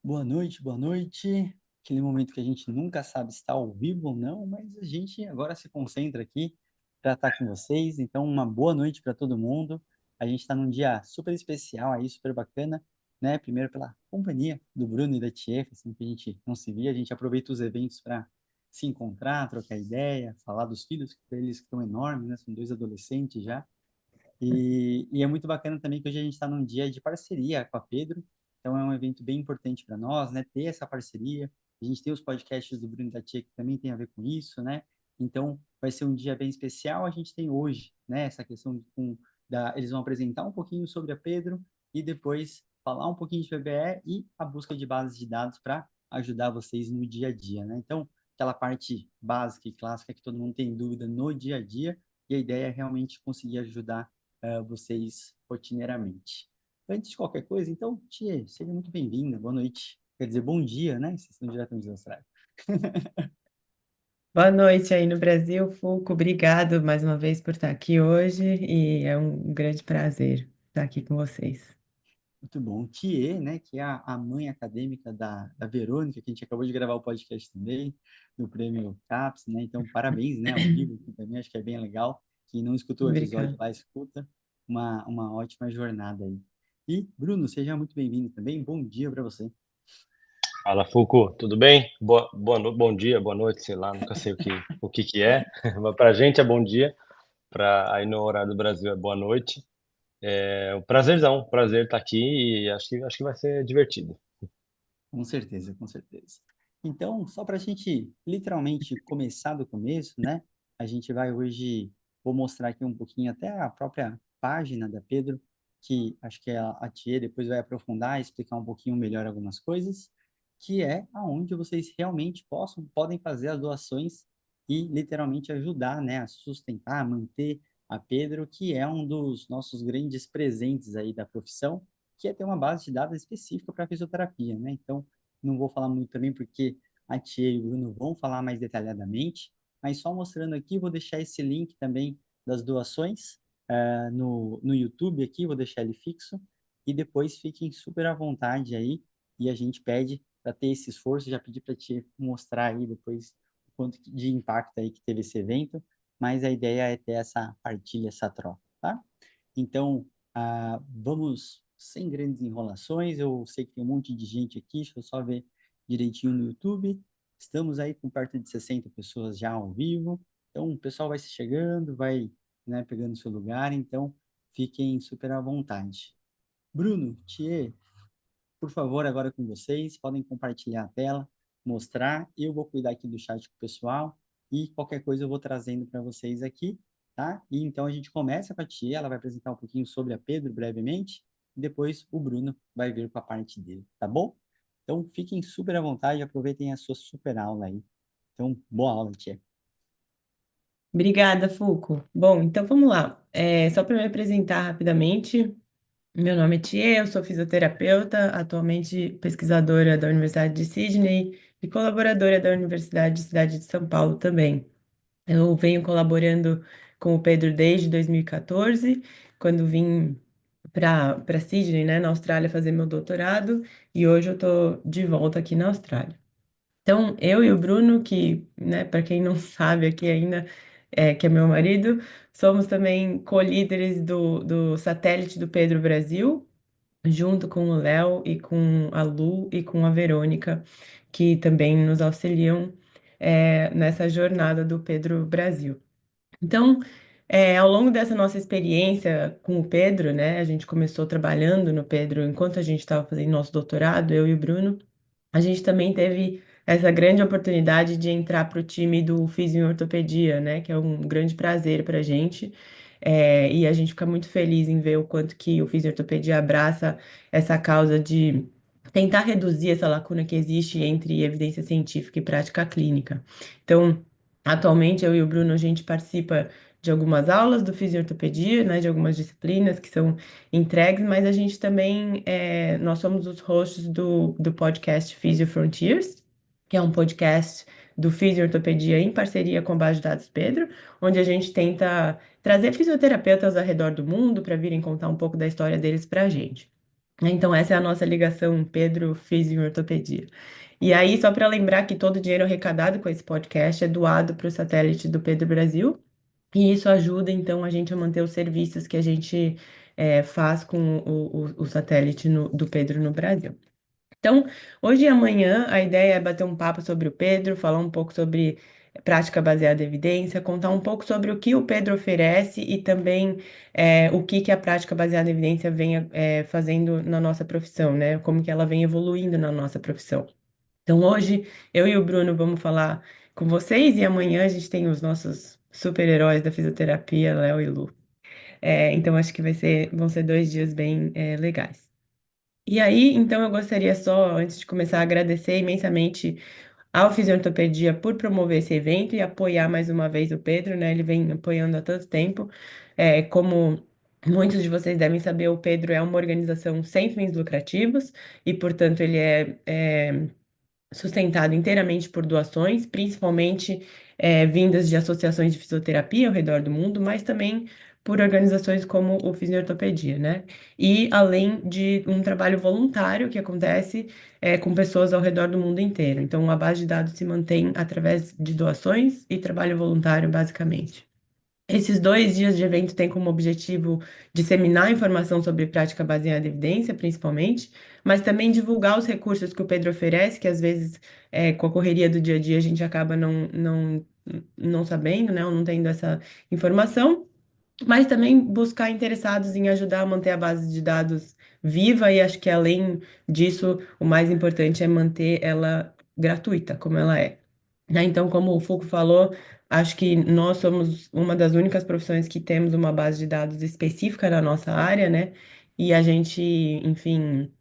Boa noite, boa noite. Aquele momento que a gente nunca sabe se está ao vivo ou não, mas a gente agora se concentra aqui para estar com vocês. Então, uma boa noite para todo mundo. A gente está num dia super especial aí, super bacana, né? Primeiro pela companhia do Bruno e da Tief, assim que a gente não se via, a gente aproveita os eventos para se encontrar, trocar ideia, falar dos filhos deles que estão enormes, né? São dois adolescentes já. E é muito bacana também que hoje a gente está num dia de parceria com a Pedro, então é um evento bem importante para nós, né? Ter essa parceria. A gente tem os podcasts do Bruno e da Tia que também tem a ver com isso, né? Então vai ser um dia bem especial. A gente tem hoje, né? Essa questão eles vão apresentar um pouquinho sobre a Pedro e depois falar um pouquinho de PBE e a busca de bases de dados para ajudar vocês no dia a dia, né? Então aquela parte básica e clássica que todo mundo tem dúvida no dia a dia e a ideia é realmente conseguir ajudar vocês rotineiramente. Antes de qualquer coisa, então, Tia, seja muito bem-vinda, boa noite. Quer dizer, bom dia, né? Vocês estão diretamente da Austrália. Boa noite aí no Brasil, Fulco. Obrigado mais uma vez por estar aqui hoje e é um grande prazer estar aqui com vocês. Muito bom. Tia, né, que é a mãe acadêmica da Verônica, que a gente acabou de gravar o podcast também, do Prêmio CAPES, né? Então, parabéns, né, ao vivo aqui também, acho que é bem legal. Quem não escutou o episódio Obrigada. lá, escuta. Uma ótima jornada aí. E, Bruno, seja muito bem-vindo também. Bom dia para você. Fala, Fulco, tudo bem? Bom dia, boa noite, sei lá, nunca sei o que é, mas pra gente é bom dia, aí no horário do Brasil é boa noite. É um prazerzão, prazer estar aqui e acho que vai ser divertido. Com certeza, com certeza. Então, só para a gente literalmente começar do começo, né? A gente vai hoje, vou mostrar aqui um pouquinho até a própria página da Pedro, que acho que a Tia depois vai aprofundar e explicar um pouquinho melhor algumas coisas, que é aonde vocês realmente podem fazer as doações e literalmente ajudar, né, a sustentar, manter a Pedro, que é um dos nossos grandes presentes aí da profissão, que é ter uma base de dados específica para fisioterapia, né? Então, não vou falar muito também porque a Tia e o Bruno vão falar mais detalhadamente, mas só mostrando aqui, vou deixar esse link também das doações no YouTube aqui, vou deixar ele fixo, e depois fiquem super à vontade aí, e a gente pede para ter esse esforço, já pedi para te mostrar aí depois o quanto de impacto aí que teve esse evento, mas a ideia é ter essa partilha, essa troca, tá? Então, vamos sem grandes enrolações. Eu sei que tem um monte de gente aqui, deixa eu só ver direitinho no YouTube. Estamos aí com perto de 60 pessoas já ao vivo. Então, o pessoal vai se chegando, vai, né, pegando seu lugar. Então, fiquem super à vontade. Bruno, Thier, por favor, agora com vocês. Podem compartilhar a tela, mostrar. Eu vou cuidar aqui do chat com o pessoal e qualquer coisa eu vou trazendo para vocês aqui, tá? E então a gente começa com a Tia, ela vai apresentar um pouquinho sobre a Pedro brevemente, e depois o Bruno vai vir com a parte dele, tá bom? Então fiquem super à vontade, aproveitem a sua super aula aí. Então, boa aula, Tia. Obrigada, Fulco. Bom, então vamos lá. Só para me apresentar rapidamente, meu nome é Tia, eu sou fisioterapeuta, atualmente pesquisadora da Universidade de Sydney e colaboradora da Universidade de Cidade de São Paulo também. Eu venho colaborando com o Pedro desde 2014, quando vim para Sydney, né, na Austrália, fazer meu doutorado, e hoje eu estou de volta aqui na Austrália. Então, eu e o Bruno, que, né, para quem não sabe aqui ainda, que é meu marido, somos também co-líderes do satélite do Pedro Brasil, junto com o Léo e com a Lu e com a Verônica, que também nos auxiliam, nessa jornada do Pedro Brasil. Então, ao longo dessa nossa experiência com o Pedro, né, a gente começou trabalhando no Pedro enquanto a gente estava fazendo nosso doutorado, eu e o Bruno, a gente também teve essa grande oportunidade de entrar para o time do Fisio em Ortopedia, né, que é um grande prazer para a gente. E a gente fica muito feliz em ver o quanto que o Fisio em Ortopedia abraça essa causa de tentar reduzir essa lacuna que existe entre evidência científica e prática clínica. Então, atualmente, eu e o Bruno, a gente participa de algumas aulas do Fisiortopedia, né, de algumas disciplinas que são entregues, mas a gente também, nós somos os hosts do podcast Physio Frontiers, que é um podcast do Fisiortopedia em parceria com a Base de Dados Pedro, onde a gente tenta trazer fisioterapeutas ao redor do mundo para virem contar um pouco da história deles para a gente. Então, essa é a nossa ligação Pedro Físio e Ortopedia. E aí, só para lembrar que todo o dinheiro arrecadado com esse podcast é doado para o satélite do Pedro Brasil, e isso ajuda, então, a gente a manter os serviços que a gente faz com o satélite do Pedro no Brasil. Então, hoje e amanhã, a ideia é bater um papo sobre o Pedro, falar um pouco sobre prática baseada em evidência, contar um pouco sobre o que o Pedro oferece e também o que a prática baseada em evidência vem fazendo na nossa profissão, né? Como que ela vem evoluindo na nossa profissão. Então, hoje, eu e o Bruno vamos falar com vocês e amanhã a gente tem os nossos super-heróis da fisioterapia, Léo e Lu. Então, acho que vão ser 2 dias bem legais. E aí, então, eu gostaria só, antes de começar, agradecer imensamente ao Fisiortopedia por promover esse evento e apoiar mais uma vez o Pedro, né? Ele vem apoiando há tanto tempo. Como muitos de vocês devem saber, o Pedro é uma organização sem fins lucrativos e, portanto, ele é sustentado inteiramente por doações, principalmente vindas de associações de fisioterapia ao redor do mundo, mas também por organizações como o Fisiortopedia, né? E além de um trabalho voluntário que acontece com pessoas ao redor do mundo inteiro. Então, a base de dados se mantém através de doações e trabalho voluntário, basicamente. Esses 2 dias de evento têm como objetivo disseminar informação sobre prática baseada em evidência, principalmente, mas também divulgar os recursos que o Pedro oferece, que às vezes, com a correria do dia a dia, a gente acaba não sabendo, né, ou não tendo essa informação, mas também buscar interessados em ajudar a manter a base de dados viva, e acho que além disso, o mais importante é manter ela gratuita, como ela é. Né? Então, como o Foucault falou, acho que nós somos uma das únicas profissões que temos uma base de dados específica na nossa área, né? E a gente, enfim,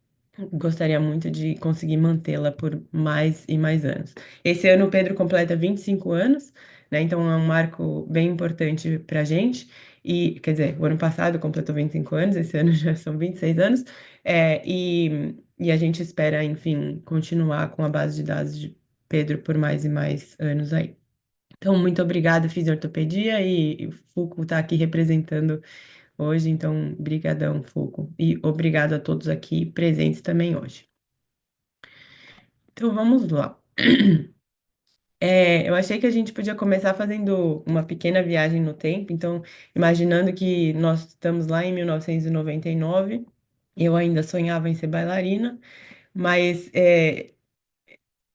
gostaria muito de conseguir mantê-la por mais e mais anos. Esse ano o Pedro completa 25 anos, né? Então é um marco bem importante para a gente. E, quer dizer, o ano passado completou 25 anos, esse ano já são 26 anos. E a gente espera, enfim, continuar com a base de dados de Pedro por mais e mais anos aí. Então, muito obrigada, Fisiortopedia, e o Foucault está aqui representando hoje, então, brigadão, Foucault. E obrigado a todos aqui presentes também hoje. Então, vamos lá. Eu achei que a gente podia começar fazendo uma pequena viagem no tempo, então, imaginando que nós estamos lá em 1999, eu ainda sonhava em ser bailarina, mas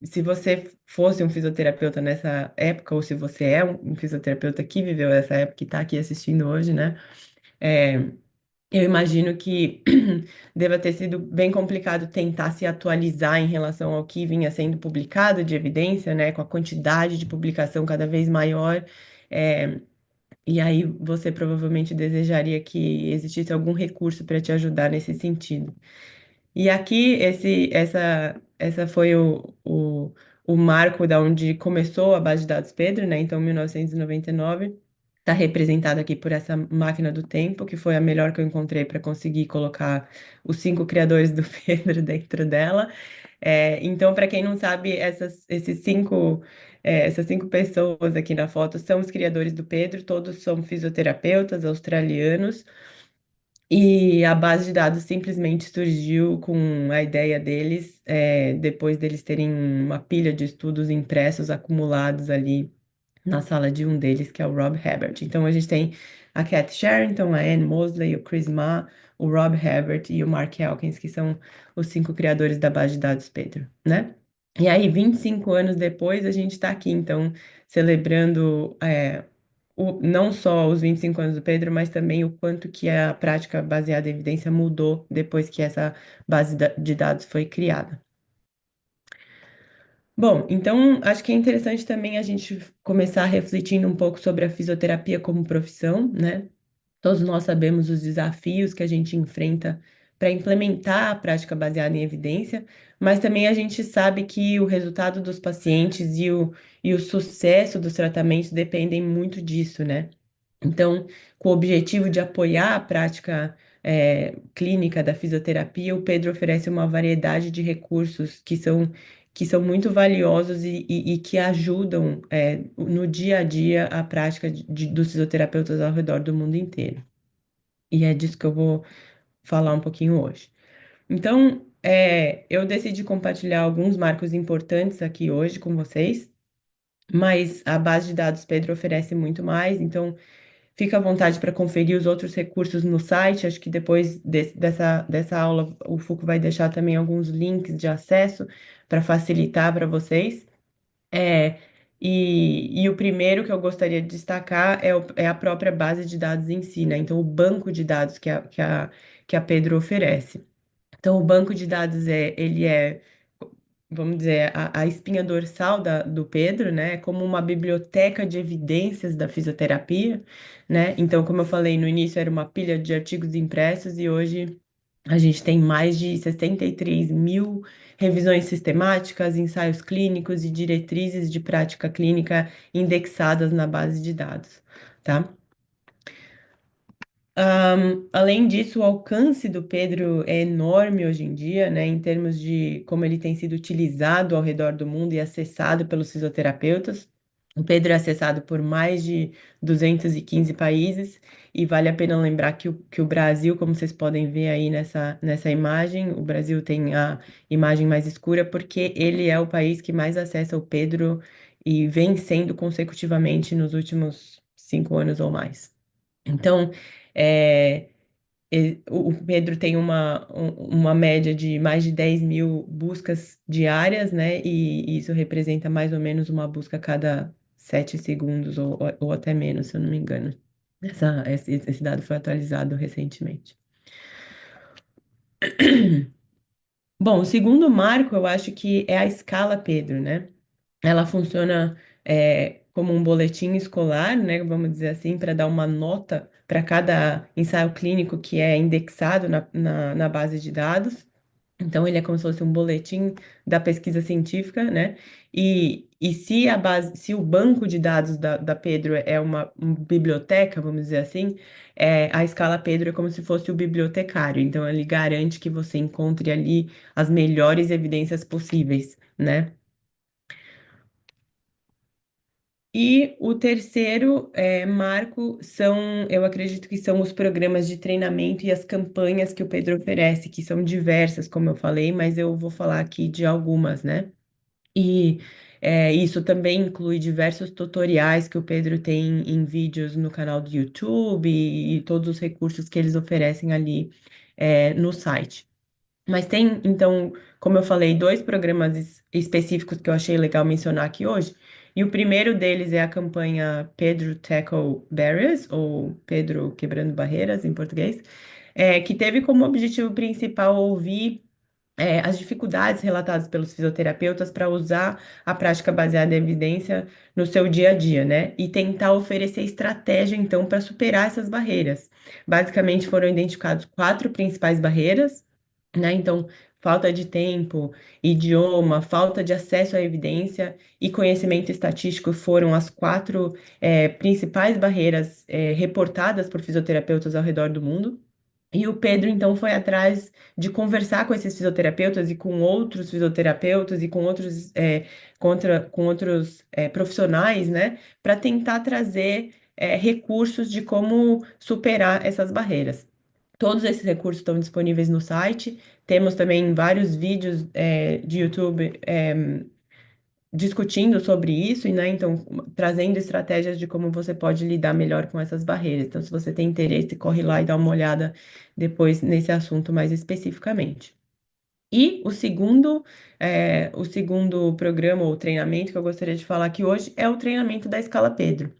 se você fosse um fisioterapeuta nessa época, ou se você é um fisioterapeuta que viveu essa época e está aqui assistindo hoje, né? É, eu imagino que deva ter sido bem complicado tentar se atualizar em relação ao que vinha sendo publicado de evidência, né? Com a quantidade de publicação cada vez maior. É, e aí você provavelmente desejaria que existisse algum recurso para te ajudar nesse sentido. E aqui, essa foi o marco da onde começou a base de dados Pedro, né? Então, 1999. Está representado aqui por essa máquina do tempo, que foi a melhor que eu encontrei para conseguir colocar os 5 criadores do Pedro dentro dela. Então, para quem não sabe, essas cinco pessoas aqui na foto são os criadores do Pedro, todos são fisioterapeutas australianos. E a base de dados simplesmente surgiu com a ideia deles, depois deles terem uma pilha de estudos impressos acumulados ali na sala de um deles, que é o Rob Hebert. Então a gente tem a Cat Sherrington, a Anne Mosley, o Chris Ma, o Rob Hebert e o Mark Elkins, que são os 5 criadores da base de dados Pedro, né? E aí, 25 anos depois, a gente está aqui, então, celebrando não só os 25 anos do Pedro, mas também o quanto que a prática baseada em evidência mudou depois que essa base de dados foi criada. Bom, então acho que é interessante também a gente começar refletindo um pouco sobre a fisioterapia como profissão, né? Todos nós sabemos os desafios que a gente enfrenta para implementar a prática baseada em evidência, mas também a gente sabe que o resultado dos pacientes e o sucesso dos tratamentos dependem muito disso, né? Então, com o objetivo de apoiar a prática clínica da fisioterapia, o Pedro oferece uma variedade de recursos que são muito valiosos e que ajudam no dia a dia a prática dos fisioterapeutas ao redor do mundo inteiro. E é disso que eu vou falar um pouquinho hoje. Então, eu decidi compartilhar alguns marcos importantes aqui hoje com vocês, mas a base de dados Pedro oferece muito mais, então fica à vontade para conferir os outros recursos no site. Acho que depois dessa aula o Foucault vai deixar também alguns links de acesso para facilitar para vocês. É, e o primeiro que eu gostaria de destacar é a própria base de dados em si, né? Então, o banco de dados que a Pedro oferece. Então, o banco de dados ele é, vamos dizer, a espinha dorsal do Pedro, né? É como uma biblioteca de evidências da fisioterapia, né? Então, como eu falei no início, era uma pilha de artigos impressos e hoje a gente tem mais de 63 mil revisões sistemáticas, ensaios clínicos e diretrizes de prática clínica indexadas na base de dados, tá? Além disso, o alcance do Pedro é enorme hoje em dia, né, em termos de como ele tem sido utilizado ao redor do mundo e acessado pelos fisioterapeutas. O Pedro é acessado por mais de 215 países e vale a pena lembrar que o Brasil, como vocês podem ver aí nessa imagem, o Brasil tem a imagem mais escura porque ele é o país que mais acessa o Pedro e vem sendo consecutivamente nos últimos 5 anos ou mais. Então, é, o Pedro tem uma média de mais de 10 mil buscas diárias, né? E isso representa mais ou menos uma busca a cada 7 segundos, ou até menos, se eu não me engano. Esse dado foi atualizado recentemente. Bom, o segundo marco eu acho que é a escala Pedro, né? Ela funciona como um boletim escolar, né, vamos dizer assim, para dar uma nota para cada ensaio clínico que é indexado na base de dados. Então, ele é como se fosse um boletim da pesquisa científica, né? E se o banco de dados da Pedro é uma biblioteca, vamos dizer assim, a escala Pedro é como se fosse o bibliotecário. Então, ele garante que você encontre ali as melhores evidências possíveis, né? E o terceiro marco eu acredito que são os programas de treinamento e as campanhas que o Pedro oferece, que são diversas, como eu falei, mas eu vou falar aqui de algumas, né? E isso também inclui diversos tutoriais que o Pedro tem em vídeos no canal do YouTube e todos os recursos que eles oferecem ali no site. Mas tem, então, como eu falei, dois programas específicos que eu achei legal mencionar aqui hoje. E o primeiro deles é a campanha Pedro Tackle Barriers, ou Pedro Quebrando Barreiras, em português, que teve como objetivo principal ouvir as dificuldades relatadas pelos fisioterapeutas para usar a prática baseada em evidência no seu dia a dia, né? E tentar oferecer estratégia, então, para superar essas barreiras. Basicamente, foram identificadas 4 principais barreiras, né? Então, falta de tempo, idioma, falta de acesso à evidência e conhecimento estatístico foram as 4 principais barreiras reportadas por fisioterapeutas ao redor do mundo. E o Pedro, então, foi atrás de conversar com esses fisioterapeutas e com outros fisioterapeutas e com outros profissionais, né, para tentar trazer recursos de como superar essas barreiras. Todos esses recursos estão disponíveis no site. Temos também vários vídeos de YouTube discutindo sobre isso, e, né, então, trazendo estratégias de como você pode lidar melhor com essas barreiras. Então, se você tem interesse, corre lá e dá uma olhada depois nesse assunto mais especificamente. E o segundo programa ou treinamento que eu gostaria de falar aqui hoje é o treinamento da Escala Pedro.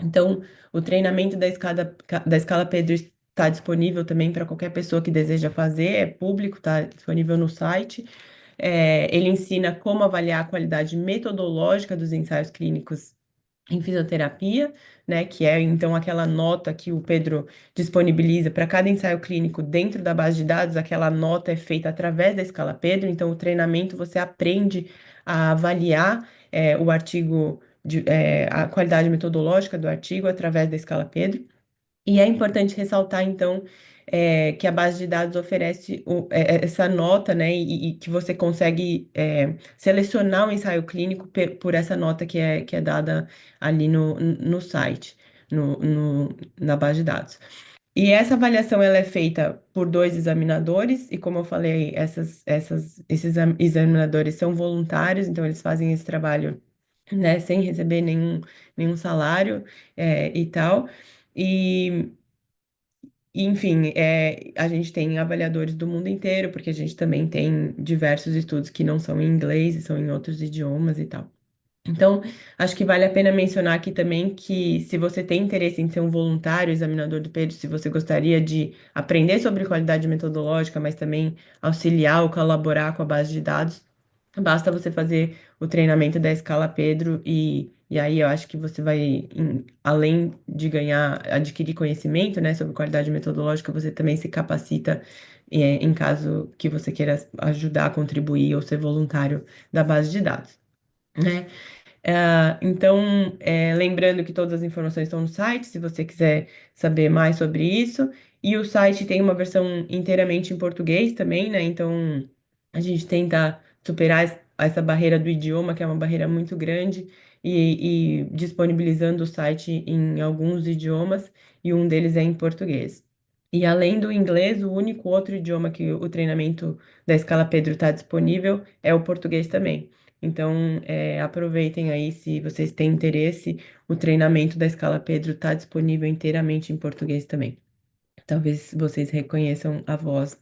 Então, o treinamento da escala Pedro está disponível também para qualquer pessoa que deseja fazer, é público, está disponível no site. Ele ensina como avaliar a qualidade metodológica dos ensaios clínicos em fisioterapia, né, que é então aquela nota que o Pedro disponibiliza para cada ensaio clínico dentro da base de dados. Aquela nota é feita através da escala Pedro, então o treinamento você aprende a avaliar o artigo, a qualidade metodológica do artigo através da escala Pedro. E é importante ressaltar, então, que a base de dados oferece essa nota, né, e que você consegue selecionar o ensaio clínico por essa nota que é dada ali no site, na base de dados. E essa avaliação ela é feita por dois examinadores, e como eu falei, esses examinadores são voluntários, então eles fazem esse trabalho, né, sem receber nenhum salário, e tal. E, enfim, a gente tem avaliadores do mundo inteiro, porque a gente também tem diversos estudos que não são em inglês, são em outros idiomas e tal. Então, acho que vale a pena mencionar aqui também que se você tem interesse em ser um voluntário examinador do PED, se você gostaria de aprender sobre qualidade metodológica, mas também auxiliar ou colaborar com a base de dados, basta você fazer o treinamento da Escala Pedro e aí eu acho que você vai, além de ganhar, adquirir conhecimento, né, sobre qualidade metodológica, você também se capacita, em caso que você queira ajudar, contribuir ou ser voluntário da base de dados, né? Então, lembrando que todas as informações estão no site, se você quiser saber mais sobre isso. E o site tem uma versão inteiramente em português também, né? Então, a gente tenta superar essa barreira do idioma, que é uma barreira muito grande, e disponibilizando o site em alguns idiomas, e um deles é em português. E além do inglês, o único outro idioma que o treinamento da Escala Pedro está disponível é o português também. Então, aproveitem aí se vocês têm interesse. O treinamento da Escala Pedro está disponível inteiramente em português também. Talvez vocês reconheçam a voz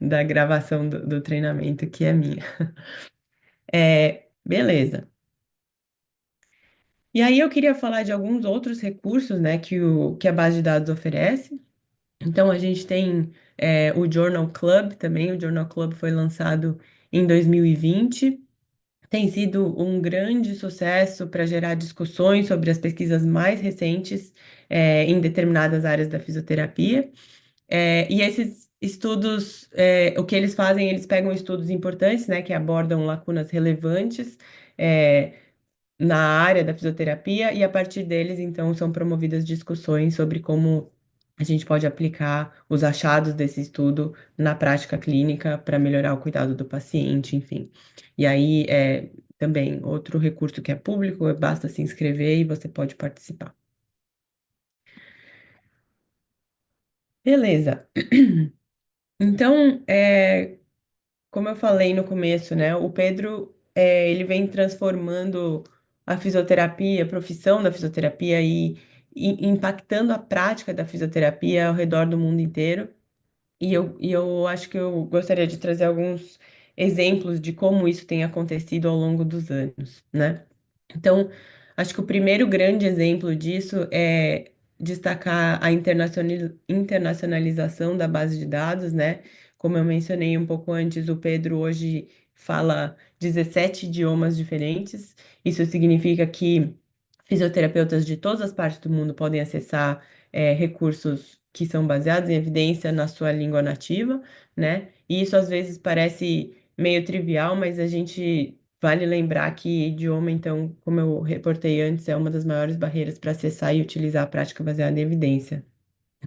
da gravação do treinamento, que é minha. Beleza. E aí eu queria falar de alguns outros recursos, né, que a base de dados oferece. Então, a gente tem o Journal Club também. O Journal Club foi lançado em 2020. Tem sido um grande sucesso para gerar discussões sobre as pesquisas mais recentes em determinadas áreas da fisioterapia. E esses estudos, o que eles fazem, eles pegam estudos importantes, né, que abordam lacunas relevantes é, na área da fisioterapia, e a partir deles, então, são promovidas discussões sobre como a gente pode aplicar os achados desse estudo na prática clínica para melhorar o cuidado do paciente, enfim. E aí, também, outro recurso que é público, basta se inscrever e você pode participar. Beleza. Então, como eu falei no começo, né, o Pedro, ele vem transformando a fisioterapia, a profissão da fisioterapia e impactando a prática da fisioterapia ao redor do mundo inteiro. E eu acho que eu gostaria de trazer alguns exemplos de como isso tem acontecido ao longo dos anos, né? Então, acho que o primeiro grande exemplo disso é destacar a internacionalização da base de dados, né? Como eu mencionei um pouco antes, o Pedro hoje fala 17 idiomas diferentes. Isso significa que fisioterapeutas de todas as partes do mundo podem acessar recursos que são baseados em evidência na sua língua nativa, né? E isso às vezes parece meio trivial, mas a gente vale lembrar que idioma, então, como eu reportei antes, é uma das maiores barreiras para acessar e utilizar a prática baseada em evidência.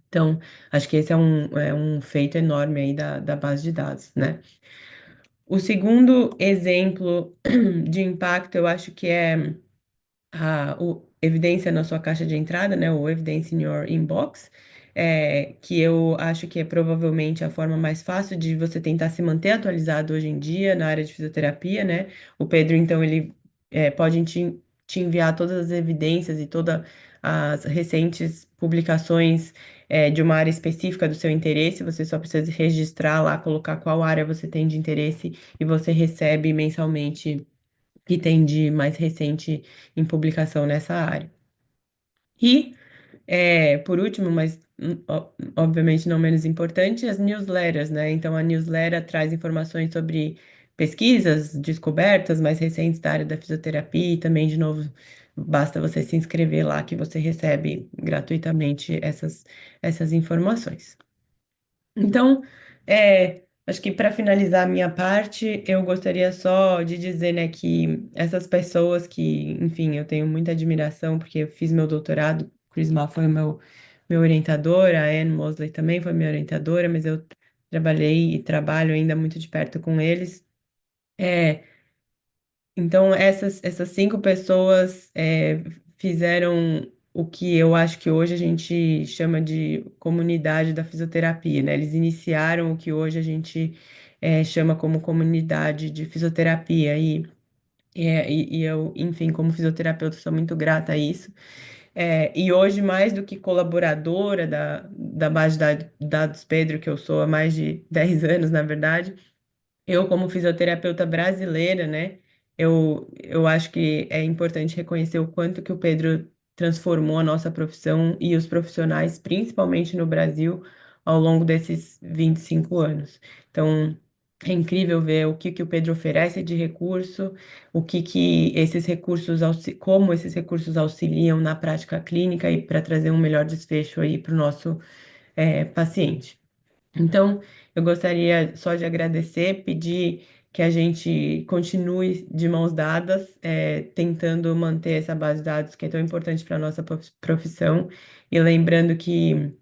Então, acho que esse é um feito enorme aí da base de dados, né? O segundo exemplo de impacto, eu acho que é o evidência na sua caixa de entrada, né? O Evidence in Your Inbox, que eu acho que é provavelmente a forma mais fácil de você tentar se manter atualizado hoje em dia na área de fisioterapia, né? O Pedro, então, ele pode te enviar todas as evidências e todas as recentes publicações de uma área específica do seu interesse. Você só precisa registrar lá, colocar qual área você tem de interesse e você recebe mensalmente que tem de mais recente em publicação nessa área. E, por último, mas obviamente não menos importante, as newsletters, né? Então, a newsletter traz informações sobre pesquisas, descobertas mais recentes da área da fisioterapia e também, de novo, basta você se inscrever lá que você recebe gratuitamente essas informações. Então, acho que para finalizar a minha parte, eu gostaria só de dizer, né, que essas pessoas que, enfim, eu tenho muita admiração, porque eu fiz meu doutorado, Chris Ma foi o meu orientador, a Anne Mosley também foi minha orientadora, mas eu trabalhei e trabalho ainda muito de perto com eles. É, então, essas cinco pessoas fizeram o que eu acho que hoje a gente chama de comunidade da fisioterapia, né? Eles iniciaram o que hoje a gente chama como comunidade de fisioterapia e eu, enfim, como fisioterapeuta, sou muito grata a isso. E hoje, mais do que colaboradora da base de dados Pedro, que eu sou há mais de 10 anos, na verdade, eu, como fisioterapeuta brasileira, né, eu acho que é importante reconhecer o quanto que o Pedro transformou a nossa profissão e os profissionais, principalmente no Brasil, ao longo desses 25 anos. Então, é incrível ver o que que o Pedro oferece de recurso, o que esses recursos, como esses recursos auxiliam na prática clínica e para trazer um melhor desfecho aí para o nosso paciente. Então, eu gostaria só de agradecer, pedir que a gente continue de mãos dadas, tentando manter essa base de dados que é tão importante para a nossa profissão, e lembrando que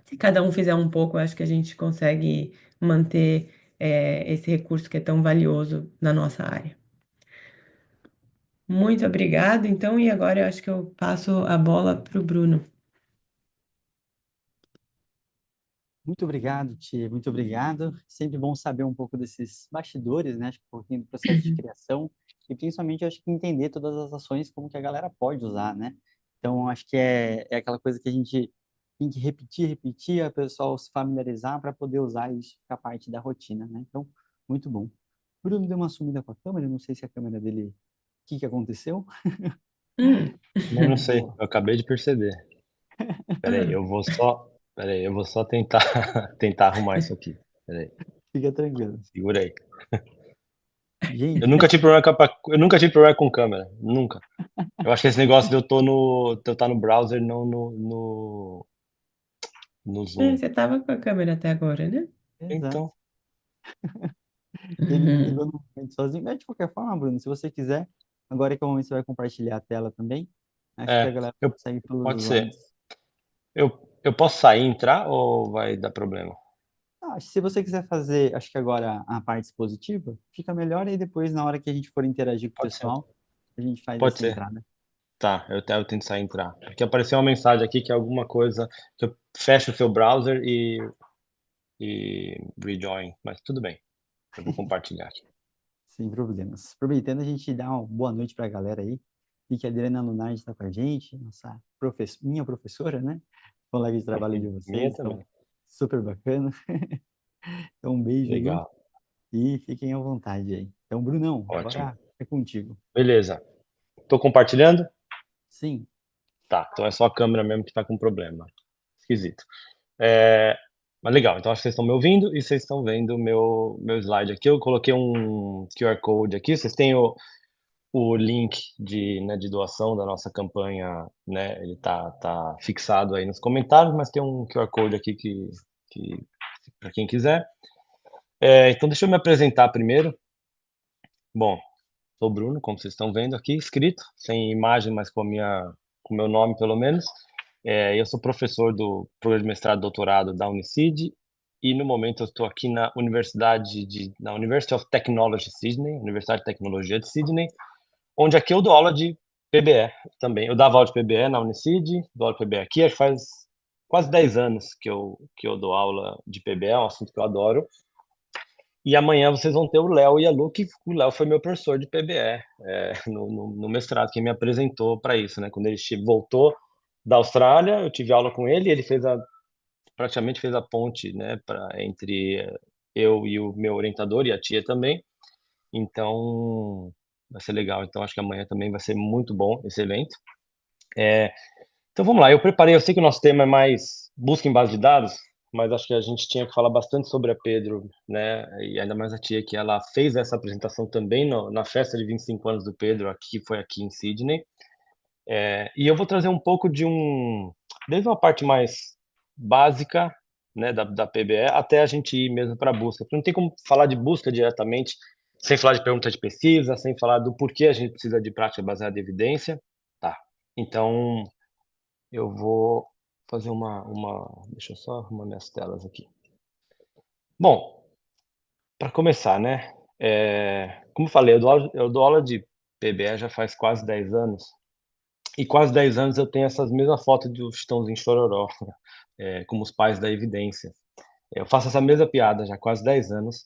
se cada um fizer um pouco, eu acho que a gente consegue manter, esse recurso que é tão valioso na nossa área. Muito obrigada, então, e agora eu acho que eu passo a bola para o Bruno. Muito obrigado, Tia, muito obrigado. Sempre bom saber um pouco desses bastidores, né? Acho que um pouquinho do processo de criação e principalmente acho que entender todas as ações como que a galera pode usar, né? Então acho que é aquela coisa que a gente tem que repetir, a pessoal se familiarizar para poder usar e isso ficar parte da rotina, né? Então, muito bom. Bruno deu uma sumida com a câmera, não sei se a câmera dele, o que que aconteceu? Hum. Mas não sei, Boa. eu acabei de perceber. Espera aí, eu vou só tentar tentar arrumar isso aqui. Espera aí, Fica tranquilo. segura aí. Gente, Eu nunca tive problema com câmera, nunca. Eu acho que esse negócio de eu estar no browser, não no Zoom. Você estava com a câmera até agora, né? exato. Então, Ele desligou no momento sozinho. Mas, de qualquer forma, Bruno, se você quiser, agora que é o momento que você vai compartilhar a tela também, acho que a é, galera eu, consegue pelos pode ser. slides. Eu posso sair e entrar ou vai dar problema? Ah, se você quiser fazer, acho que agora a parte expositiva, fica melhor, e depois, na hora que a gente for interagir com o Pode ser. pessoal, a gente faz Pode essa ser. entrada. Tá, eu tento sair e entrar. Porque apareceu uma mensagem aqui que é alguma coisa que eu fecho o seu browser e rejoin, mas tudo bem. Eu vou compartilhar aqui. Sem problemas. Aproveitando, a gente dá uma boa noite para a galera aí. E que a Adriana Lunardi está com a gente, nossa minha professora, né? Colega de trabalho de Minha vocês, então, também. super bacana. Então, um beijo aí. Legal. E fiquem à vontade aí. Então, Brunão, Ótimo. agora é contigo. Beleza. Tô compartilhando? Sim, Tá, então é só a câmera mesmo que tá com problema. Esquisito. É, mas legal, então acho que vocês estão me ouvindo e vocês estão vendo o meu slide aqui. Eu coloquei um QR Code aqui, vocês têm o link de doação da nossa campanha, né? Ele tá fixado aí nos comentários, mas tem um QR Code aqui que para quem quiser. Então deixa eu me apresentar primeiro. Bom, sou o Bruno, como vocês estão vendo aqui, escrito, sem imagem, mas com o meu nome pelo menos. Eu sou professor do programa de mestrado e doutorado da Unicid e no momento eu estou aqui na na University of Technology Sydney, Universidade de Tecnologia de Sydney, onde aqui eu dou aula de PBE também. Eu dava aula de PBE na Unicid, dou aula de PBE aqui, acho que faz quase 10 anos que eu dou aula de PBE, é um assunto que eu adoro. E amanhã vocês vão ter o Léo e a Lu, que o Léo foi meu professor de PBE no mestrado, que me apresentou para isso, né? Quando ele voltou da Austrália, eu tive aula com ele, e ele praticamente fez a ponte, né, entre eu e o meu orientador e a tia também. Então, vai ser legal. Então, acho que amanhã também vai ser muito bom esse evento. Então, vamos lá. Eu sei que o nosso tema é mais busca em base de dados, mas acho que a gente tinha que falar bastante sobre a Pedro, né? E ainda mais a tia, que ela fez essa apresentação também na festa de 25 anos do Pedro, aqui foi aqui em Sydney. E eu vou trazer um pouco desde uma parte mais básica, né, da PBE, até a gente ir mesmo para a busca. Porque não tem como falar de busca diretamente sem falar de pergunta de pesquisa, sem falar do porquê a gente precisa de prática baseada em evidência. Tá. Então, eu vou fazer deixa eu só arrumar minhas telas aqui. Bom, para começar, né? Como eu falei, eu dou aula de PBE já faz quase 10 anos. e quase 10 anos eu tenho essas mesmas fotos do Chitãozinho Chororó, como os pais da evidência. Eu faço essa mesma piada já há quase 10 anos.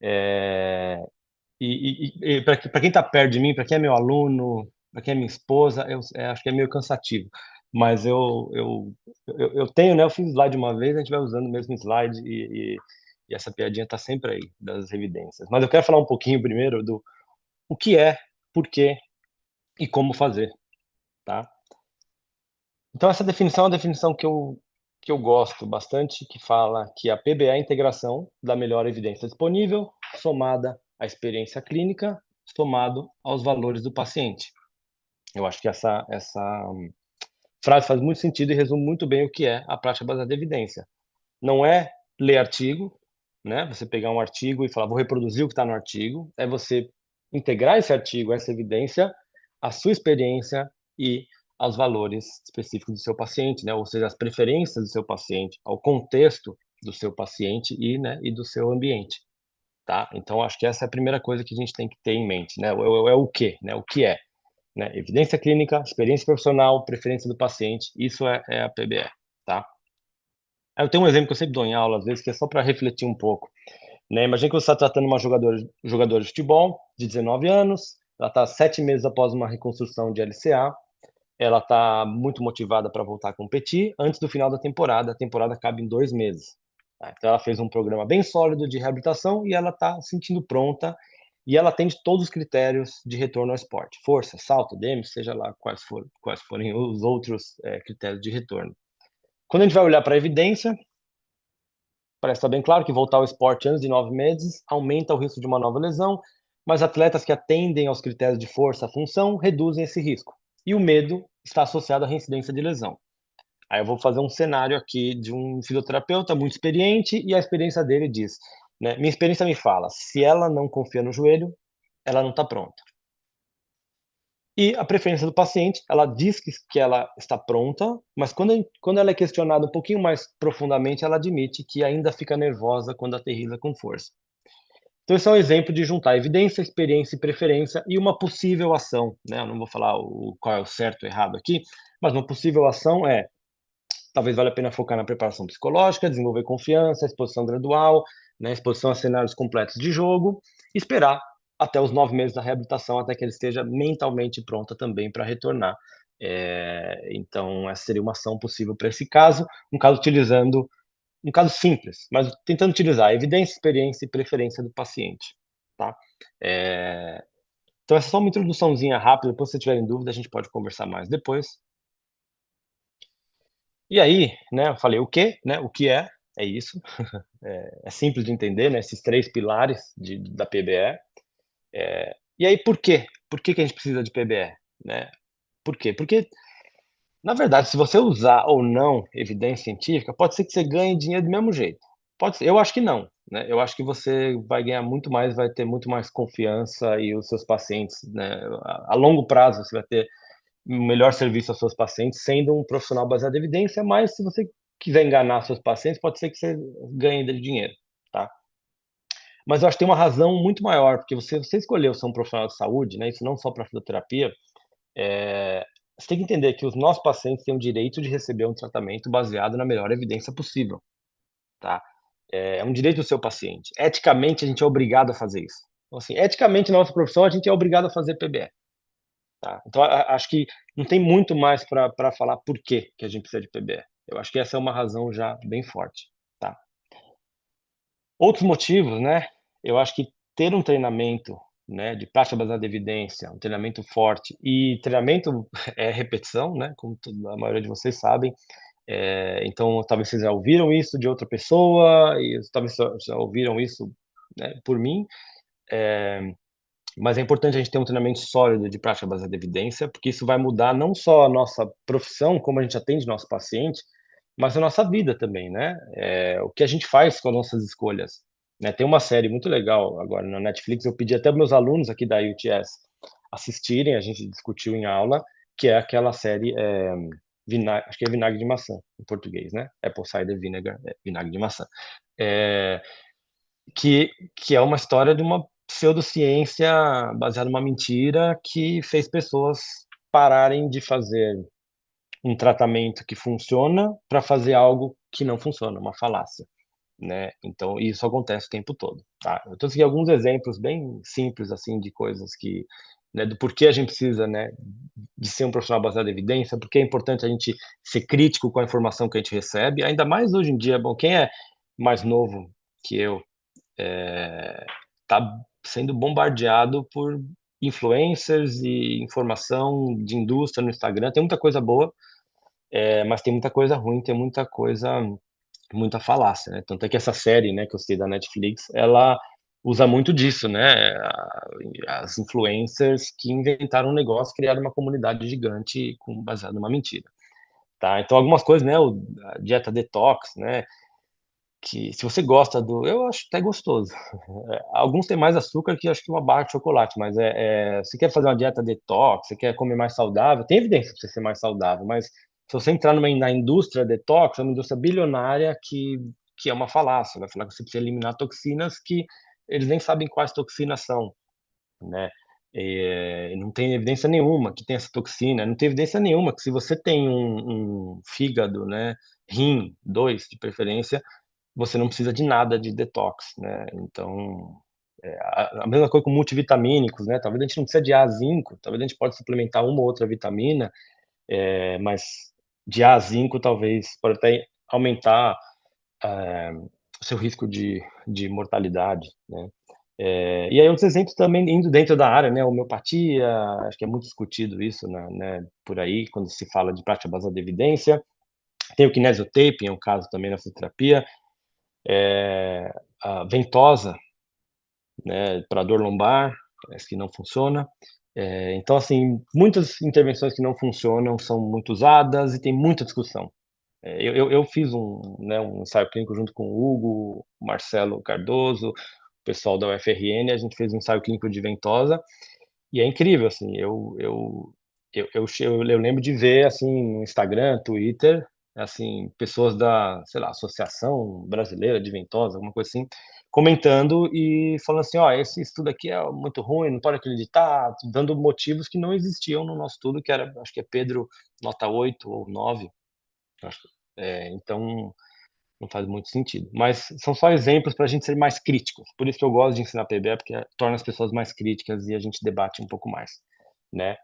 É, e para quem está perto de mim, para quem é meu aluno, para quem é minha esposa, acho que é meio cansativo. Mas eu tenho, né? Eu fiz slide uma vez, a gente vai usando o mesmo slide e essa piadinha está sempre aí, das evidências. Mas eu quero falar um pouquinho primeiro do o que é, por quê e como fazer, tá? Então essa definição é uma definição que eu gosto bastante, que fala que a PBE é a integração da melhor evidência disponível, somada à experiência clínica, somado aos valores do paciente. Eu acho que essa frase faz muito sentido e resume muito bem o que é a prática baseada em evidência. Não é ler artigo, né? Você pegar um artigo e falar, vou reproduzir o que está no artigo. É você integrar esse artigo, essa evidência, à sua experiência e aos valores específicos do seu paciente, né? Ou seja, as preferências do seu paciente, ao contexto do seu paciente e do seu ambiente, tá? Então, acho que essa é a primeira coisa que a gente tem que ter em mente, né? É o quê, né? O que é, né? Evidência clínica, experiência profissional, preferência do paciente, isso é a PBE, tá? Eu tenho um exemplo que eu sempre dou em aula, às vezes, que é só para refletir um pouco, né? Imagina que você está tratando uma jogadora de futebol de 19 anos, ela está 7 meses após uma reconstrução de LCA, ela está muito motivada para voltar a competir antes do final da temporada. A temporada acaba em 2 meses. Tá? Então, ela fez um programa bem sólido de reabilitação e ela está se sentindo pronta e ela atende todos os critérios de retorno ao esporte. Força, salto, DEMS, seja lá quais forem os outros critérios de retorno. Quando a gente vai olhar para a evidência, parece estar bem claro que voltar ao esporte antes de 9 meses aumenta o risco de uma nova lesão, mas atletas que atendem aos critérios de força, função, reduzem esse risco. E o medo está associado à reincidência de lesão. Aí eu vou fazer um cenário aqui de um fisioterapeuta muito experiente e a experiência dele diz, né, minha experiência me fala, se ela não confia no joelho, ela não está pronta. E a preferência do paciente, ela diz que ela está pronta, mas quando ela é questionada um pouquinho mais profundamente, ela admite que ainda fica nervosa quando aterriza com força. Então, esse é um exemplo de juntar evidência, experiência e preferência e uma possível ação, né? Eu não vou falar qual é o certo ou errado aqui, mas uma possível ação é, talvez valha a pena focar na preparação psicológica, desenvolver confiança, exposição gradual, né? Exposição a cenários completos de jogo, e esperar até os 9 meses da reabilitação, até que ele esteja mentalmente pronta também para retornar. Então, essa seria uma ação possível para esse caso, um caso utilizando um caso simples, mas tentando utilizar a evidência, experiência e preferência do paciente, tá? Então essa é só uma introduçãozinha rápida, depois se você tiver em dúvida a gente pode conversar mais depois. E aí, né, eu falei o quê, né, o que é isso, é simples de entender, né, esses 3 pilares da PBE. E aí por quê? Por que que a gente precisa de PBE, né? Por quê? Porque, na verdade, se você usar ou não evidência científica, pode ser que você ganhe dinheiro do mesmo jeito. Pode ser, eu acho que não, né? Eu acho que você vai ganhar muito mais, vai ter muito mais confiança e os seus pacientes, né? A longo prazo você vai ter um melhor serviço aos seus pacientes, sendo um profissional baseado em evidência, mas se você quiser enganar seus pacientes, pode ser que você ganhe dele dinheiro, tá? Mas eu acho que tem uma razão muito maior, porque você escolheu ser um profissional de saúde, né? Isso não só para fisioterapia, você tem que entender que os nossos pacientes têm o direito de receber um tratamento baseado na melhor evidência possível, tá? É um direito do seu paciente. Eticamente, a gente é obrigado a fazer isso. Então, assim, eticamente, na nossa profissão, a gente é obrigado a fazer PBE, tá? Então, acho que não tem muito mais para falar por que a gente precisa de PBE. Eu acho que essa é uma razão já bem forte, tá? Outros motivos, né? Eu acho que ter um treinamento, né, de prática baseada em evidência, um treinamento forte e treinamento é repetição, né? Como a maioria de vocês sabem. Então, talvez vocês já ouviram isso de outra pessoa e talvez já ouviram isso, né, por mim. Mas é importante a gente ter um treinamento sólido de prática baseada em evidência, porque isso vai mudar não só a nossa profissão, como a gente atende nosso paciente, mas a nossa vida também, né? O que a gente faz com as nossas escolhas, né? Tem uma série muito legal agora na Netflix, eu pedi até meus alunos aqui da UTS assistirem, a gente discutiu em aula, que é aquela série, acho que é Vinagre de Maçã, em português, né? Apple Cider Vinegar, Vinagre de Maçã. É, que é uma história de uma pseudociência baseada numa mentira que fez pessoas pararem de fazer um tratamento que funciona para fazer algo que não funciona, uma falácia, né? Então isso acontece o tempo todo, tá? Eu trouxe aqui alguns exemplos bem simples, assim, de coisas que, né, do porquê a gente precisa, né, de ser um profissional baseado em evidência, porque é importante a gente ser crítico com a informação que a gente recebe, ainda mais hoje em dia. Bom, quem é mais novo que eu, tá sendo bombardeado por influencers e informação de indústria no Instagram. Tem muita coisa boa, mas tem muita coisa ruim, tem muita falácia, né? Tanto é que essa série, né, que eu citei da Netflix, ela usa muito disso, né? As influencers que inventaram um negócio, criaram uma comunidade gigante baseado numa mentira, tá? Então algumas coisas, né, a dieta detox, né, que se você gosta eu acho até gostoso. Alguns têm mais açúcar que acho que uma barra de chocolate, mas você quer fazer uma dieta detox, você quer comer mais saudável, tem evidência para você ser mais saudável, mas se você entrar na indústria detox, é uma indústria bilionária que é uma falácia, vai falar que você precisa eliminar toxinas que eles nem sabem quais toxinas são, né? Não tem evidência nenhuma que tem essa toxina, não tem evidência nenhuma que se você tem um fígado, né, rim, 2 de preferência, você não precisa de nada de detox, né? Então, a mesma coisa com multivitamínicos, né? Talvez a gente não precisa de A, zinco, talvez a gente pode suplementar uma ou outra vitamina, mas de A a zinco talvez pode até aumentar o seu risco de mortalidade, né? E aí outros exemplos também indo dentro da área, né? Homeopatia, acho que é muito discutido isso, né, por aí, quando se fala de prática baseada em evidência. Tem o kinesiotaping, é um caso também na fisioterapia. A ventosa, né, para dor lombar, parece que não funciona. Então, assim, muitas intervenções que não funcionam são muito usadas e tem muita discussão. Eu fiz um ensaio clínico junto com o Hugo, o Marcelo Cardoso, o pessoal da UFRN, a gente fez um ensaio clínico de ventosa e é incrível, assim, eu lembro de ver, assim, no Instagram, Twitter, assim, pessoas da, sei lá, Associação Brasileira de Ventosa, alguma coisa assim, comentando e falando assim: "Ó, esse estudo aqui é muito ruim, não pode acreditar", dando motivos que não existiam no nosso estudo, que era, acho que é Pedro nota 8 ou 9, acho. Então não faz muito sentido. Mas são só exemplos para a gente ser mais críticos. Por isso que eu gosto de ensinar PBE, porque torna as pessoas mais críticas e a gente debate um pouco mais, né?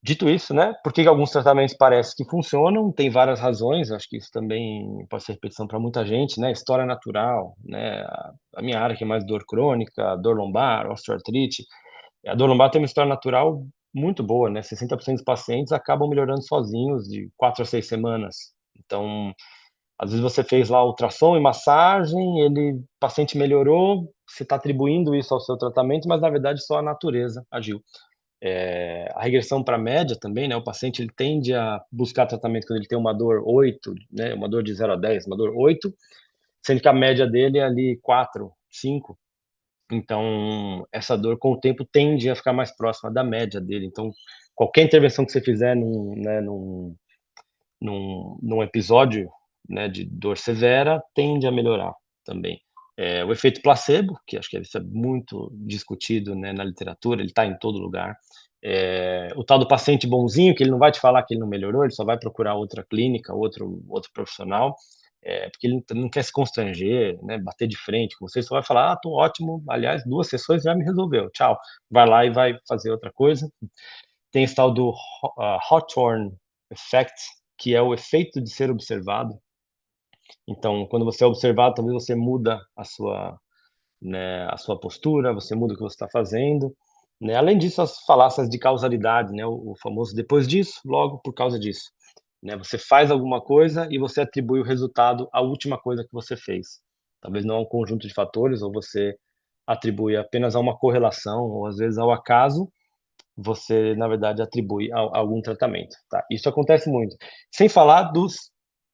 Dito isso, né, por que alguns tratamentos parece que funcionam? Tem várias razões, acho que isso também pode ser repetição para muita gente, né, história natural, né, a minha área que é mais dor crônica, dor lombar, osteoartrite, a dor lombar tem uma história natural muito boa, né, 60% dos pacientes acabam melhorando sozinhos de 4 a 6 semanas. Então, às vezes você fez lá ultrassom e massagem, o paciente melhorou, você está atribuindo isso ao seu tratamento, mas na verdade só a natureza agiu. A regressão para a média também, né, o paciente ele tende a buscar tratamento quando ele tem uma dor 8, né, uma dor de 0 a 10, uma dor 8, sendo que a média dele é ali 4, 5. Então, essa dor com o tempo tende a ficar mais próxima da média dele. Então, qualquer intervenção que você fizer num episódio, né, de dor severa, tende a melhorar também. O efeito placebo, que acho que isso é muito discutido, né, na literatura, ele está em todo lugar. O tal do paciente bonzinho, que ele não vai te falar que ele não melhorou, ele só vai procurar outra clínica, outro profissional, porque ele não quer se constranger, né, bater de frente com você, só vai falar: "Ah, tô ótimo, aliás, 2 sessões já me resolveu, tchau". Vai lá e vai fazer outra coisa. Tem esse tal do Hawthorne Effect, que é o efeito de ser observado. Então, quando você é observado, talvez você muda né, a sua postura, você muda o que você está fazendo, né? Além disso, as falácias de causalidade, né? O famoso depois disso, logo por causa disso, né? Você faz alguma coisa e você atribui o resultado à última coisa que você fez. Talvez não a um conjunto de fatores, ou você atribui apenas a uma correlação, ou às vezes ao acaso, você, na verdade, atribui a algum tratamento, tá? Isso acontece muito. Sem falar dos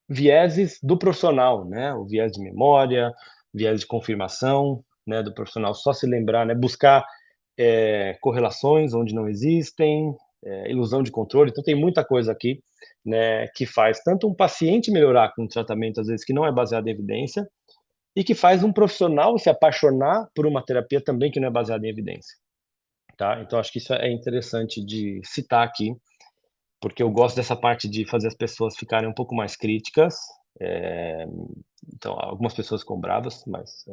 vieses do profissional, né? O viés de memória, viés de confirmação, né, do profissional só se lembrar, né, buscar correlações onde não existem, ilusão de controle. Então tem muita coisa aqui, né, que faz tanto um paciente melhorar com um tratamento, às vezes, que não é baseado em evidência, e que faz um profissional se apaixonar por uma terapia também que não é baseada em evidência. tá? Então, acho que isso é interessante de citar aqui, porque eu gosto dessa parte de fazer as pessoas ficarem um pouco mais críticas. Então, algumas pessoas ficam bravas, mas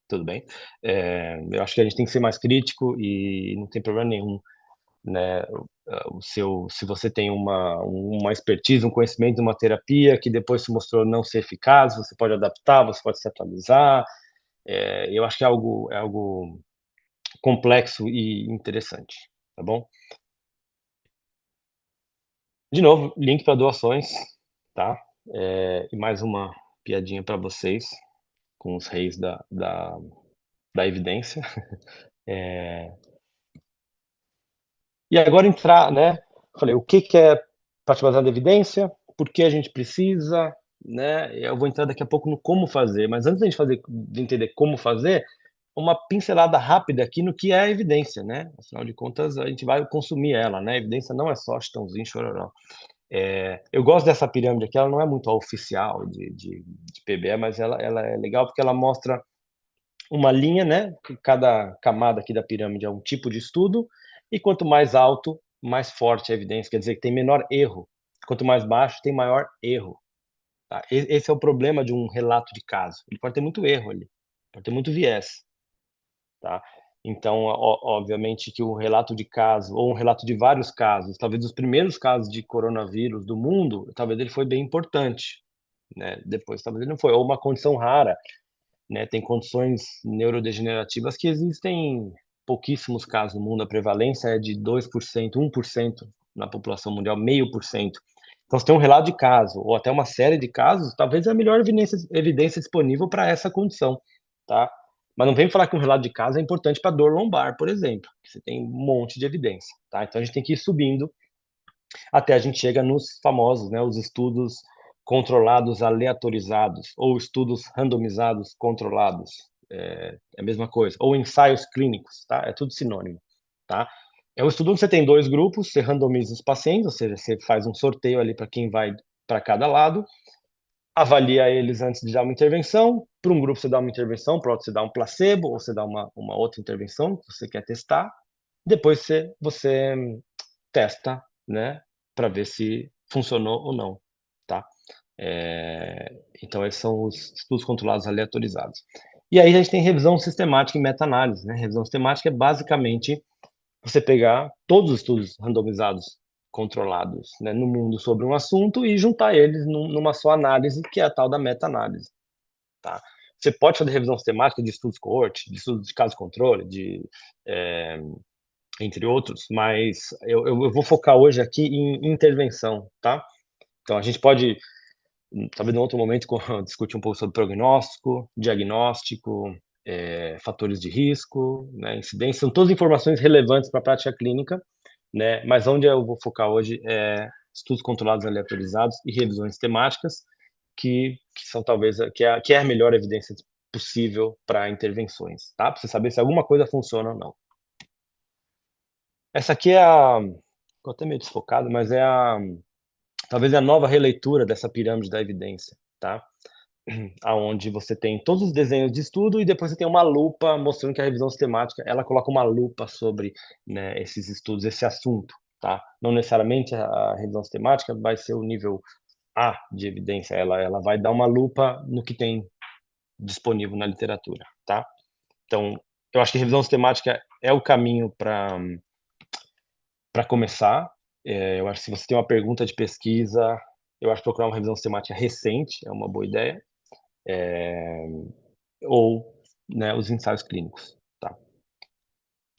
tudo bem. Eu acho que a gente tem que ser mais crítico e não tem problema nenhum, né? Se você tem uma expertise, um conhecimento, uma terapia que depois se mostrou não ser eficaz, você pode adaptar, você pode se atualizar. Eu acho que é algo complexo e interessante, tá bom? De novo, link para doações, tá? E mais uma piadinha para vocês com os reis da evidência. E agora entrar, né? Falei, o que é parte baseada em evidência? Por que a gente precisa? Né? Eu vou entrar daqui a pouco no como fazer, mas antes de entender como fazer, uma pincelada rápida aqui no que é a evidência, né? Afinal de contas, a gente vai consumir ela, né? A evidência não é só Chitãozinho, Chororó. Eu gosto dessa pirâmide aqui, ela não é muito a oficial de PBE, mas ela é legal porque ela mostra uma linha, né? Que cada camada aqui da pirâmide é um tipo de estudo, e quanto mais alto, mais forte a evidência, quer dizer que tem menor erro. Quanto mais baixo, tem maior erro. Tá? Esse é o problema de um relato de caso. Ele pode ter muito erro ali, pode ter muito viés. Tá? Então, obviamente que o relato de caso, ou um relato de vários casos, talvez os primeiros casos de coronavírus do mundo, talvez ele foi bem importante, né? Depois talvez ele não foi, ou uma condição rara, né? Tem condições neurodegenerativas que existem pouquíssimos casos no mundo, a prevalência é de 2%, 1% na população mundial, 0,5%. Então, se tem um relato de caso, ou até uma série de casos, talvez é a melhor evidência disponível para essa condição, tá? Mas não vem falar que um relato de caso é importante para dor lombar, por exemplo, que você tem um monte de evidência, tá? Então, a gente tem que ir subindo até a gente chega nos famosos, né, os estudos controlados aleatorizados, ou estudos randomizados controlados, é a mesma coisa, ou ensaios clínicos, tá? É tudo sinônimo, tá? É um estudo onde você tem dois grupos, você randomiza os pacientes, ou seja, você faz um sorteio ali para quem vai para cada lado, avalia eles antes de dar uma intervenção, para um grupo você dá uma intervenção, para outro você dá um placebo, ou você dá uma outra intervenção que você quer testar, depois você testa, né, para ver se funcionou ou não, tá? Então esses são os estudos controlados aleatorizados. E aí a gente tem revisão sistemática e meta-análise, né? Revisão sistemática é basicamente você pegar todos os estudos randomizados controlados, né, no mundo sobre um assunto e juntar eles numa só análise, que é a tal da meta-análise, tá? Você pode fazer revisão sistemática de estudos coorte, de estudos de caso controle, entre outros, mas eu vou focar hoje aqui em intervenção, tá? Então a gente pode, talvez em outro momento, discutir um pouco sobre prognóstico, diagnóstico, fatores de risco, né, incidência, são todas informações relevantes para a prática clínica, né? Mas onde eu vou focar hoje é estudos controlados aleatorizados e revisões temáticas, que são talvez que é a melhor evidência possível para intervenções, tá? Para você saber se alguma coisa funciona ou não. Essa aqui ficou até meio desfocado, mas talvez é a nova releitura dessa pirâmide da evidência, tá? Aonde você tem todos os desenhos de estudo e depois você tem uma lupa mostrando que a revisão sistemática, ela coloca uma lupa sobre, né, esses estudos, esse assunto, tá? Não necessariamente a revisão sistemática vai ser o nível A de evidência, ela vai dar uma lupa no que tem disponível na literatura, tá? Então, eu acho que revisão sistemática é o caminho para começar. Eu acho que se você tem uma pergunta de pesquisa, eu acho que procurar uma revisão sistemática recente é uma boa ideia. Ou, né, os ensaios clínicos, tá?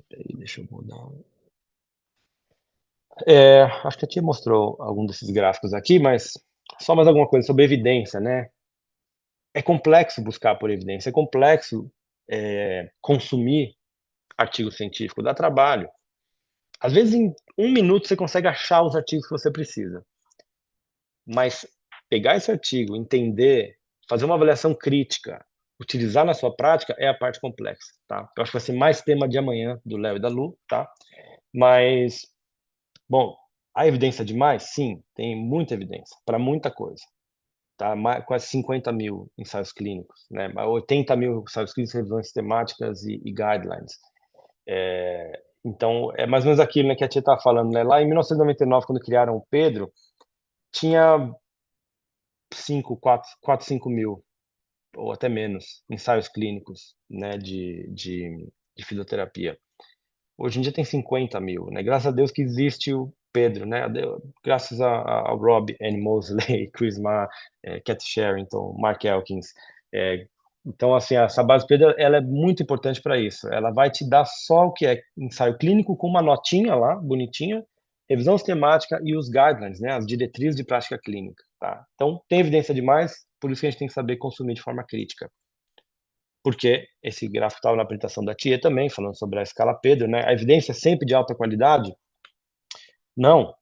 Peraí, deixa eu mudar. Acho que a tia mostrou algum desses gráficos aqui, mas só mais alguma coisa sobre evidência, né? É complexo buscar por evidência, é complexo consumir artigo científico, dá trabalho. Às vezes, em 1 minuto, você consegue achar os artigos que você precisa. Mas pegar esse artigo, entender, fazer uma avaliação crítica, utilizar na sua prática é a parte complexa, tá? Eu acho que vai ser mais tema de amanhã do Léo e da Lu, tá? Mas, bom, há evidência demais? Sim, tem muita evidência para muita coisa, tá? Quase 50 mil ensaios clínicos, né? 80 mil ensaios clínicos, revisões sistemáticas e guidelines. Então, é mais ou menos aquilo, né, que a tia estava falando, né? Lá em 1999, quando criaram o Pedro, tinha 5 mil, ou até menos, ensaios clínicos, né, de fisioterapia. Hoje em dia tem 50 mil, né? Graças a Deus que existe o Pedro, né? Graças ao Rob Ann Mosley, Chris Ma, Cat Sherrington, Mark Elkins. Então, assim, essa base Pedro, ela é muito importante para isso. Ela vai te dar só o que é ensaio clínico com uma notinha lá, bonitinha, revisão sistemática e os guidelines, né? As diretrizes de prática clínica, tá? Então, tem evidência demais, por isso que a gente tem que saber consumir de forma crítica. Porque esse gráfico estava na apresentação da tia também, falando sobre a escala Pedro, né? A evidência é sempre de alta qualidade? Não,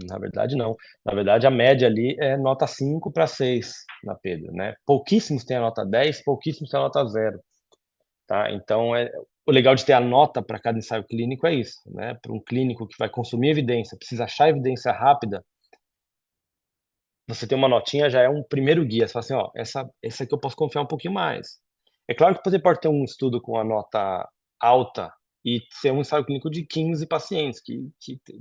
na verdade não. Na verdade, a média ali é nota 5 para 6 na Pedro, né? Pouquíssimos têm a nota 10, pouquíssimos têm a nota 0, tá? Então, o legal de ter a nota para cada ensaio clínico é isso, né? Para um clínico que vai consumir evidência, precisa achar evidência rápida, você ter uma notinha já é um primeiro guia. Você fala assim, ó, essa aqui eu posso confiar um pouquinho mais. É claro que você pode ter um estudo com a nota alta e ser um ensaio clínico de 15 pacientes, que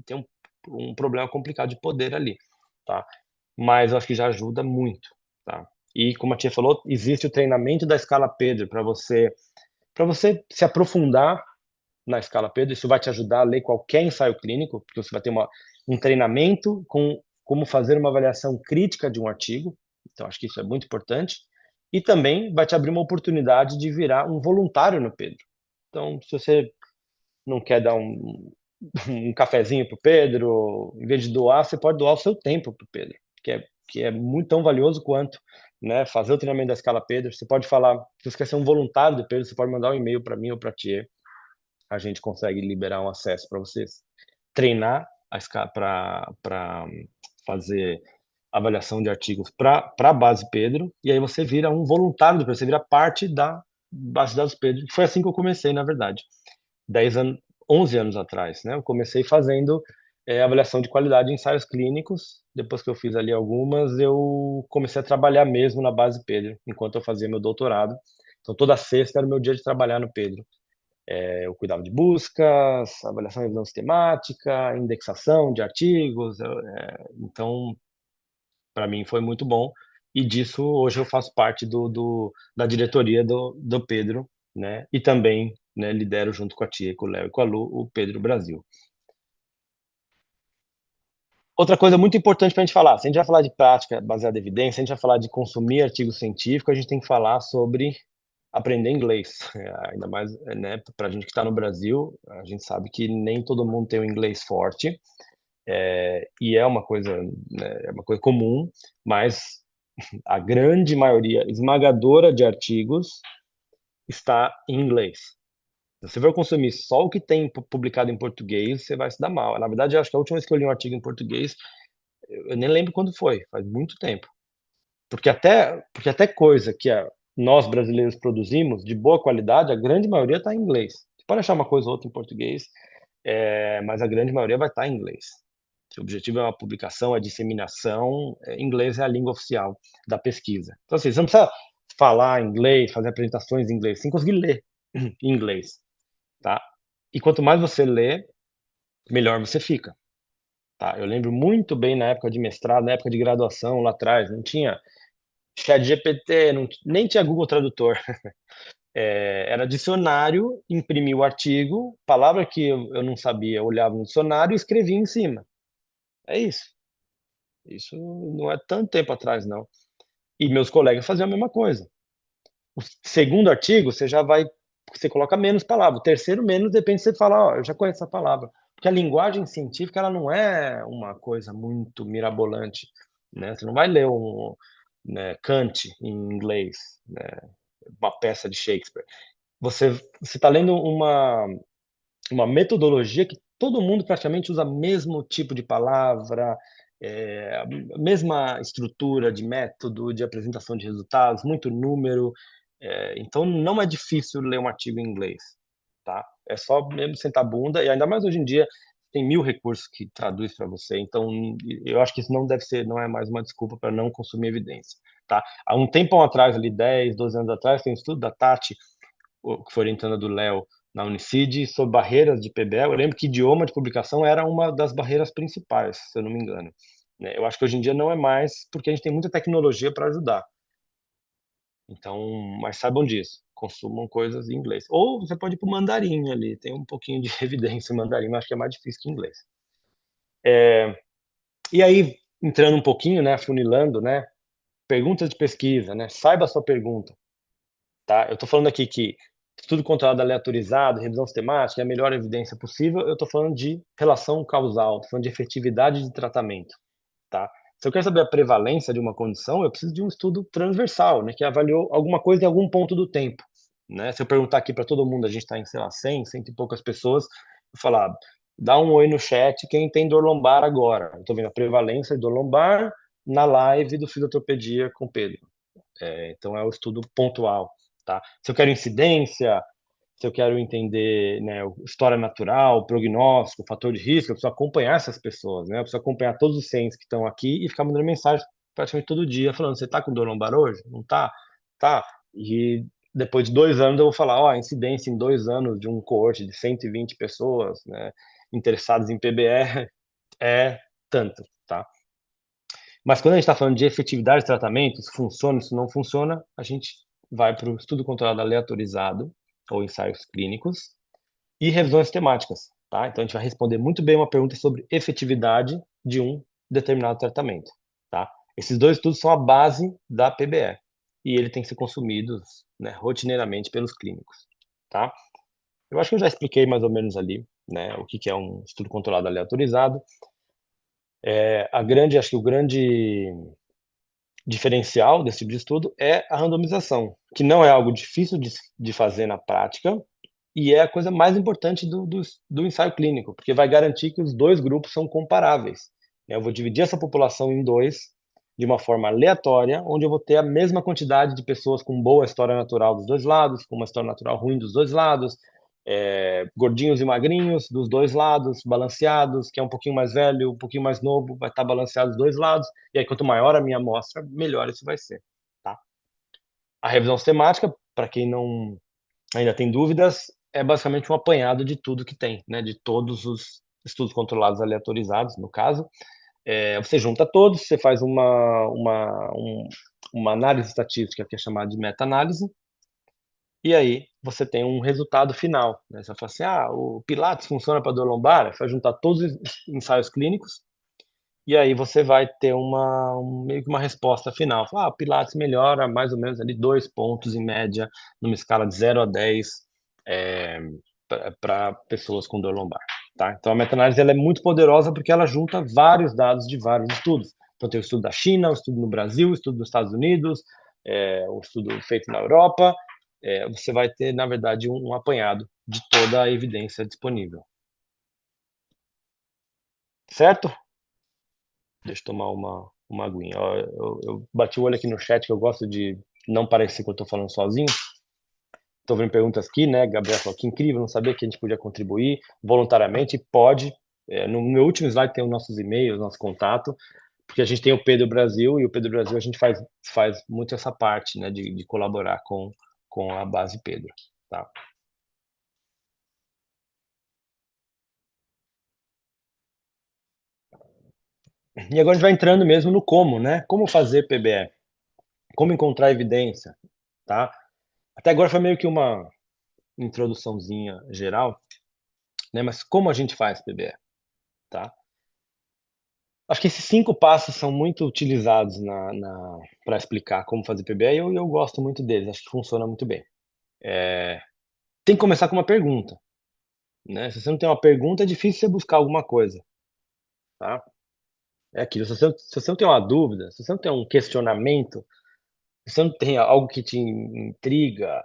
tem um problema complicado de poder ali, tá? Mas eu acho que já ajuda muito, tá? E como a tia falou, existe o treinamento da escala Pedro para você se aprofundar na escala Pedro. Isso vai te ajudar a ler qualquer ensaio clínico, porque você vai ter um treinamento com como fazer uma avaliação crítica de um artigo. Então, acho que isso é muito importante. E também vai te abrir uma oportunidade de virar um voluntário no Pedro. Então, se você não quer dar um cafezinho para o Pedro, em vez de doar, você pode doar o seu tempo para o Pedro, que é muito tão valioso quanto, né, fazer o treinamento da escala Pedro. Você pode falar, se você quer ser um voluntário do Pedro, você pode mandar um e-mail para mim ou para a Tia. A gente consegue liberar um acesso para vocês treinar para fazer avaliação de artigos para a base Pedro, e aí você vira um voluntário do Pedro, você vira parte da base de dados Pedro. Foi assim que eu comecei, na verdade, 10 anos, 11 anos atrás, né? Eu comecei fazendo avaliação de qualidade em ensaios clínicos. Depois que eu fiz ali algumas, eu comecei a trabalhar mesmo na base Pedro, enquanto eu fazia meu doutorado. Então, toda sexta era o meu dia de trabalhar no Pedro. Eu cuidava de buscas, avaliação e revisão sistemática, indexação de artigos. Então, para mim foi muito bom. E disso, hoje eu faço parte da diretoria do Pedro, né? E também, né, lidero junto com a Tia, com o Léo e com a Lu, o Pedro Brasil. Outra coisa muito importante para a gente falar, se a gente vai falar de prática baseada em evidência, se a gente vai falar de consumir artigo científico, a gente tem que falar sobre aprender inglês, ainda mais, né, para a gente que está no Brasil, a gente sabe que nem todo mundo tem o inglês forte, e é uma coisa, né, é uma coisa comum, mas a grande maioria esmagadora de artigos está em inglês. Se você for consumir só o que tem publicado em português, você vai se dar mal. Na verdade, eu acho que a última vez que eu li um artigo em português, eu nem lembro quando foi, faz muito tempo. Porque até coisa que nós brasileiros produzimos de boa qualidade, a grande maioria está em inglês. Você pode achar uma coisa ou outra em português, mas a grande maioria vai estar em inglês. Se o objetivo é uma publicação, é disseminação, inglês é a língua oficial da pesquisa. Então, assim, você não precisa falar inglês, fazer apresentações em inglês, você tem que conseguir ler em inglês, tá? E quanto mais você lê, melhor você fica, tá? Eu lembro muito bem na época de mestrado, na época de graduação, lá atrás, não tinha ChatGPT, nem tinha Google Tradutor. Era dicionário, imprimia o artigo, palavra que eu não sabia, eu olhava no dicionário e escrevia em cima. É isso. Isso não é tanto tempo atrás, não. E meus colegas faziam a mesma coisa. O segundo artigo, você coloca menos palavras. O terceiro, menos, depende se você fala, ó, eu já conheço essa palavra. Porque a linguagem científica, ela não é uma coisa muito mirabolante, né? Você não vai ler né, Kant em inglês, né? Uma peça de Shakespeare. Você está lendo uma metodologia que todo mundo praticamente usa o mesmo tipo de palavra, a mesma estrutura de método, de apresentação de resultados, muito número. Então, não é difícil ler um artigo em inglês, tá? É só mesmo sentar a bunda, e ainda mais hoje em dia, tem 1000 recursos que traduz para você. Então, eu acho que isso não é mais uma desculpa para não consumir evidência, tá? Há um tempo atrás, ali 10, 12 anos atrás, tem um estudo da Tati, que foi orientanda do Léo, na Unicid sobre barreiras de PBE. Eu lembro que idioma de publicação era uma das barreiras principais, se eu não me engano, né? Eu acho que hoje em dia não é mais, porque a gente tem muita tecnologia para ajudar. Então, mas saibam disso, consumam coisas em inglês. Ou você pode ir para o mandarim ali, tem um pouquinho de evidência em mandarim, mas acho que é mais difícil que inglês. E aí, entrando um pouquinho, né, afunilando, né, perguntas de pesquisa, né, saiba a sua pergunta, tá? Eu estou falando aqui que estudo controlado aleatorizado, revisão sistemática é a melhor evidência possível, eu estou falando de relação causal, estou falando de efetividade de tratamento, tá? Se eu quero saber a prevalência de uma condição, eu preciso de um estudo transversal, né, que avaliou alguma coisa em algum ponto do tempo, né? Se eu perguntar aqui para todo mundo, a gente está em, sei lá, 100 e poucas pessoas, eu falar, dá um oi no chat quem tem dor lombar agora. Eu estou vendo a prevalência de dor lombar na live do Fisioterapia com Pedro. Então é o estudo pontual, tá? Se eu quero incidência, se eu quero entender, né, história natural, prognóstico, fator de risco, eu preciso acompanhar essas pessoas, né? Eu preciso acompanhar todos os 100 que estão aqui e ficar mandando mensagem praticamente todo dia, falando, você tá com dor lombar hoje? Não tá? Tá. E depois de 2 anos eu vou falar, ó, a incidência em 2 anos de um coorte de 120 pessoas, né, interessadas em PBE é tanto, tá? Mas quando a gente está falando de efetividade de tratamento, se funciona, se não funciona, a gente vai para o estudo controlado aleatorizado, ou ensaios clínicos, e revisões temáticas, tá? Então a gente vai responder muito bem uma pergunta sobre efetividade de um determinado tratamento, tá? Esses 2 estudos são a base da PBE, e ele tem que ser consumido, né, rotineiramente pelos clínicos, tá? Eu acho que eu já expliquei mais ou menos ali, né, o que é um estudo controlado aleatorizado. Acho que o grande diferencial desse tipo de estudo é a randomização, que não é algo difícil de fazer na prática, e é a coisa mais importante do ensaio clínico, porque vai garantir que os 2 grupos são comparáveis, né? Eu vou dividir essa população em 2, de uma forma aleatória, onde eu vou ter a mesma quantidade de pessoas com boa história natural dos 2 lados, com uma história natural ruim dos 2 lados, gordinhos e magrinhos dos 2 lados, balanceados, que é um pouquinho mais velho, um pouquinho mais novo, vai estar balanceado dos 2 lados, e aí quanto maior a minha amostra, melhor isso vai ser, tá? A revisão sistemática, para quem não ainda tem dúvidas, é basicamente um apanhado de tudo que tem, né, de todos os estudos controlados aleatorizados, no caso. Você junta todos, você faz uma análise estatística que é chamada de meta-análise, e aí você tem um resultado final, né? Você vai falar assim, o Pilates funciona para dor lombar, você vai juntar todos os ensaios clínicos, e aí você vai ter meio que uma resposta final. Fala, Pilates melhora mais ou menos ali 2 pontos em média, numa escala de 0 a 10, para pessoas com dor lombar, tá? Então a meta-análise ela é muito poderosa porque ela junta vários dados de vários estudos. Então tem o estudo da China, o estudo no Brasil, o estudo nos Estados Unidos, o estudo feito na Europa. Você vai ter, na verdade, um apanhado de toda a evidência disponível. Certo? Deixa eu tomar uma aguinha. Ó, eu bati o olho aqui no chat, que eu gosto de não parecer que eu estou falando sozinho. Estou vendo perguntas aqui, né? Gabriel falou que incrível, não sabia que a gente podia contribuir voluntariamente. Pode. No meu último slide tem os nossos e-mails, nosso contato, porque a gente tem o Pedro Brasil, e o Pedro Brasil a gente faz muito essa parte, né, de colaborar com a base Pedro, tá? E agora a gente vai entrando mesmo no como, né? Como fazer PBE, como encontrar evidência, tá? Até agora foi meio que uma introduçãozinha geral, né? Mas como a gente faz PBE, tá? Acho que esses 5 passos são muito utilizados para explicar como fazer PBE, e eu gosto muito deles, acho que funciona muito bem. Tem que começar com uma pergunta, né? Se você não tem uma pergunta, é difícil você buscar alguma coisa, tá? É aquilo, se você não tem uma dúvida, se você não tem um questionamento, se você não tem algo que te intriga,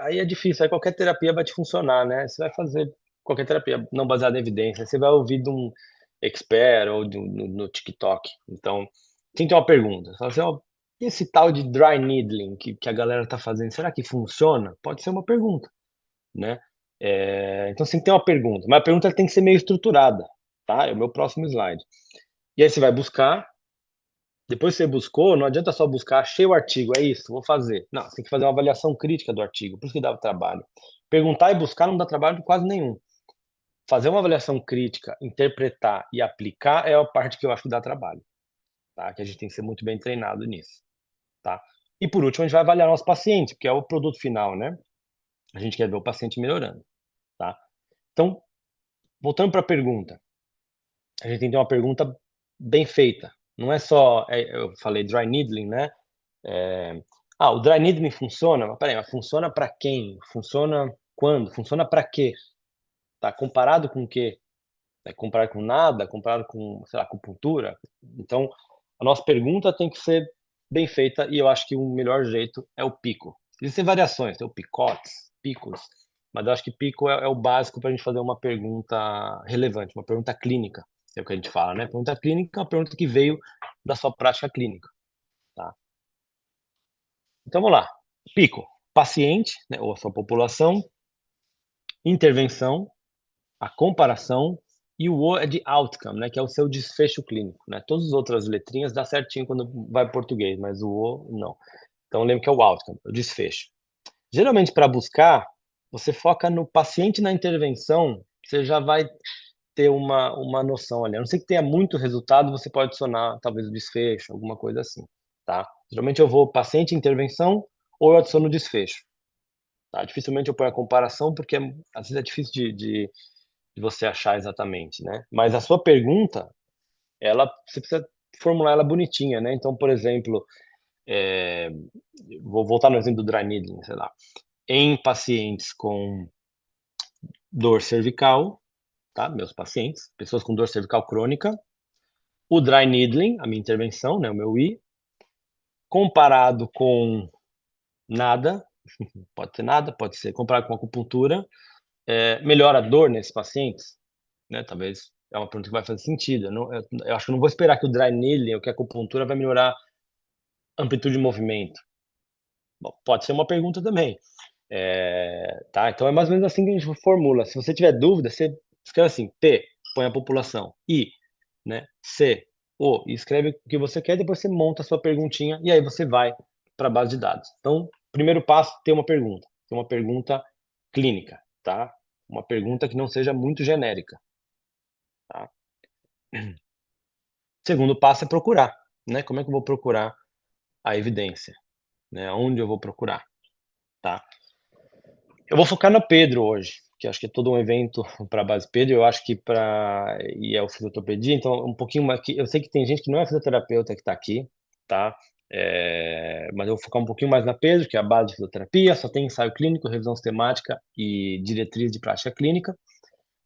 aí é difícil, aí qualquer terapia vai te funcionar, né? Você vai fazer qualquer terapia não baseada em evidência, você vai ouvir de um expert ou no TikTok. Então, tem que ter uma pergunta. Você fala assim, ó, esse tal de dry needling que a galera tá fazendo, será que funciona? Pode ser uma pergunta, né? Então, você tem que ter uma pergunta, mas a pergunta tem que ser meio estruturada, tá? É o meu próximo slide. E aí você vai buscar. Depois que você buscou, não adianta só buscar, achei o artigo, é isso, vou fazer. Não, você tem que fazer uma avaliação crítica do artigo, por isso que dá trabalho. Perguntar e buscar não dá trabalho quase nenhum. Fazer uma avaliação crítica, interpretar e aplicar é a parte que eu acho que dá trabalho, tá? Que a gente tem que ser muito bem treinado nisso, tá? E por último, a gente vai avaliar nosso paciente, porque é o produto final, né? A gente quer ver o paciente melhorando, tá? Então, voltando para a pergunta, a gente tem que ter uma pergunta bem feita. Não é só, eu falei dry needling, né? O dry needling funciona? Mas peraí, mas funciona para quem? Funciona quando? Funciona para quê? Tá comparado com o quê? É comparado com nada? Comparado com, sei lá, acupuntura? Então, a nossa pergunta tem que ser bem feita e eu acho que o melhor jeito é o pico. Existem variações, tem o picotes, picos, mas eu acho que pico é o básico para a gente fazer uma pergunta relevante, uma pergunta clínica, é o que a gente fala, né? Pergunta clínica é uma pergunta que veio da sua prática clínica, tá? Então vamos lá. Pico, paciente, né, ou a sua população, intervenção, a comparação e o O é de outcome, né, que é o seu desfecho clínico, né? Todas as outras letrinhas dá certinho quando vai português, mas o O não. Então lembra que é o outcome, o desfecho. Geralmente para buscar, você foca no paciente na intervenção, você já vai ter uma noção ali. A não ser que tenha muito resultado, você pode adicionar talvez o desfecho, alguma coisa assim, tá? Geralmente eu vou paciente intervenção ou eu adiciono o desfecho, tá? Dificilmente eu ponho a comparação, porque às vezes é difícil de você achar exatamente, né? Mas a sua pergunta, você precisa formular ela bonitinha, né? Então, por exemplo, vou voltar no exemplo do dry needling, sei lá. Em pacientes com dor cervical, tá? Meus pacientes, pessoas com dor cervical crônica, o dry needling, a minha intervenção, né? O meu I, comparado com nada, pode ser nada, pode ser comparado com acupuntura, melhora a dor nesses pacientes, né? Talvez é uma pergunta que vai fazer sentido. Eu acho que eu não vou esperar que o dry needling ou que a acupuntura vai melhorar amplitude de movimento. Bom, pode ser uma pergunta também. Tá? Então é mais ou menos assim que a gente formula. Se você tiver dúvida, você escreve assim, P, põe a população, I, né? C, O, e escreve o que você quer, depois você monta a sua perguntinha e aí você vai para a base de dados. Então, primeiro passo, ter uma pergunta clínica, tá? Uma pergunta que não seja muito genérica, tá? Segundo passo é procurar, né? Como é que eu vou procurar a evidência, né? Onde eu vou procurar, tá? Eu vou focar no Pedro hoje, que acho que é todo um evento para a base Pedro. Eu acho que e é o fisioterapia, então um pouquinho mais. Eu sei que tem gente que não é fisioterapeuta que está aqui, tá? Mas eu vou focar um pouquinho mais na Pedro, que é a base de fisioterapia. Só tem ensaio clínico, revisão sistemática e diretriz de prática clínica.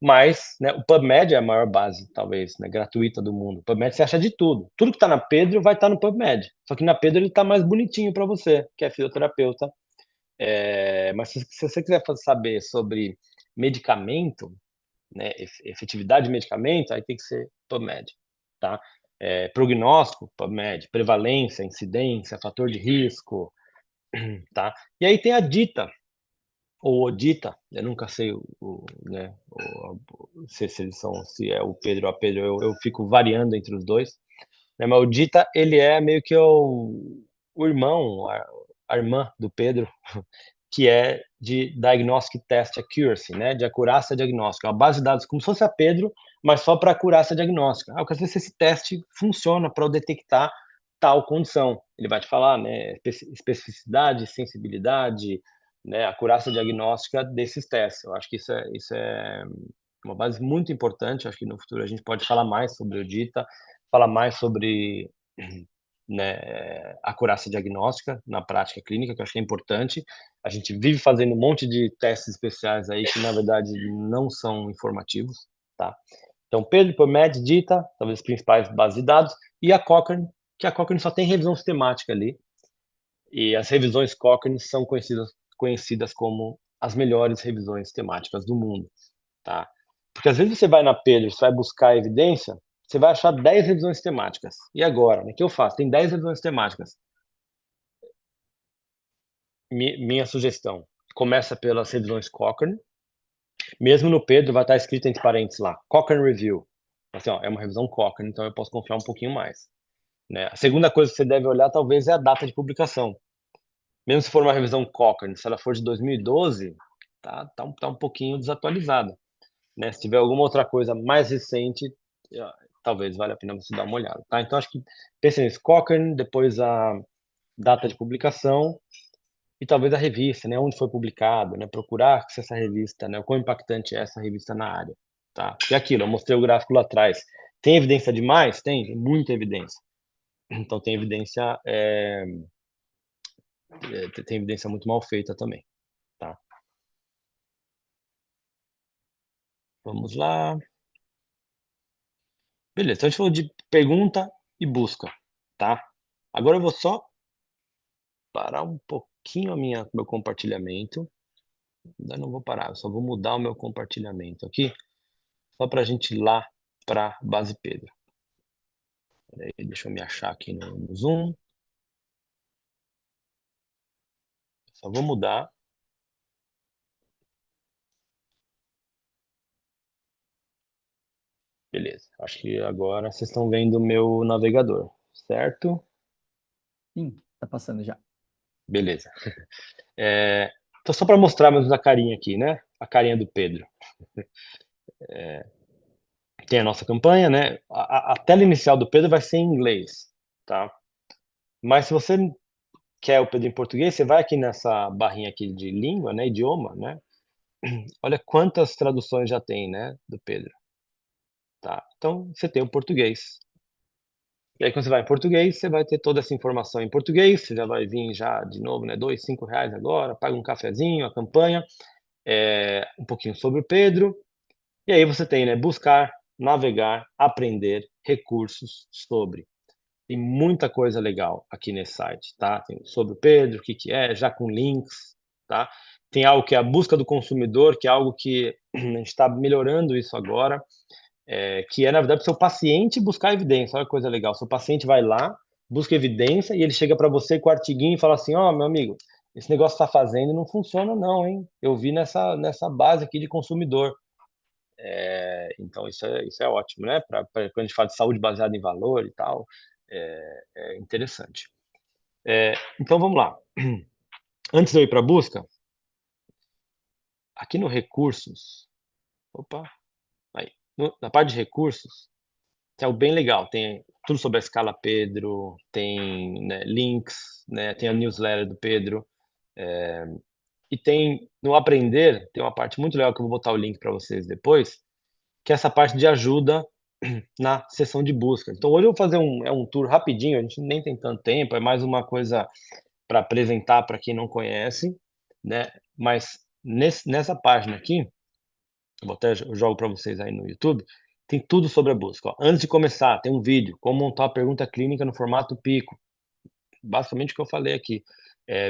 Mas, né, o PubMed é a maior base, talvez, né, gratuita do mundo. O PubMed você acha de tudo. Tudo que está na Pedro vai estar no PubMed. Só que na Pedro ele está mais bonitinho para você, que é fisioterapeuta. Mas se você quiser saber sobre medicamento, né, efetividade de medicamento, aí tem que ser PubMed, tá? Prognóstico, PubMed, prevalência, incidência, fator de risco, tá? E aí tem a DITA, ou Odita, eu nunca sei né, se eles são, se é o Pedro ou a Pedro, eu fico variando entre os dois, né, mas o Dita, ele é meio que o irmão, a irmã do Pedro, que é de Diagnostic Test Accuracy, né, de acurácia diagnóstica, uma base de dados como se fosse a Pedro, mas só para acurácia diagnóstica. Eu quero ver se esse teste funciona para eu detectar tal condição. Ele vai te falar, né, especificidade, sensibilidade, né, acurácia diagnóstica desses testes. Eu acho que isso é uma base muito importante. Acho que no futuro a gente pode falar mais sobre o DITA, falar mais sobre, né, acurácia diagnóstica na prática clínica, que eu acho que é importante. A gente vive fazendo um monte de testes especiais aí que, na verdade, não são informativos, tá? Então, Pedro, PubMed, DITA, talvez as principais bases de dados, e a Cochrane, que a Cochrane só tem revisão sistemática ali, e as revisões Cochrane são conhecidas como as melhores revisões temáticas do mundo, tá? Porque às vezes você vai na Pedro, você vai buscar evidência, você vai achar 10 revisões temáticas. E agora, o que eu faço? Tem 10 revisões temáticas. Minha sugestão, começa pelas revisões Cochrane. Mesmo no Pedro vai estar escrito entre parênteses lá, Cochrane Review. Assim, ó, é uma revisão Cochrane, então eu posso confiar um pouquinho mais, né? A segunda coisa que você deve olhar talvez é a data de publicação. Mesmo se for uma revisão Cochrane, se ela for de 2012, tá um pouquinho desatualizada, né? Se tiver alguma outra coisa mais recente, talvez valha a pena você dar uma olhada, tá? Então acho que pensa nisso, Cochrane, depois a data de publicação e talvez a revista, né? Onde foi publicado, né? Procurar se essa revista, né? O quão impactante é essa revista na área, tá? E aquilo, eu mostrei o gráfico lá atrás. Tem evidência demais? Tem muita evidência. Então tem evidência, tem evidência muito mal feita também, tá? Vamos lá. Beleza, então a gente falou de pergunta e busca, tá? Agora eu vou só parar um pouquinho meu compartilhamento. Ainda não vou parar, eu só vou mudar o meu compartilhamento aqui, só para a gente ir lá para Base Pedro. Peraí, deixa eu me achar aqui no Zoom. Só vou mudar. Beleza, acho que agora vocês estão vendo o meu navegador, certo? Sim, tá passando já. Beleza. Então só para mostrar mais a carinha aqui, né? A carinha do Pedro. Tem a nossa campanha, né? A tela inicial do Pedro vai ser em inglês, tá? Mas se você quer o Pedro em português, você vai aqui nessa barrinha aqui de língua, né? Idioma, né? Olha quantas traduções já tem, né? Do Pedro, tá? Então você tem o português. E aí quando você vai em português, você vai ter toda essa informação em português. Você já vai vir já de novo, né? R$ 5 agora. Paga um cafezinho, a campanha, um pouquinho sobre o Pedro. E aí você tem, né? Buscar, navegar, aprender, recursos sobre. Tem muita coisa legal aqui nesse site, tá? Tem sobre o Pedro, o que que é, já com links, tá? Tem algo que é a busca do consumidor, que é algo que a gente está melhorando isso agora, que é, na verdade, o seu paciente buscar evidência. Olha que coisa legal. Seu paciente vai lá, busca evidência e ele chega para você com o artiguinho e fala assim: ó, meu amigo, esse negócio que está fazendo não funciona não, hein? Eu vi nessa base aqui de consumidor. Então isso é ótimo, né? Quando a gente fala de saúde baseada em valor e tal, é interessante. Então vamos lá. Antes de eu ir para a busca, aqui no recursos, opa, aí, na parte de recursos, tem algo bem legal. Tem tudo sobre a escala Pedro, tem, né, links, né, tem a newsletter do Pedro, e tem no aprender, tem uma parte muito legal que eu vou botar o link para vocês depois, que é essa parte de ajuda na sessão de busca. Então hoje eu vou fazer um tour rapidinho, a gente nem tem tanto tempo, é mais uma coisa para apresentar para quem não conhece, né? Mas nessa página aqui, eu jogo para vocês aí no YouTube, tem tudo sobre a busca. Ó. Antes de começar, tem um vídeo, como montar a pergunta clínica no formato Pico. Basicamente o que eu falei aqui.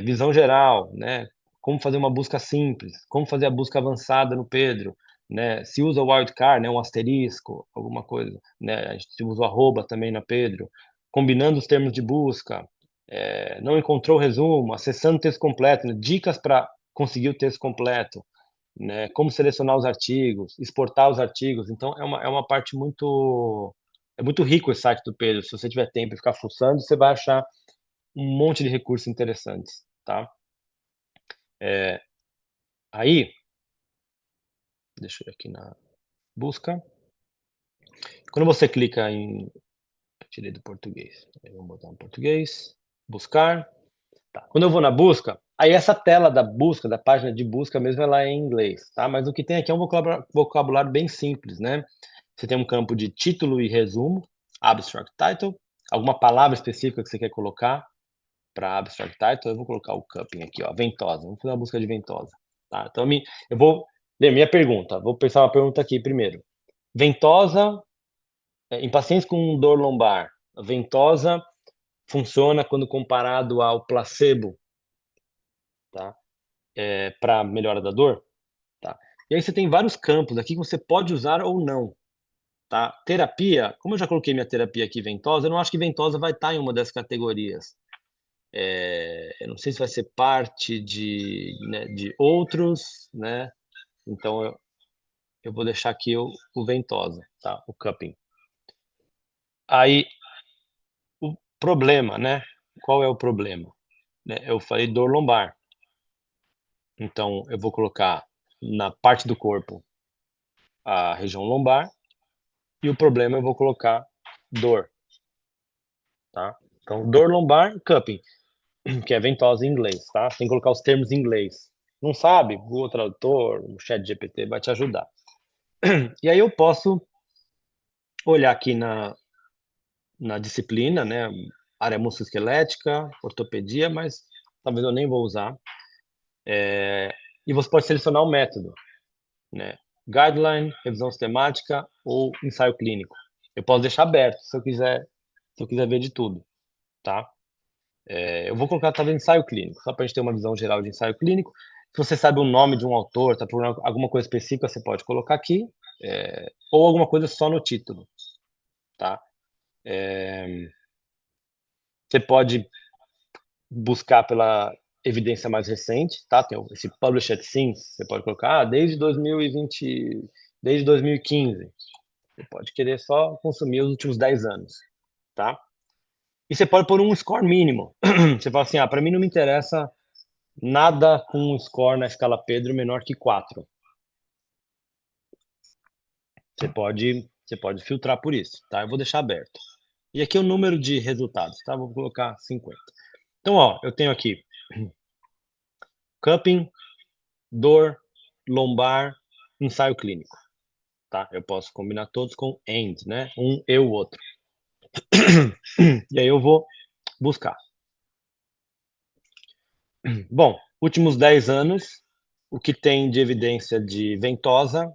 Visão geral, né? Como fazer uma busca simples, como fazer a busca avançada no Pedro, né? Se usa o wildcard, né? Um asterisco, alguma coisa, né? A gente usa o arroba também na Pedro. Combinando os termos de busca, não encontrou o resumo, acessando o texto completo, né? Dicas para conseguir o texto completo, né? Como selecionar os artigos, exportar os artigos. Então é uma parte muito rico esse site do Pedro. Se você tiver tempo e ficar fuçando, você vai achar um monte de recursos interessantes, tá? Aí, deixa eu ir aqui na busca. Quando você clica em, tirei do português, aí vamos botar no português, buscar. Tá. Quando eu vou na busca, aí essa tela da busca, da página de busca mesmo, ela é em inglês, tá? Mas o que tem aqui é um vocabulário bem simples, né? Você tem um campo de título e resumo, abstract title, alguma palavra específica que você quer colocar para abstract title, eu vou colocar o cupping aqui, ó, ventosa. Vamos fazer uma busca de ventosa, tá? Então eu vou ler minha pergunta. Vou pensar uma pergunta aqui primeiro. Ventosa, em pacientes com dor lombar, a ventosa funciona quando comparado ao placebo, tá? Para melhora da dor, tá? E aí você tem vários campos aqui que você pode usar ou não, tá? Terapia, como eu já coloquei minha terapia aqui ventosa, eu não acho que ventosa vai estar em uma das categorias. Eu não sei se vai ser parte né, de outros, né? Então eu vou deixar aqui o ventosa, tá? O cupping. Aí o problema, né? Qual é o problema? Né, eu falei dor lombar. Então eu vou colocar na parte do corpo a região lombar, e o problema eu vou colocar dor, tá? Então, dor lombar, cupping, que é ventosa em inglês, tá? Tem que colocar os termos em inglês. Não sabe? Google Tradutor, o Chat GPT vai te ajudar. E aí eu posso olhar aqui na disciplina, né? Área musculoesquelética, ortopedia, mas talvez eu nem vou usar. E você pode selecionar o método, né? Guideline, revisão sistemática ou ensaio clínico. Eu posso deixar aberto se eu quiser ver de tudo, tá? Eu vou colocar talvez ensaio clínico, só para a gente ter uma visão geral de ensaio clínico. Se você sabe o nome de um autor, está procurando alguma coisa específica, você pode colocar aqui, ou alguma coisa só no título, tá? Você pode buscar pela evidência mais recente, tá? Tem esse Published Since, você pode colocar desde 2020, desde 2015. Você pode querer só consumir os últimos 10 anos, tá? E você pode pôr um score mínimo. Você fala assim, para mim não me interessa nada com um score na escala Pedro menor que 4. Você pode filtrar por isso, tá? Eu vou deixar aberto. E aqui é o número de resultados, tá? Vou colocar 50. Então, ó, eu tenho aqui cupping, dor, lombar, ensaio clínico, tá? Eu posso combinar todos com AND, né? Um e o outro. E aí eu vou buscar. Bom, últimos 10 anos, o que tem de evidência de ventosa,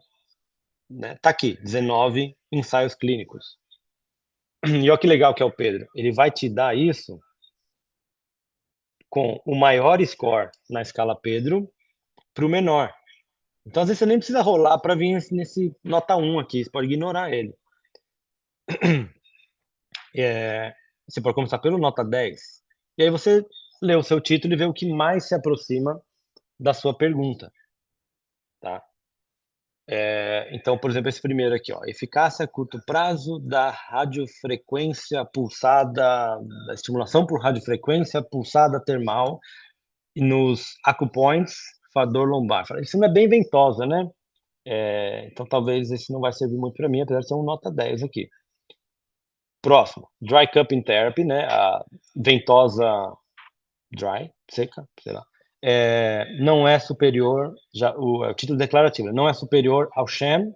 né? Tá aqui, 19 ensaios clínicos. E olha que legal que é o Pedro. Ele vai te dar isso com o maior score na escala Pedro para o menor. Então, às vezes, você nem precisa rolar para vir nesse nota 1 aqui, você pode ignorar ele. Você pode começar pelo nota 10. E aí você lê o seu título e vê o que mais se aproxima da sua pergunta, tá? Então, por exemplo, esse primeiro aqui, ó, eficácia a curto prazo da radiofrequência pulsada, da estimulação por radiofrequência pulsada termal nos acupoints, dor lombar. Isso não é bem ventosa, né? Então, talvez esse não vai servir muito para mim, apesar de ser um nota 10 aqui. Próximo, dry cupping therapy, né? A ventosa dry, seca, sei lá. Não é superior, o título declarativo, não é superior ao sham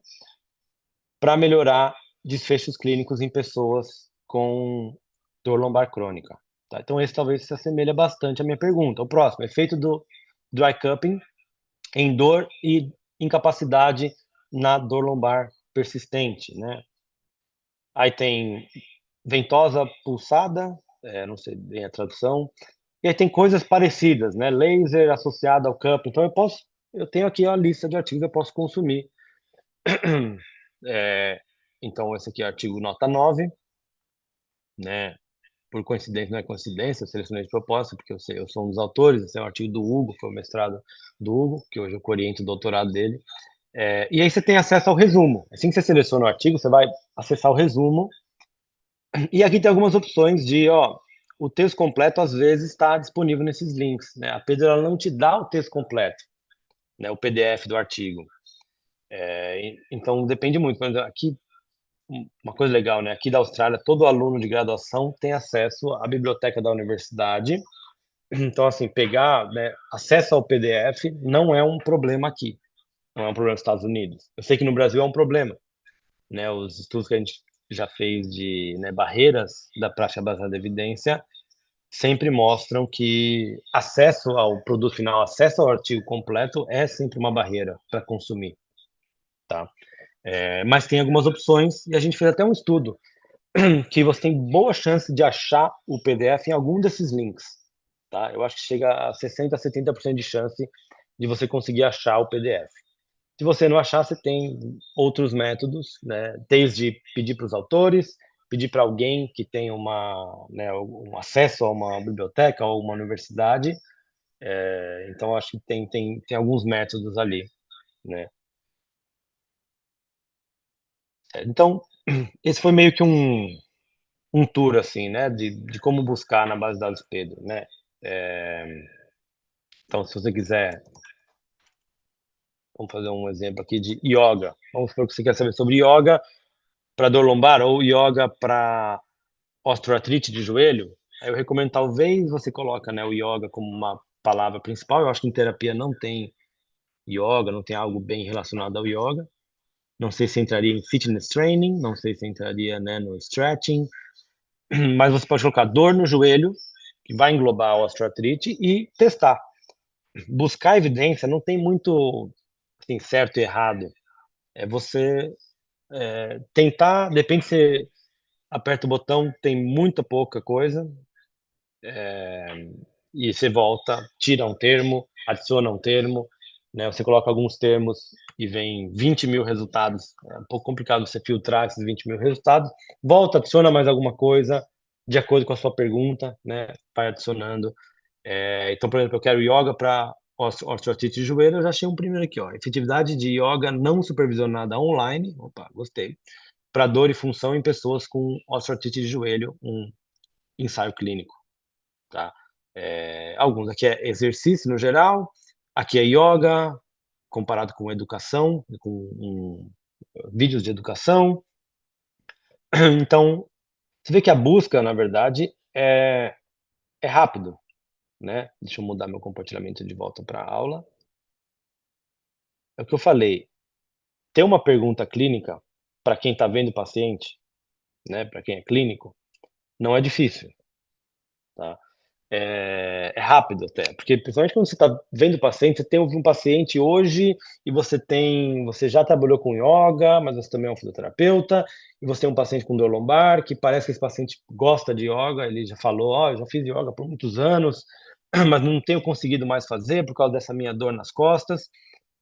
para melhorar desfechos clínicos em pessoas com dor lombar crônica. Tá? Então, esse talvez se assemelha bastante à minha pergunta. O próximo, efeito do dry cupping em dor e incapacidade na dor lombar persistente, né? Aí tem ventosa pulsada, não sei bem a tradução, e aí tem coisas parecidas, né? Laser associado ao cupping. Então eu tenho aqui a lista de artigos que eu posso consumir. Então esse aqui é o artigo nota 9, né? Por coincidência, não é coincidência, eu selecionei de propósito, porque eu sou um dos autores, esse é um artigo do Hugo, foi o mestrado do Hugo, que hoje eu oriento o doutorado dele. E aí você tem acesso ao resumo. Assim que você seleciona o artigo, você vai acessar o resumo. E aqui tem algumas opções de, o texto completo às vezes está disponível nesses links, né? A Pedro ela não te dá o texto completo, né? O PDF do artigo. Então depende muito. Mas aqui uma coisa legal, né? Aqui da Austrália, todo aluno de graduação tem acesso à biblioteca da universidade. Então, assim, pegar, né, acesso ao PDF não é um problema aqui, não é um problema nos Estados Unidos. Eu sei que no Brasil é um problema, né? Os estudos que a gente já fez de, né, barreiras da prática baseada em evidência sempre mostram que acesso ao produto final, acesso ao artigo completo é sempre uma barreira para consumir, tá? Mas tem algumas opções e a gente fez até um estudo que você tem boa chance de achar o PDF em algum desses links, tá? Eu acho que chega a 60% a 70% de chance de você conseguir achar o PDF. Se você não achar, você tem outros métodos, né? Desde pedir para os autores, pedir para alguém que tem né, um acesso a uma biblioteca ou uma universidade. Então, acho que tem alguns métodos ali, né? Então, esse foi meio que um tour, assim, né? De como buscar na base de dados Pedro, né? Então, se você quiser Vamos fazer um exemplo aqui de yoga. Vamos supor que você quer saber sobre yoga para dor lombar ou yoga para osteoartrite de joelho. Aí eu recomendo, talvez você coloca, né, o yoga como uma palavra principal. Eu acho que em terapia não tem yoga, não tem algo bem relacionado ao yoga. Não sei se entraria em fitness training, não sei se entraria, né, no stretching, mas você pode colocar dor no joelho, que vai englobar a osteoartrite, e testar. Buscar evidência não tem muito, assim, certo e errado. É você tentar, depende se você aperta o botão, tem muita pouca coisa, e você volta, tira um termo, adiciona um termo, né? Você coloca alguns termos e vem 20.000 resultados. É um pouco complicado você filtrar esses 20.000 resultados. Volta, adiciona mais alguma coisa de acordo com a sua pergunta, né? Vai adicionando. Então, por exemplo, eu quero yoga para osteoartrite de joelho, eu já achei um primeiro aqui, ó. Efetividade de yoga não supervisionada online. Opa, gostei. Para dor e função em pessoas com osteoartrite de joelho, um ensaio clínico, tá? Alguns aqui é exercício no geral, aqui é yoga, comparado com educação, com vídeos de educação. Então, você vê que a busca, na verdade, é rápido, né? Deixa eu mudar meu compartilhamento de volta para a aula. É o que eu falei, ter uma pergunta clínica para quem está vendo o paciente, né, para quem é clínico, não é difícil, tá? É rápido até, porque principalmente quando você está vendo o paciente, você tem um paciente hoje e você já trabalhou com yoga, mas você também é um fisioterapeuta, e você tem um paciente com dor lombar, que parece que esse paciente gosta de yoga, ele já falou: "Ó, eu já fiz yoga por muitos anos, mas não tenho conseguido mais fazer por causa dessa minha dor nas costas".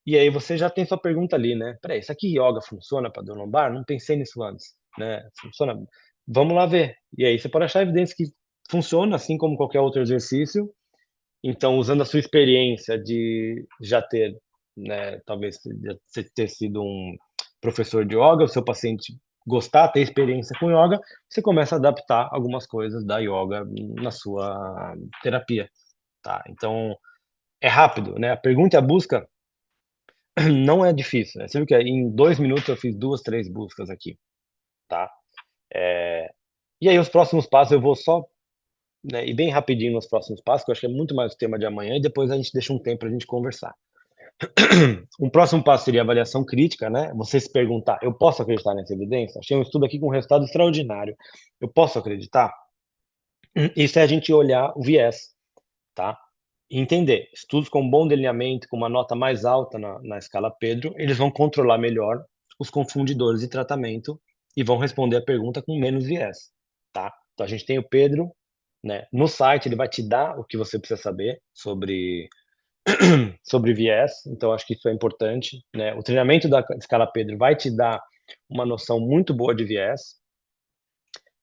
E aí você já tem sua pergunta ali, né: "Espera aí, isso aqui yoga funciona para dor lombar? Não pensei nisso antes", né, funciona, vamos lá ver. E aí você pode achar evidência que funciona, assim como qualquer outro exercício. Então, usando a sua experiência de já ter, né, talvez já você ter sido um professor de yoga, o seu paciente gostar, ter experiência com yoga, você começa a adaptar algumas coisas da yoga na sua terapia, tá. Então, é rápido, né, a pergunta e a busca não é difícil, né. Você viu que em 2 minutos eu fiz 2, 3 buscas aqui, tá. E aí os próximos passos eu vou só, né, ir bem rapidinho nos próximos passos, que eu acho que é muito mais o tema de amanhã, e depois a gente deixa um tempo pra gente conversar. Um próximo passo seria a avaliação crítica, né, você se perguntar: "Eu posso acreditar nessa evidência? Achei um estudo aqui com um resultado extraordinário, eu posso acreditar?". Isso é a gente olhar o viés, tá, e entender, estudos com bom delineamento, com uma nota mais alta na escala Pedro, eles vão controlar melhor os confundidores de tratamento e vão responder a pergunta com menos viés, tá. Então a gente tem o Pedro, né, no site ele vai te dar o que você precisa saber sobre viés, então acho que isso é importante, né. O treinamento da escala Pedro vai te dar uma noção muito boa de viés.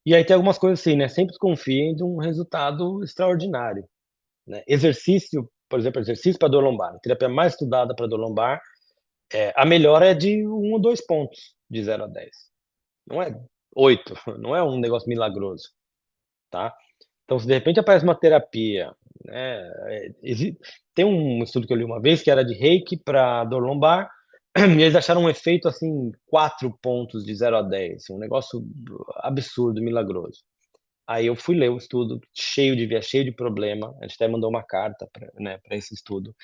E aí tem algumas coisas assim, né, sempre confiem de um resultado extraordinário, né. Exercício, por exemplo, exercício para dor lombar, a terapia mais estudada para dor lombar, a melhora é de 1 ou 2 pontos, de 0 a 10. Não é 8, não é um negócio milagroso, tá. Então, se de repente aparece uma terapia, né, tem um estudo que eu li uma vez que era de reiki para dor lombar, e eles acharam um efeito, assim, 4 pontos de 0 a 10, um negócio absurdo, milagroso. Aí eu fui ler o estudo, cheio de viés, cheio de problema, a gente até mandou uma carta para, né, para esse estudo.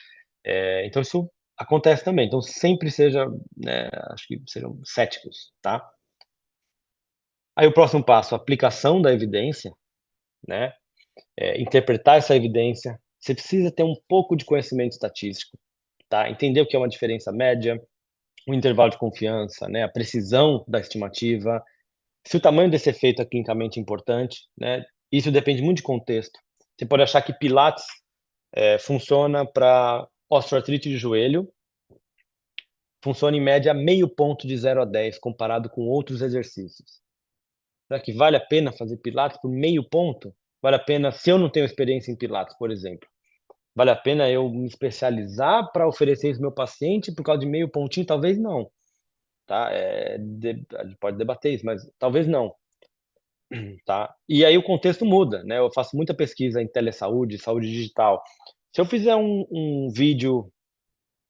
Então isso acontece também, então sempre seja, né, acho que sejam céticos, tá. Aí o próximo passo, aplicação da evidência, né. Interpretar essa evidência, você precisa ter um pouco de conhecimento estatístico, tá? Entender o que é uma diferença média, o intervalo de confiança, né, a precisão da estimativa, se o tamanho desse efeito é clinicamente importante, né? Isso depende muito de contexto. Você pode achar que pilates, funciona para osteoartrite de joelho, funciona em média meio ponto de 0 a 10 comparado com outros exercícios. Será que vale a pena fazer pilates por meio ponto? Vale a pena se eu não tenho experiência em pilates, por exemplo? Vale a pena eu me especializar para oferecer isso ao meu paciente por causa de meio pontinho? Talvez não, tá, a gente pode debater isso, mas talvez não, tá. E aí o contexto muda, né, eu faço muita pesquisa em telesaúde, saúde digital. Se eu fizer um vídeo,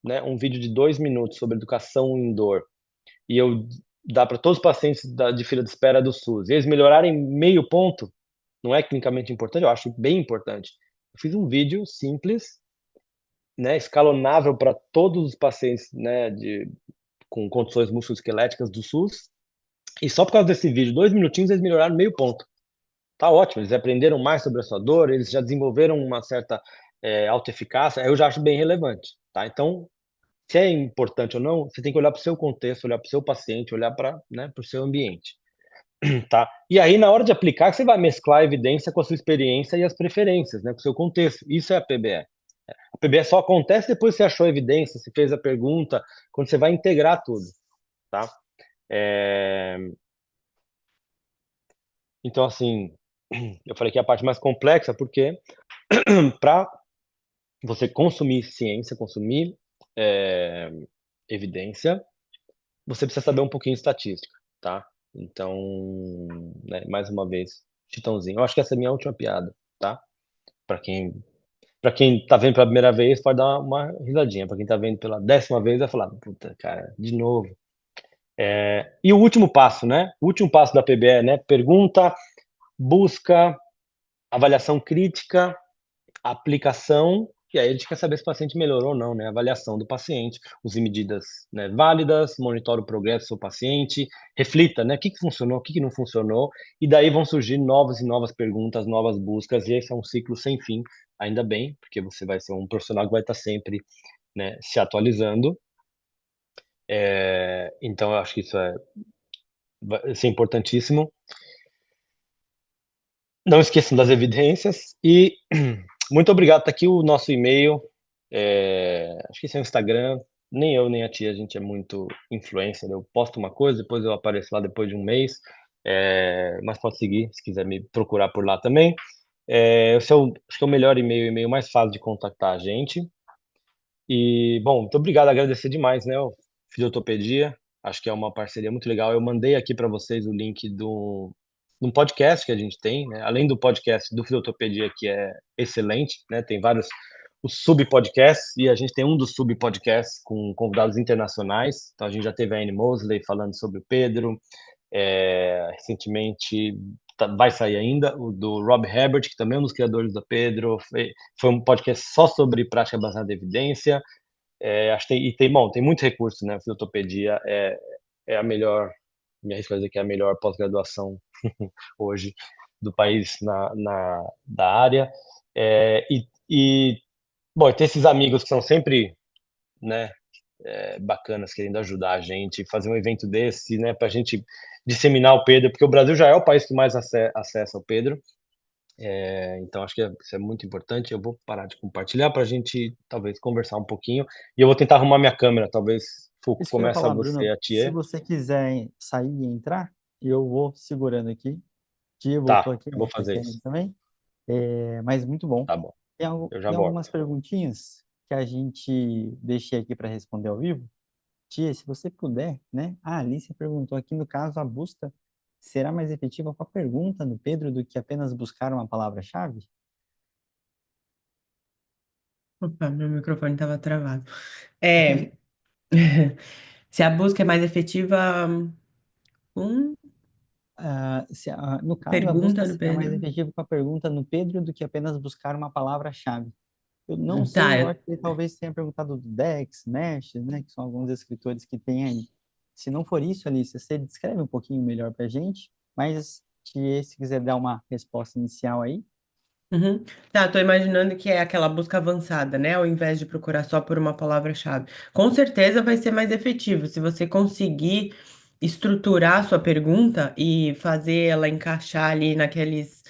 né, um vídeo de 2 minutos sobre educação em dor, e eu dar para todos os pacientes de fila de espera do SUS, e eles melhorarem meio ponto, não é clinicamente importante? Eu acho bem importante. Eu fiz um vídeo simples, né, escalonável para todos os pacientes, né, com condições musculoesqueléticas do SUS, e só por causa desse vídeo, 2 minutinhos, eles melhoraram meio ponto. Tá ótimo, eles aprenderam mais sobre a sua dor, eles já desenvolveram uma certa autoeficácia, eu já acho bem relevante, tá? Então, se é importante ou não, você tem que olhar para o seu contexto, olhar para o seu paciente, olhar para, né, para o seu ambiente, tá? E aí, na hora de aplicar, você vai mesclar a evidência com a sua experiência e as preferências, né, com o seu contexto. Isso é a PBE. A PBE só acontece depois que você achou a evidência, você fez a pergunta, quando você vai integrar tudo, tá? Então, assim, eu falei que é a parte mais complexa, porque para você consumir ciência, consumir evidência, você precisa saber um pouquinho de estatística, tá? Então, né, mais uma vez, Chitãozinho. Eu acho que essa é a minha última piada, tá? Para quem tá vendo pela primeira vez, pode dar uma risadinha. Para quem tá vendo pela 10ª vez, vai falar, puta, cara, de novo. E o último passo, né? O último passo da PBE, né? Pergunta, busca, avaliação crítica, aplicação, e aí a gente quer saber se o paciente melhorou ou não, né? Avaliação do paciente, use medidas, né, válidas, monitore o progresso do seu paciente, reflita, né? O que funcionou, o que não funcionou, e daí vão surgir novas e novas perguntas, novas buscas, e esse é um ciclo sem fim, ainda bem, porque você vai ser um profissional que vai estar sempre, né, se atualizando. Então, eu acho que vai ser importantíssimo. Não esqueçam das evidências e muito obrigado. Tá aqui o nosso e-mail. Acho que esse é o Instagram. Nem eu, nem a tia, a gente é muito influencer. Eu posto uma coisa, depois eu apareço lá depois de um mês. Mas pode seguir, se quiser me procurar por lá também. Acho que é o melhor e-mail, o e-mail mais fácil de contactar a gente. E, bom, muito obrigado, agradecer demais, né, o Fisiotopedia. Acho que é uma parceria muito legal. Eu mandei aqui para vocês o link de um podcast que a gente tem, né? Além do podcast do Fisiotopedia, que é excelente, né? Tem vários os sub-podcasts, e a gente tem um dos sub-podcasts com convidados internacionais. Então, a gente já teve a Anne Mosley falando sobre o Pedro. Recentemente, vai sair ainda, o do Rob Herbert, que também é um dos criadores do Pedro. Foi um podcast só sobre prática baseada em evidência. Acho que bom, tem muito recurso, né? A Fisiotopedia é a melhor, me arrisco a dizer que é a melhor pós-graduação hoje do país da área. Bom, ter esses amigos que são sempre, né, bacanas, querendo ajudar a gente, fazer um evento desse, né, para a gente disseminar o Pedro, porque o Brasil já é o país que mais acessa o Pedro. Então, acho que isso é muito importante. Eu vou parar de compartilhar para a gente, talvez, conversar um pouquinho. E eu vou tentar arrumar minha câmera. Talvez, Fuco, Isso que eu ia começa falar, você, Bruno. a Se Tia. você quiser sair e entrar, eu vou segurando aqui. Tia voltou Tá, aqui, eu vou né? Tá fazer querendo isso. também. Mas muito bom. Tá bom, eu já Tem algumas volto. perguntinhas que a gente deixei aqui para responder ao vivo. Tia, se você puder, né? A Alice perguntou aqui, no caso, a busca será mais efetiva com a pergunta no Pedro do que apenas buscar uma palavra-chave? Opa, meu microfone estava travado. É, se a busca é mais efetiva com No caso, a busca pergunta no será mais Pedro. efetiva com a pergunta no Pedro do que apenas buscar uma palavra-chave. Eu não Tá, sei, eu acho que ele talvez tenha perguntado do Dex, Mesh, né, que são alguns escritores que tem aí. Se não for isso, Alice, você descreve um pouquinho melhor para a gente, mas se quiser dar uma resposta inicial aí. uhum. Tá, tô imaginando que é aquela busca avançada, né? Ao invés de procurar só por uma palavra-chave. Com certeza vai ser mais efetivo se você conseguir estruturar a sua pergunta e fazer ela encaixar ali naqueles,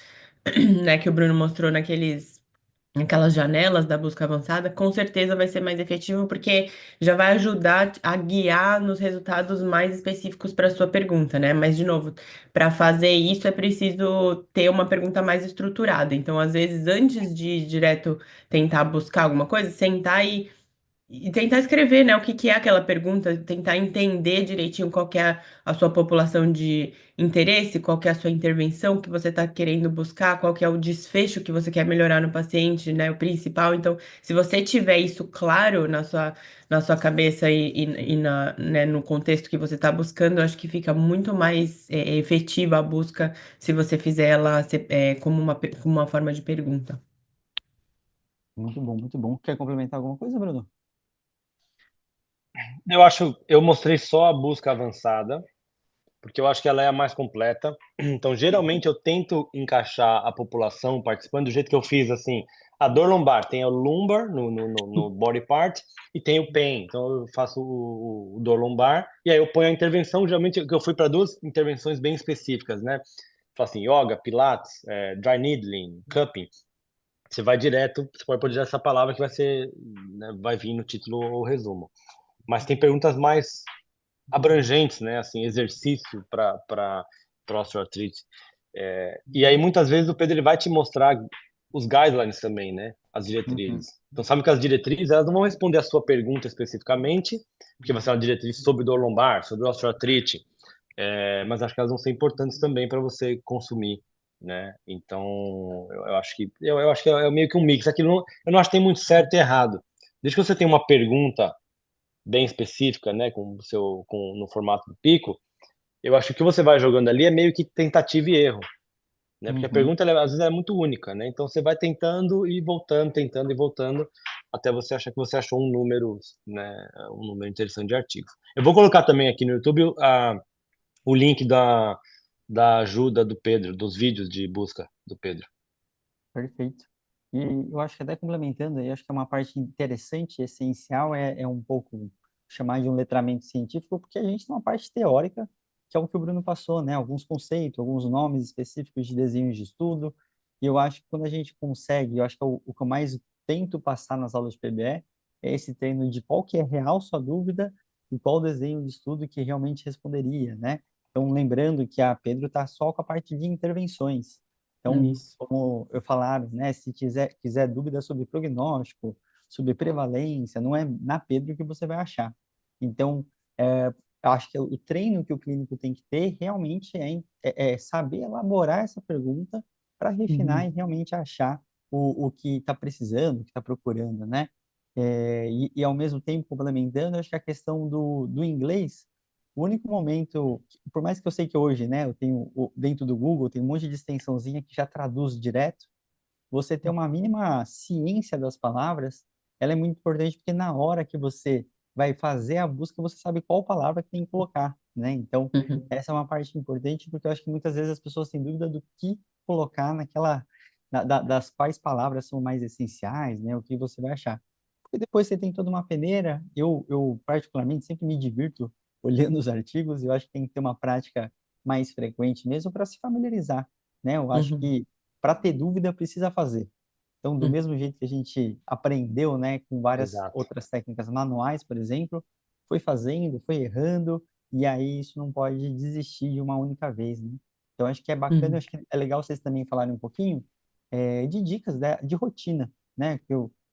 né, que o Bruno mostrou naquelas janelas da busca avançada, com certeza vai ser mais efetivo porque já vai ajudar a guiar nos resultados mais específicos para sua pergunta, né? Mas, de novo, para fazer isso é preciso ter uma pergunta mais estruturada. Então, às vezes, antes de direto tentar buscar alguma coisa, sentar e E tentar escrever, né, o que que é aquela pergunta, tentar entender direitinho qual que é a sua população de interesse, qual que é a sua intervenção que você está querendo buscar, qual que é o desfecho que você quer melhorar no paciente, né, o principal. Então, se você tiver isso claro na sua cabeça e né, no contexto que você está buscando, eu acho que fica muito mais efetiva a busca se você fizer ela como como uma forma de pergunta. Muito bom, muito bom. Quer complementar alguma coisa, Bruno? Eu mostrei só a busca avançada, porque eu acho que ela é a mais completa. Então, geralmente, eu tento encaixar a população participando do jeito que eu fiz, assim, a dor lombar, tem o lumbar no body part e tem o pain. Então, eu faço o dor lombar e aí eu ponho a intervenção, geralmente, que eu fui para duas intervenções bem específicas, né? Falo assim, yoga, pilates, dry needling, cupping. Você vai direto, você pode pôr direto essa palavra que vai ser, né, vai vir no título ou resumo. Mas tem perguntas mais abrangentes, né? Assim, exercício para osteoartrite. E aí muitas vezes o Pedro ele vai te mostrar os guidelines também, né? As Uhum. diretrizes. Então sabe que as diretrizes elas não vão responder a sua pergunta especificamente, porque vai ser uma diretriz sobre dor lombar, sobre osteoartrite, mas acho que elas vão ser importantes também para você consumir, né? Então eu acho que eu acho que é meio que um mix. Aquilo eu não acho que tem muito certo e errado. Desde que você tem uma pergunta bem específica, né, no formato do pico, eu acho que o que você vai jogando ali é meio que tentativa e erro, né? Porque a Uhum. pergunta às vezes é muito única, né? Então você vai tentando e voltando, tentando e voltando até você achar que você achou um número, né, um número interessante de artigos. Eu vou colocar também aqui no YouTube o link da ajuda do Pedro, dos vídeos de busca do Pedro. Perfeito. E eu acho que até complementando aí, acho que é uma parte interessante, essencial, é um pouco chamar de um letramento científico, porque a gente tem uma parte teórica, que é o que o Bruno passou, né? Alguns conceitos, alguns nomes específicos de desenhos de estudo, e eu acho que quando a gente consegue, eu acho que é o que eu mais tento passar nas aulas de PBE, é esse treino de qual que é real sua dúvida e qual desenho de estudo que realmente responderia, né? Então, lembrando que a Pedro está só com a parte de intervenções. Então, Isso. como eu falaram, né, se quiser dúvidas sobre prognóstico, sobre prevalência, não é na Pedro que você vai achar. Então, eu acho que o treino que o clínico tem que ter realmente é saber elaborar essa pergunta para refinar Uhum. e realmente achar o que está precisando, o que está procurando, né? E ao mesmo tempo, complementando, eu acho que a questão do inglês, o único momento, por mais que eu sei que hoje, né, eu tenho dentro do Google, tem um monte de extensãozinha que já traduz direto, você ter uma mínima ciência das palavras, ela é muito importante porque na hora que você vai fazer a busca, você sabe qual palavra que tem que colocar, né? Então, Uhum. essa é uma parte importante porque eu acho que muitas vezes as pessoas têm dúvida do que colocar das quais palavras são mais essenciais, né? O que você vai achar. Porque depois você tem toda uma peneira, eu particularmente sempre me divirto olhando os artigos, e eu acho que tem que ter uma prática mais frequente mesmo para se familiarizar, né? Eu acho Uhum. que para ter dúvida precisa fazer. Então, do Uhum. mesmo jeito que a gente aprendeu, né, com várias Exato. outras técnicas manuais, por exemplo, foi fazendo, foi errando, e aí isso não pode desistir de uma única vez, né? Então, acho que é bacana, Uhum. acho que é legal vocês também falarem um pouquinho de dicas de rotina, né?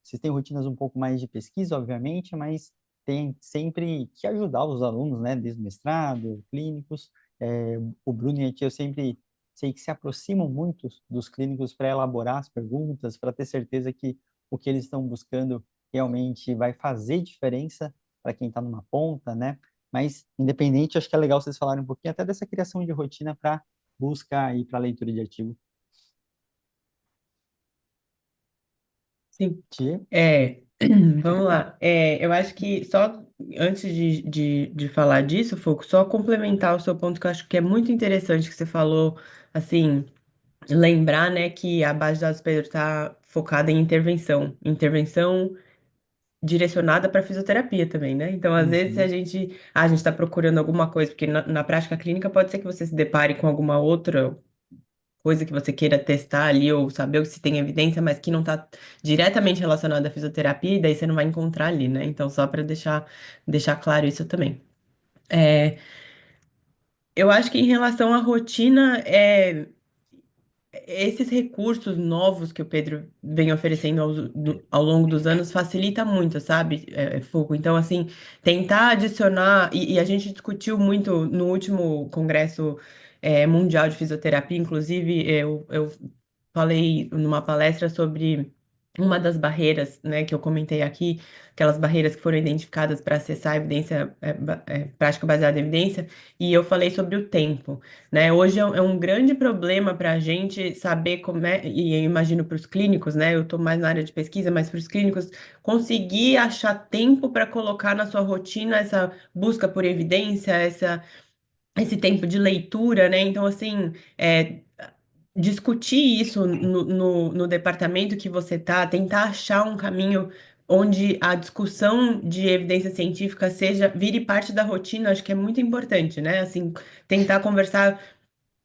Vocês têm rotinas um pouco mais de pesquisa, obviamente, mas tem sempre que ajudar os alunos, né, desde o mestrado, clínicos. O Bruno e a tia, eu sempre sei que se aproximam muito dos clínicos para elaborar as perguntas, para ter certeza que o que eles estão buscando realmente vai fazer diferença para quem está numa ponta, né? Mas, independente, acho que é legal vocês falarem um pouquinho até dessa criação de rotina para busca e para leitura de artigo. Sim. Tia? Vamos lá. Eu acho que só antes de falar disso, Foco, só complementar o seu ponto que eu acho que é muito interessante que você falou, assim, lembrar, né, que a base de dados Pedro está focada em intervenção direcionada para fisioterapia também, né? Então, às vezes Uhum. a gente está procurando alguma coisa, porque na prática clínica pode ser que você se depare com alguma outra coisa que você queira testar ali ou saber se tem evidência, mas que não está diretamente relacionada à fisioterapia, e daí você não vai encontrar ali, né? Então, só para deixar claro isso também. É, eu acho que em relação à rotina, esses recursos novos que o Pedro vem oferecendo ao longo dos anos facilita muito, sabe, Foucault? Então, assim, tentar adicionar, e a gente discutiu muito no último Congresso Mundial de Fisioterapia, inclusive eu falei numa palestra sobre uma das barreiras, né, que eu comentei aqui, aquelas barreiras que foram identificadas para acessar a evidência, prática baseada em evidência, e eu falei sobre o tempo, né? Hoje é um grande problema para a gente saber como é, e eu imagino para os clínicos, né? Eu estou mais na área de pesquisa, mas para os clínicos conseguir achar tempo para colocar na sua rotina essa busca por evidência, esse tempo de leitura, né? Então, assim, discutir isso no departamento que você tá, tentar achar um caminho onde a discussão de evidência científica vire parte da rotina, acho que é muito importante, né? Assim, tentar conversar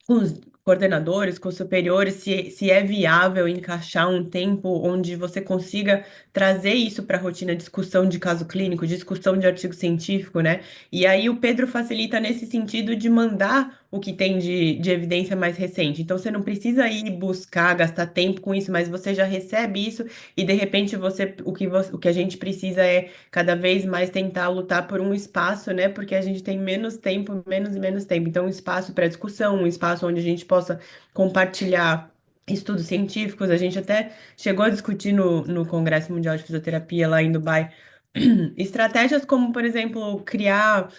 com os coordenadores, com os superiores, se é viável encaixar um tempo onde você consiga trazer isso para a rotina, discussão de caso clínico, discussão de artigo científico, né? E aí o Pedro facilita nesse sentido de mandar o que tem de evidência mais recente. Então você não precisa ir buscar, gastar tempo com isso, mas você já recebe isso e de repente o que a gente precisa é cada vez mais tentar lutar por um espaço, né? Porque a gente tem menos tempo, menos e menos tempo. Então, um espaço para discussão, um espaço onde a gente possa compartilhar estudos científicos. A gente até chegou a discutir no Congresso Mundial de Fisioterapia lá em Dubai. Estratégias como, por exemplo, criar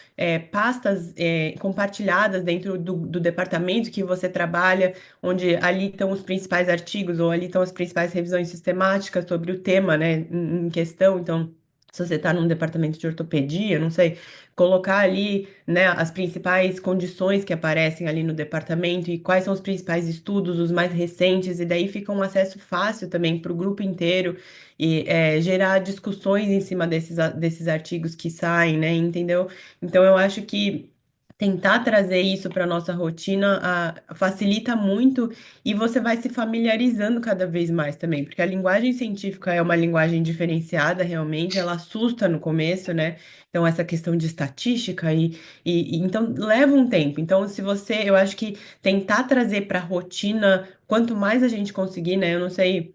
pastas compartilhadas dentro do departamento que você trabalha, onde ali estão os principais artigos ou ali estão as principais revisões sistemáticas sobre o tema, né, em questão. Então, se você está num departamento de ortopedia, não sei, colocar ali, né, as principais condições que aparecem ali no departamento e quais são os principais estudos, os mais recentes, e daí fica um acesso fácil também para o grupo inteiro e gerar discussões em cima desses artigos que saem, né, entendeu? Então eu acho que tentar trazer isso para nossa rotina facilita muito e você vai se familiarizando cada vez mais também, porque a linguagem científica é uma linguagem diferenciada, realmente, ela assusta no começo, né? Então, essa questão de estatística então leva um tempo. Então, se você, eu acho que tentar trazer para a rotina, quanto mais a gente conseguir, né? Eu não sei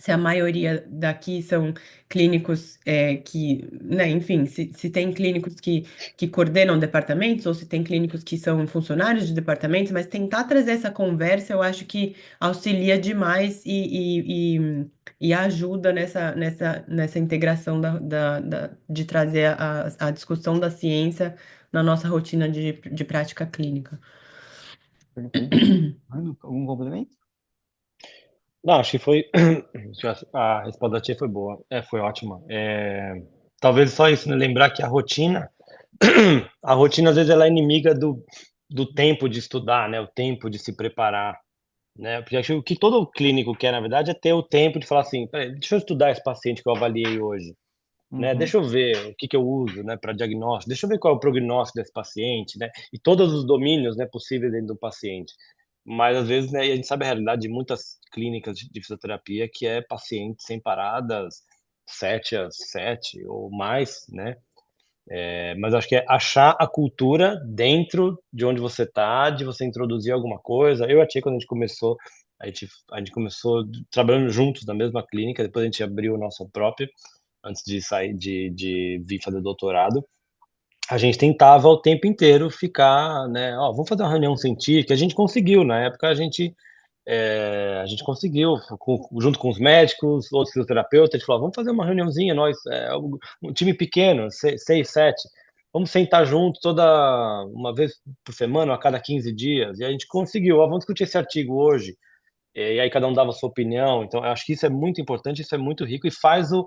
se a maioria daqui são clínicos né, enfim, se tem clínicos que coordenam departamentos ou se tem clínicos que são funcionários de departamentos, mas tentar trazer essa conversa, eu acho que auxilia demais e ajuda nessa integração de trazer a discussão da ciência na nossa rotina de prática clínica. Perfeito. Mano, algum complemento? Não, acho que foi. A resposta da tia foi boa. Foi ótima. Talvez só isso, né? Lembrar que a rotina, a rotina às vezes ela é inimiga do tempo de estudar, né? O tempo de se preparar, né? Porque acho que o que todo clínico quer, na verdade, é ter o tempo de falar assim, "Peraí, deixa eu estudar esse paciente que eu avaliei hoje, né? Uhum. Deixa eu ver o que eu uso, né, para diagnóstico, deixa eu ver qual é o prognóstico desse paciente, né? E todos os domínios, né, possíveis dentro do paciente. Mas às vezes, né, e a gente sabe a realidade de muitas clínicas de fisioterapia que é paciente sem paradas, 7 às 7 ou mais, né? Mas acho que é achar a cultura dentro de onde você tá, de você introduzir alguma coisa. Eu e a Tia, quando a gente começou trabalhando juntos na mesma clínica, depois a gente abriu a nossa própria, antes de sair de vir fazer doutorado. A gente tentava o tempo inteiro ficar, né, ó, vamos fazer uma reunião científica. A gente conseguiu, na época a gente conseguiu, junto com os médicos, outros fisioterapeutas, a gente falou, vamos fazer uma reuniãozinha, nós, um time pequeno, seis, sete, vamos sentar juntos uma vez por semana, a cada 15 dias, e a gente conseguiu, ó, vamos discutir esse artigo hoje, e aí cada um dava a sua opinião. Então eu acho que isso é muito importante, isso é muito rico e faz o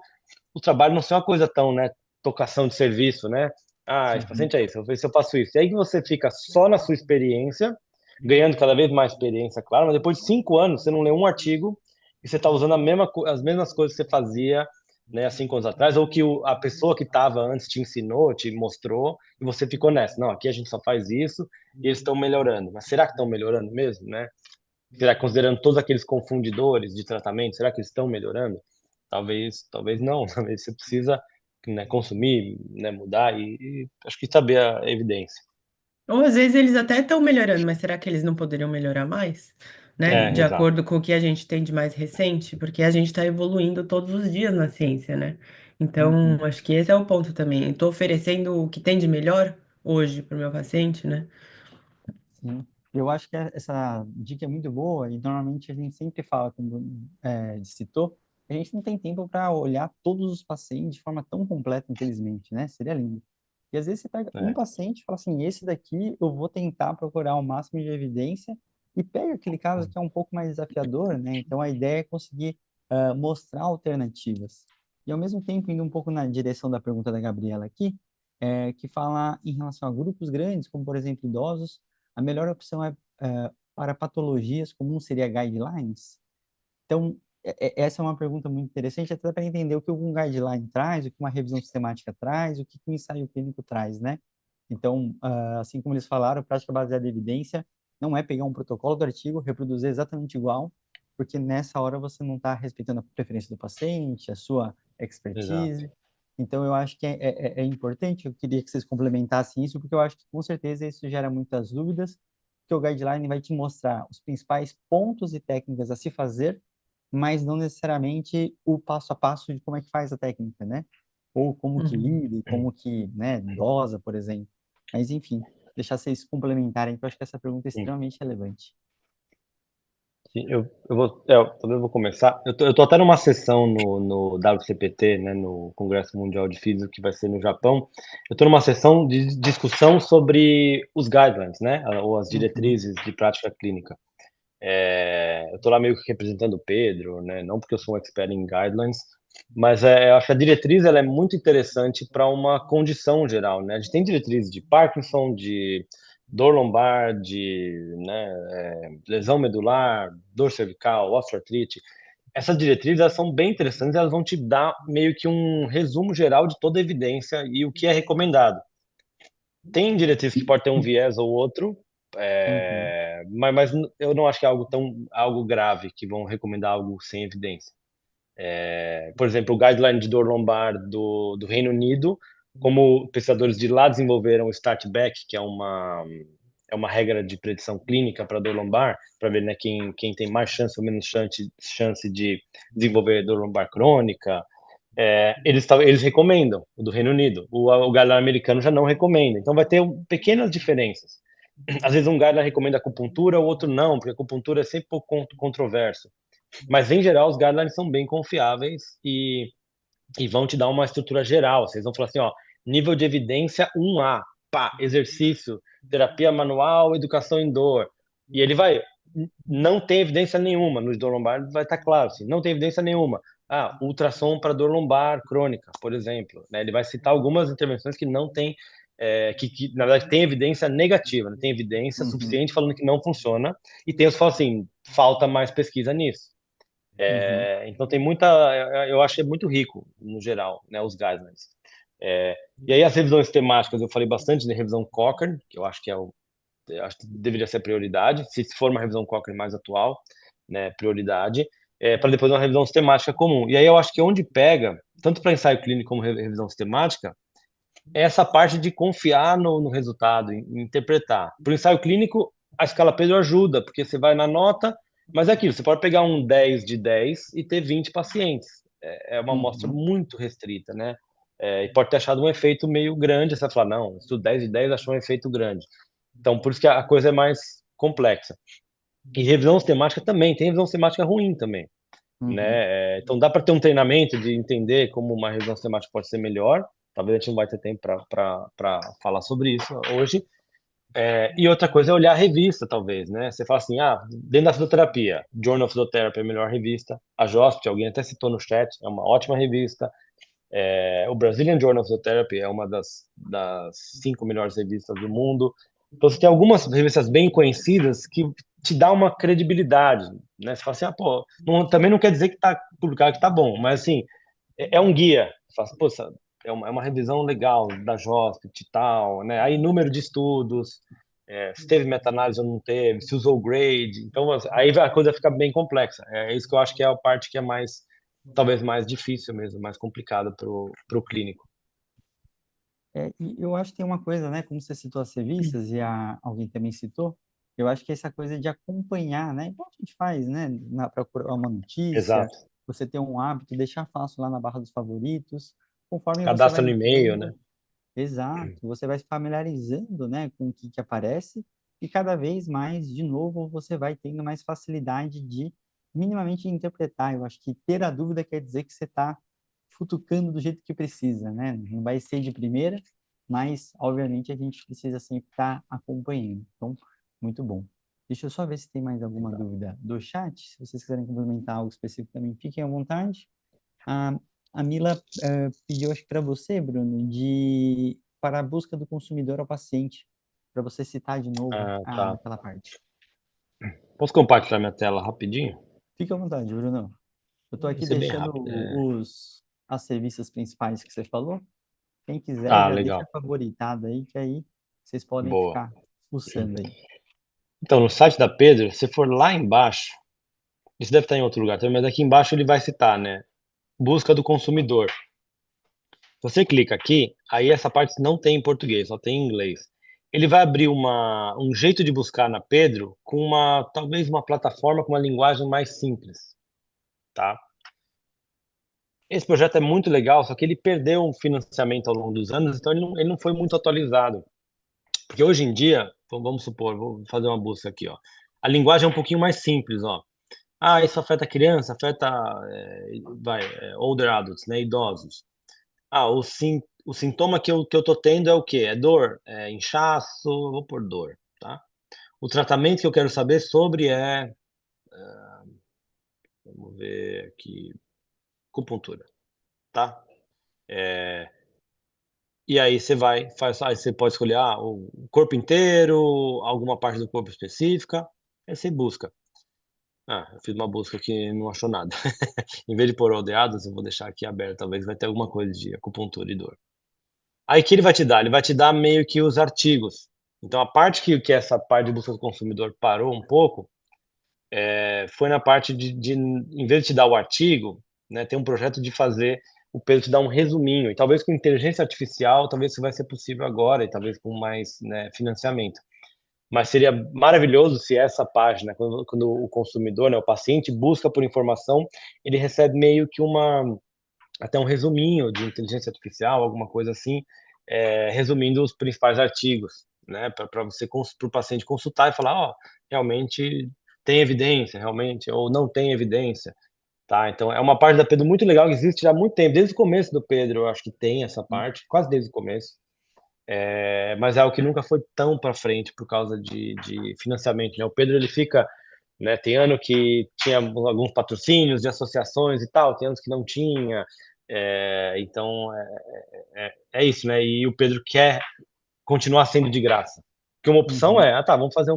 trabalho não ser uma coisa tão, né, tocação de serviço, né? Ah, esse Uhum. paciente é isso, eu vou ver se eu faço isso. E aí que você fica só na sua experiência, ganhando cada vez mais experiência, claro, mas depois de 5 anos você não lê um artigo e você está usando as mesmas coisas que você fazia, né, há 5 anos atrás, ou que a pessoa que estava antes te ensinou, te mostrou, e você ficou nessa. Não, aqui a gente só faz isso e eles estão melhorando. Mas será que estão melhorando mesmo, né? Será que, considerando todos aqueles confundidores de tratamento, será que eles estão melhorando? Talvez não. Talvez você precisa, né, consumir, né, mudar e acho que saber a evidência. Ou às vezes eles até estão melhorando, mas será que eles não poderiam melhorar mais? né? De Exato. acordo com o que a gente tem de mais recente, porque a gente está evoluindo todos os dias na ciência, né? Então, Uhum. acho que esse é o ponto também. Estou oferecendo o que tem de melhor hoje para o meu paciente, né? Sim. Eu acho que essa dica é muito boa e normalmente a gente sempre fala, como citou, a gente não tem tempo para olhar todos os pacientes de forma tão completa, infelizmente, né? Seria lindo. E às vezes você pega um É, paciente e fala assim, esse daqui eu vou tentar procurar o máximo de evidência e pega aquele caso que é um pouco mais desafiador, né? Então a ideia é conseguir mostrar alternativas. E ao mesmo tempo, indo um pouco na direção da pergunta da Gabriela aqui, que fala em relação a grupos grandes, como por exemplo idosos, a melhor opção para patologias comuns seria guidelines? Então, essa é uma pergunta muito interessante, até para entender o que um guideline traz, o que uma revisão sistemática traz, o que um ensaio clínico traz, né? Então, assim como eles falaram, prática baseada em evidência não é pegar um protocolo do artigo, reproduzir exatamente igual, porque nessa hora você não está respeitando a preferência do paciente, a sua exato. expertise. Então, eu acho que é importante, eu queria que vocês complementassem isso, porque eu acho que com certeza isso gera muitas dúvidas, que o guideline vai te mostrar os principais pontos e técnicas a se fazer, mas não necessariamente o passo a passo de como é que faz a técnica, né? Ou como que Uhum. lida, e como que, né, dosa, por exemplo. Mas, enfim, deixar vocês complementarem, que eu acho que essa pergunta é Sim. extremamente relevante. Sim, eu também vou começar. Eu tô até numa sessão no WCPT, né, no Congresso Mundial de Física, que vai ser no Japão. Eu tô numa sessão de discussão sobre os guidelines, né, ou as Uhum, diretrizes de prática clínica. Eu tô lá meio que representando o Pedro, né, não porque eu sou um expert em guidelines, mas eu acho que a diretriz ela é muito interessante para uma condição geral, né? A gente tem diretrizes de Parkinson, de dor lombar, de, né, lesão medular, dor cervical, osteoartrite. Essas diretrizes elas são bem interessantes, elas vão te dar meio que um resumo geral de toda a evidência e o que é recomendado. Tem diretrizes que pode ter um viés ou outro, uhum, mas eu não acho que é algo grave que vão recomendar algo sem evidência. Por exemplo, o guideline de dor lombar do Reino Unido, como pesquisadores de lá desenvolveram o StartBack, que é uma regra de predição clínica para dor lombar, para ver, né, quem tem mais chance ou menos chance de desenvolver dor lombar crônica. Eles recomendam o do Reino Unido. O guideline americano já não recomenda. Então vai ter pequenas diferenças. Às vezes um guideline recomenda acupuntura, o outro não, porque a acupuntura é sempre um pouco controverso. Mas em geral os guidelines são bem confiáveis e vão te dar uma estrutura geral. Vocês vão falar assim, ó, nível de evidência 1A, pá, exercício, terapia manual, educação em dor. E ele vai, não tem evidência nenhuma, no dor lombar vai estar claro, assim, não tem evidência nenhuma. Ah, ultrassom para dor lombar crônica, por exemplo. Né? Ele vai citar algumas intervenções que não tem, que na verdade tem evidência negativa, né? Tem evidência uhum, suficiente falando que não funciona, e tem os que falam assim, falta mais pesquisa nisso. uhum, Então tem muita, eu acho que é muito rico no geral, né, os guidelines. E aí as revisões temáticas, eu falei bastante de revisão Cochrane, que eu acho que eu acho que deveria ser prioridade, se for uma revisão Cochrane mais atual, né, prioridade, para depois uma revisão sistemática comum. E aí eu acho que onde pega, tanto para ensaio clínico como revisão sistemática, é essa parte de confiar no resultado, em interpretar. Para o ensaio clínico, a escala Pedro ajuda, porque você vai na nota, mas é aquilo, você pode pegar um 10 de 10 e ter 20 pacientes. É uma amostra uhum. muito restrita, né? E pode ter achado um efeito meio grande, você vai falar, não, isso 10 de 10 achou um efeito grande. Então, por isso que a coisa é mais complexa. E revisão sistemática também, tem revisão sistemática ruim também, Uhum. né? Então dá para ter um treinamento de entender como uma revisão sistemática pode ser melhor. Talvez a gente não vai ter tempo para falar sobre isso hoje. E outra coisa é olhar a revista, talvez, né? Você fala assim, dentro da fisioterapia, Journal of Physiotherapy é a melhor revista. A JOSPT, alguém até citou no chat, é uma ótima revista. O Brazilian Journal of Physiotherapy é uma das 5 melhores revistas do mundo. Então, você tem algumas revistas bem conhecidas que te dá uma credibilidade, né? Você fala assim, pô, também não quer dizer que está publicado que está bom, mas assim, é um guia. Você fala assim, poxa, é uma revisão legal da JOSPT e tal, né? Aí número de estudos, se teve meta-análise ou não teve, se usou grade. Então, aí a coisa fica bem complexa. É isso que eu acho que é a parte que é mais talvez mais difícil mesmo, mais complicado pro clínico. E eu acho que tem uma coisa, né? Como você citou as revistas e alguém também citou, Eu acho que essa coisa de acompanhar, né? Igual a gente faz, né? Para procurar uma notícia, Exato. você ter um hábito, deixar fácil lá na barra dos favoritos, conforme você Cadastra vai no e-mail, né? entrando. Exato, você vai se familiarizando, né, com o que aparece e cada vez mais, de novo, você vai tendo mais facilidade de minimamente interpretar. Eu acho que ter a dúvida quer dizer que você está futucando do jeito que precisa, né? Não vai ser de primeira, mas, obviamente, a gente precisa sempre estar acompanhando. Então, muito bom. Deixa eu só ver se tem mais alguma dúvida do chat. Se vocês quiserem complementar algo específico também, fiquem à vontade. A, a Mila pediu, acho que para você, Bruno, para a busca do consumidor ao paciente, para você citar de novo Ah, tá. aquela parte. Posso compartilhar minha tela rapidinho? Fique à vontade, Bruno. Eu estou Vai aqui ser bem deixando rápido. as serviços principais que você falou. Quem quiser, Ah, já deixa legal. favoritado aí, que aí vocês podem Boa. ficar fuçando aí. Então, no site da Pedro, se for lá embaixo, isso deve estar em outro lugar também, mas aqui embaixo ele vai citar, né? Busca do consumidor. Se você clica aqui, aí essa parte não tem em português, só tem em inglês. Ele vai abrir um jeito de buscar na Pedro com talvez uma plataforma com uma linguagem mais simples, tá? Esse projeto é muito legal, só que ele perdeu um financiamento ao longo dos anos, então ele não foi muito atualizado. Porque hoje em dia, então vamos supor, vou fazer uma busca aqui, ó. A linguagem é um pouquinho mais simples, ó. Ah, isso afeta criança, afeta, older adults, né, idosos. Ah, o sintoma que eu tô tendo é o quê? É dor? É inchaço? Vou por dor, tá? O tratamento que eu quero saber sobre vamos ver aqui, acupuntura, tá? E aí aí você pode escolher, o corpo inteiro, alguma parte do corpo específica, aí você busca. Ah, eu fiz uma busca aqui e não achou nada. Em vez de pôr aldeados, eu vou deixar aqui aberto, talvez vai ter alguma coisa de acupuntura e dor. Aí o que ele vai te dar? Ele vai te dar meio que os artigos. Então a parte que essa parte de busca do consumidor parou um pouco, foi na parte em vez de te dar o artigo, né, tem um projeto de fazer o Pedro te dar um resuminho, e talvez com inteligência artificial, talvez isso vai ser possível agora, e talvez com mais, né, financiamento. Mas seria maravilhoso se essa página, quando o consumidor, né, o paciente, busca por informação, ele recebe meio que até um resuminho de inteligência artificial, alguma coisa assim, resumindo os principais artigos, né, para para o paciente consultar e falar, ó, realmente tem evidência, realmente, ou não tem evidência, tá? Então é uma parte da Pedro muito legal que existe já há muito tempo, desde o começo do Pedro, eu acho que tem essa parte, quase desde o começo. Mas é algo que nunca foi tão para frente por causa de financiamento, né? O Pedro ele fica, né? Tem ano que tinha alguns patrocínios de associações e tal, tem anos que não tinha. Então é isso, né? E o Pedro quer continuar sendo de graça. Porque uma opção Uhum. tá, vamos fazer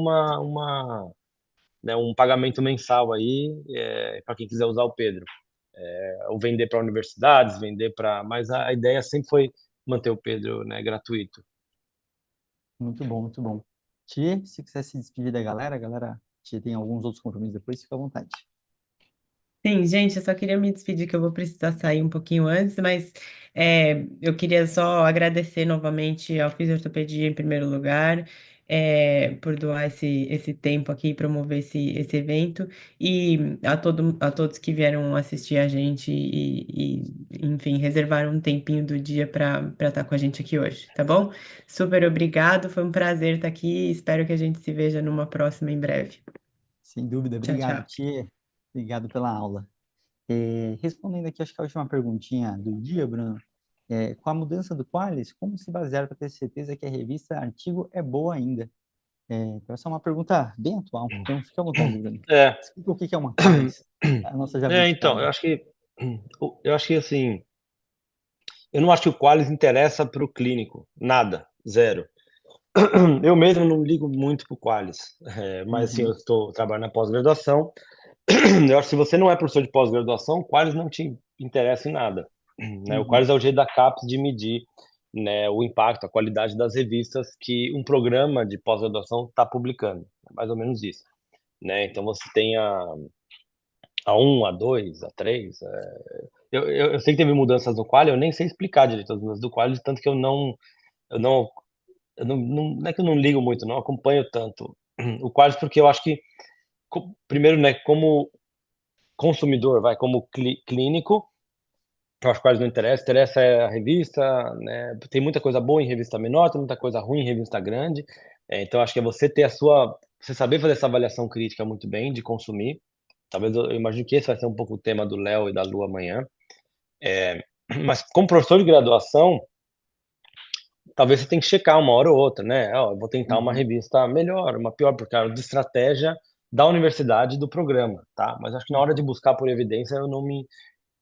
né, um pagamento mensal aí para quem quiser usar o Pedro, ou vender para universidades, vender para, mas a ideia sempre foi manter o Pedro, né, gratuito. Muito bom, muito bom. Tia, se quiser se despedir da galera, Tia tem alguns outros compromissos depois, fica à vontade. Sim, gente, eu só queria me despedir que eu vou precisar sair um pouquinho antes, mas eu queria só agradecer novamente ao Fisiortopedia em primeiro lugar, por doar esse tempo aqui e promover esse evento, e a todos que vieram assistir a gente enfim, reservaram um tempinho do dia para estar com a gente aqui hoje, tá bom? Super obrigado, foi um prazer estar aqui e espero que a gente se veja numa próxima em breve. Sem dúvida, Tchau, obrigado, tchau. Tia. Obrigado pela aula. Respondendo aqui, acho que a última perguntinha do dia, Bruno, com a mudança do Qualis, como se basear para ter certeza que a revista artigo é boa ainda? Então, essa é uma pergunta bem atual, então fica à vontade, Bruno. É. Explica o que é uma Qualis, a nossa Então, jabuticaba. eu acho que assim, eu não acho que o Qualis interessa para o clínico, nada, zero. Eu mesmo não ligo muito para o Qualis, mas assim, eu Uhum, estou trabalhando na pós-graduação. Eu acho que se você não é professor de pós-graduação, o Qualis não te interessa em nada, né? O uhum, Qualis é o jeito da CAPES de medir, né, o impacto, a qualidade das revistas que um programa de pós-graduação está publicando, é mais ou menos isso, né? Então você tem a 1, A2, A3. Eu sei que teve mudanças no Qualis, eu nem sei explicar direito as mudanças do Qualis, tanto que eu não, não é que eu não ligo muito, não acompanho tanto. o Qualis, porque eu acho que, primeiro, né, como consumidor, como clínico, eu acho que quase não interessa. Interessa é a revista, né? Tem muita coisa boa em revista menor, tem muita coisa ruim em revista grande. Então acho que é você ter você saber fazer essa avaliação crítica muito bem de consumir. Talvez eu imagino que esse vai ser um pouco o tema do Léo e da Lu amanhã. Mas como professor de graduação, talvez você tenha que checar uma hora ou outra, né? Ó, eu vou tentar uma Uhum. revista melhor, uma pior, por causa de estratégia da universidade, do programa, tá? Mas acho que na hora de Uhum. buscar por evidência eu não me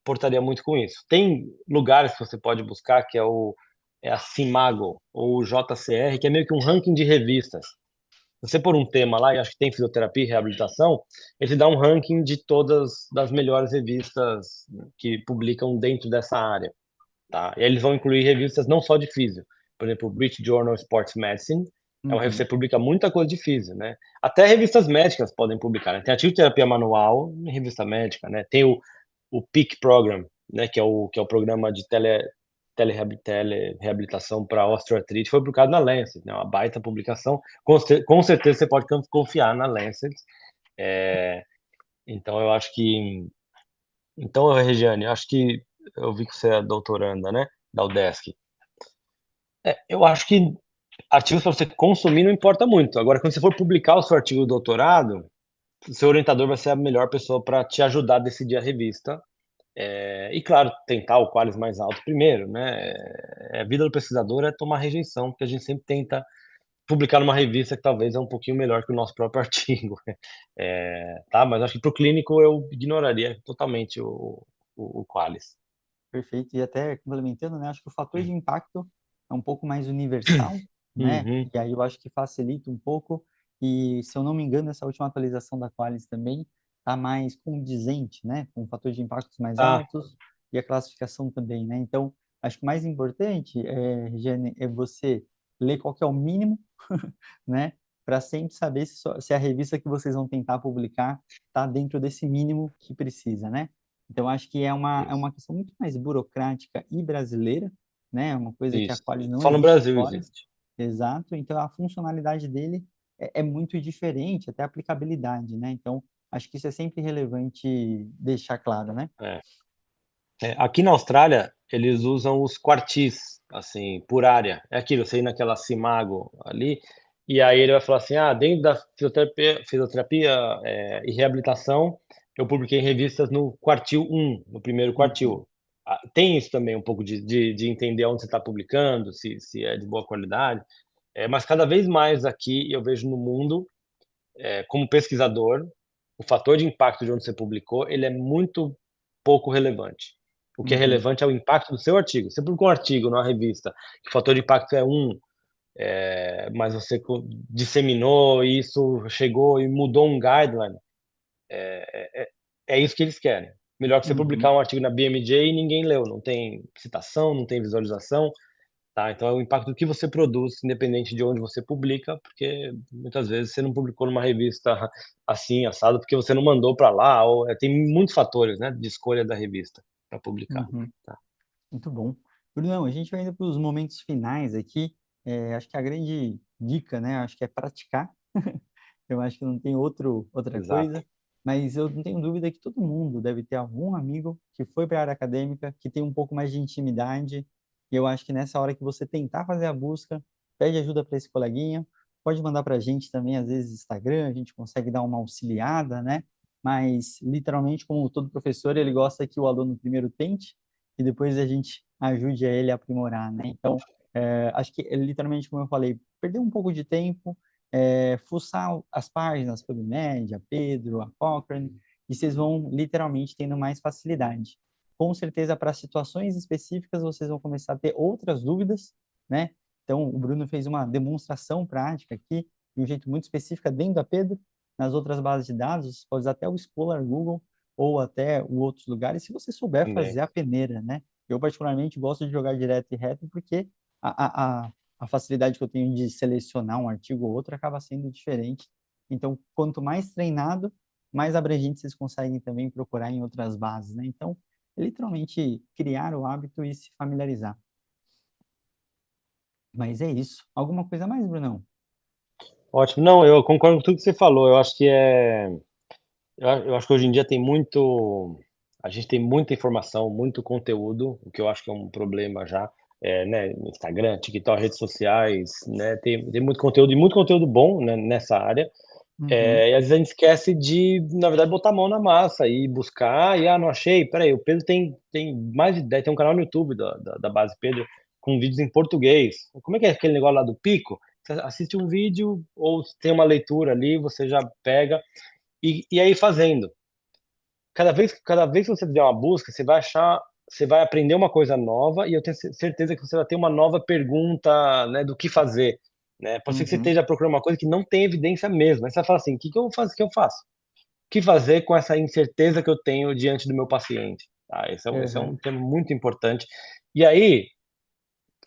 importaria muito com isso. Tem lugares que você pode buscar, que é a Simago ou o JCR, que é meio que um ranking de revistas. Se você pôr um tema lá, e acho que tem fisioterapia e reabilitação, ele te dá um ranking de todas das melhores revistas que publicam dentro dessa área, tá? E aí eles vão incluir revistas não só de físio. Por exemplo, o British Journal Sports Medicine é uma revista Uhum. que publica muita coisa de físio, né? Até revistas médicas podem publicar, né? Tem a terapia manual em revista médica, né? Tem o Peak Program, né, que é o programa de telereabilitação para osteoartrite, foi publicado na Lancet, né, uma baita publicação. Com certeza você pode confiar na Lancet. É, então eu acho que, então, Regiane, eu acho que eu vi que você é doutoranda, né, da UDESC. Eu acho que artigos para você consumir não importa muito. Agora, quando você for publicar o seu artigo de doutorado, o seu orientador vai ser a melhor pessoa para te ajudar a decidir a revista. E claro, tentar o qualis mais alto primeiro, né? A vida do pesquisador é tomar rejeição, porque a gente sempre tenta publicar numa revista que talvez é um pouquinho melhor que o nosso próprio artigo. Tá? Mas acho que para o clínico eu ignoraria totalmente o qualis. Perfeito. E até complementando, né? Acho que o fator de impacto é um pouco mais universal, né? Uhum. E aí eu acho que facilita um pouco. E se eu não me engano, essa última atualização da Qualis também está mais condizente, né? Com o fator de impactos mais Ah, altos e a classificação também, né? Então, acho que o mais importante, Regiane, é você ler qual que é o mínimo, né? Para sempre saber se a revista que vocês vão tentar publicar está dentro desse mínimo que precisa, né? Então, acho que é isso. uma questão muito mais burocrática e brasileira, né? É uma coisa que a Isso. Qualis não Só no existe Brasil fora, existe. exato. Então, a funcionalidade dele é muito diferente, até a aplicabilidade, né? Então, acho que isso é sempre relevante deixar claro, né? É. Aqui na Austrália, eles usam os quartis, assim, por área. É aquilo, você ir naquela Simago ali, e aí ele vai falar assim, dentro da fisioterapia, e reabilitação, eu publiquei revistas no quartil 1, no primeiro Uhum, quartil. Tem isso também, um pouco de entender onde você está publicando, se é de boa qualidade. Mas cada vez mais aqui eu vejo no mundo, como pesquisador, o fator de impacto de onde você publicou, ele é muito pouco relevante. O que é uhum, relevante é o impacto do seu artigo. Você publicou um artigo numa revista, que o fator de impacto é 1, mas você disseminou e isso chegou e mudou um guideline, é isso que eles querem. Melhor que você publicar uhum, um artigo na BMJ e ninguém leu, não tem citação, não tem visualização, tá? Então é o impacto do que você produz, independente de onde você publica, porque muitas vezes você não publicou numa revista assim, assado, porque você não mandou para lá, ou tem muitos fatores, né, de escolha da revista para publicar, uhum. tá? Muito bom. Brunão, a gente vai indo para os momentos finais aqui. Acho que a grande dica, né? Acho que é praticar. Eu acho que não tem outra Exato. coisa, mas eu não tenho dúvida que todo mundo deve ter algum amigo que foi para a área acadêmica, que tem um pouco mais de intimidade. E eu acho que nessa hora que você tentar fazer a busca, pede ajuda para esse coleguinha. Pode mandar para a gente também, às vezes, Instagram, a gente consegue dar uma auxiliada, né? Mas, literalmente, como todo professor, ele gosta que o aluno primeiro tente e depois a gente ajude a ele a aprimorar, né? Então, acho que, literalmente, como eu falei, perder um pouco de tempo, fuçar as páginas, PubMed, a Pedro, a Cochrane, e vocês vão literalmente tendo mais facilidade. Com certeza, para situações específicas, vocês vão começar a ter outras dúvidas, né? Então, o Bruno fez uma demonstração prática aqui, de um jeito muito específico, dentro da Pedro. Nas outras bases de dados, você pode usar até o Scholar Google ou até outros lugares, se você souber Também. fazer a peneira, né? Eu, particularmente, gosto de jogar direto e reto, porque a facilidade que eu tenho de selecionar um artigo ou outro acaba sendo diferente. Então, quanto mais treinado, mais abrangente vocês conseguem também procurar em outras bases, né? Então, é literalmente criar o hábito e se familiarizar. Mas é isso. Alguma coisa mais, Brunão? Ótimo. Não, eu concordo com tudo que você falou. Eu acho que hoje em dia a gente tem muita informação, muito conteúdo, o que eu acho que é um problema já, né, Instagram, TikTok, redes sociais, né, tem muito conteúdo e muito conteúdo bom, né, nessa área. Uhum, E às vezes a gente esquece de, na verdade, botar a mão na massa e buscar, não achei, peraí, o Pedro tem mais de 10, tem um canal no YouTube da base Pedro com vídeos em português. Como é que é aquele negócio lá do Pico? Você assiste um vídeo ou tem uma leitura ali, você já pega e aí fazendo. Cada vez que você fizer uma busca, você vai aprender uma coisa nova e eu tenho certeza que você vai ter uma nova pergunta, né, do que fazer, né? Pode ser que você uhum, esteja procurando uma coisa que não tem evidência mesmo. Aí você vai falar assim, o que que eu faço? O que eu faço? O que fazer com essa incerteza que eu tenho diante do meu paciente? Tá? Esse é um uhum. tema muito importante. E aí,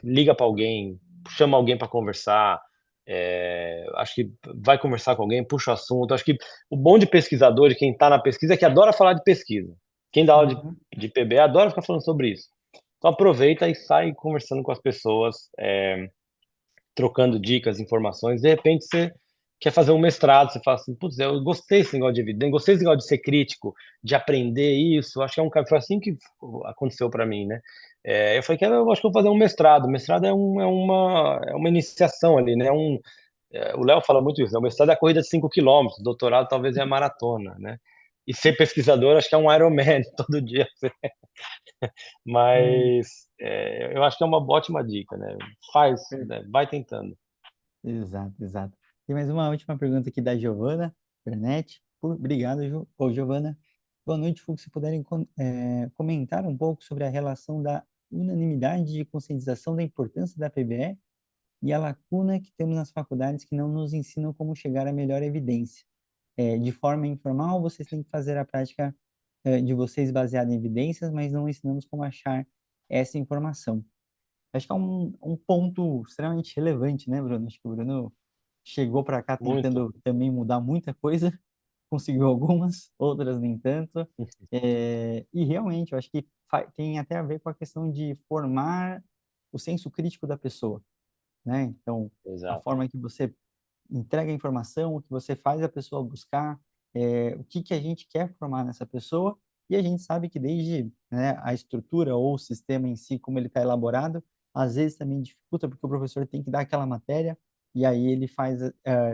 liga para alguém, chama alguém para conversar, acho que vai conversar com alguém, puxa o assunto. Acho que o bom de pesquisador, de quem está na pesquisa, é que adora falar de pesquisa. Quem dá aula Uhum. de PBA adora ficar falando sobre isso. Então aproveita e sai conversando com as pessoas, trocando dicas, informações. De repente você quer fazer um mestrado, você fala assim, putz, eu gostei desse negócio de evidência, gostei desse negócio de ser crítico, de aprender isso. Acho que foi assim que aconteceu para mim, né? Eu falei que eu acho que eu vou fazer um mestrado. Mestrado é uma iniciação ali, né? O Léo fala muito isso, né? O mestrado é a corrida de 5 quilômetros, doutorado talvez é a maratona, né? E ser pesquisador, acho que é um Ironman todo dia. Hum, Mas eu acho que é uma ótima dica, né? Faz, per- né? Vai tentando. Exato, exato. Tem mais uma última pergunta aqui da Giovana Bernetti. Obrigado, Giovana. Boa noite, Fux. Se puderem comentar um pouco sobre a relação da unanimidade de conscientização da importância da PBE e a lacuna que temos nas faculdades que não nos ensinam como chegar à melhor evidência. De forma informal, vocês têm que fazer a prática de vocês baseada em evidências, mas não ensinamos como achar essa informação. Acho que é um ponto extremamente relevante, né, Bruno? Acho que o Bruno chegou para cá Muito. tentando também mudar muita coisa, conseguiu algumas, outras nem tanto. E realmente, eu acho que tem até a ver com a questão de formar o senso crítico da pessoa, né? Então, a Exato. forma que você entrega a informação, o que você faz a pessoa buscar, o que que a gente quer formar nessa pessoa, e a gente sabe que desde, né, a estrutura ou o sistema em si, como ele está elaborado, às vezes também dificulta, porque o professor tem que dar aquela matéria, e aí ele faz,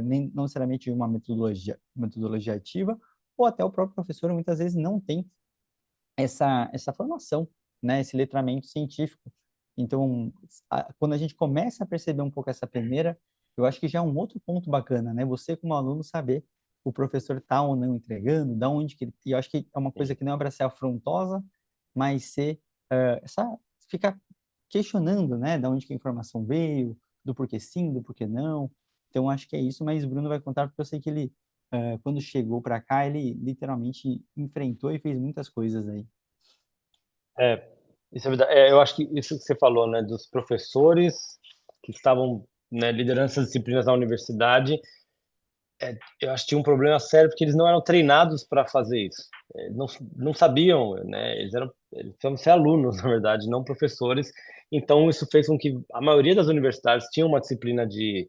nem, não necessariamente uma metodologia ativa, ou até o próprio professor muitas vezes não tem essa formação, né, esse letramento científico. Então, quando a gente começa a perceber um pouco essa peneira, eu acho que já é um outro ponto bacana, né? Você, como aluno, saber o professor está ou não entregando, da onde que ele... E eu acho que é uma coisa que não é para ser afrontosa, mas ser... ficar questionando, né? Da onde que a informação veio, do porquê sim, do porquê não. Então, acho que é isso, mas o Bruno vai contar, porque eu sei que ele, quando chegou para cá, ele literalmente enfrentou e fez muitas coisas aí. É, isso é verdade. Eu acho que isso que você falou, né, dos professores que estavam, né, liderando essas disciplinas na universidade, eu acho que tinha um problema sério porque eles não eram treinados para fazer isso. Não sabiam, né? Eles precisavam ser alunos, na verdade, não professores. Então isso fez com que a maioria das universidades tinha uma disciplina de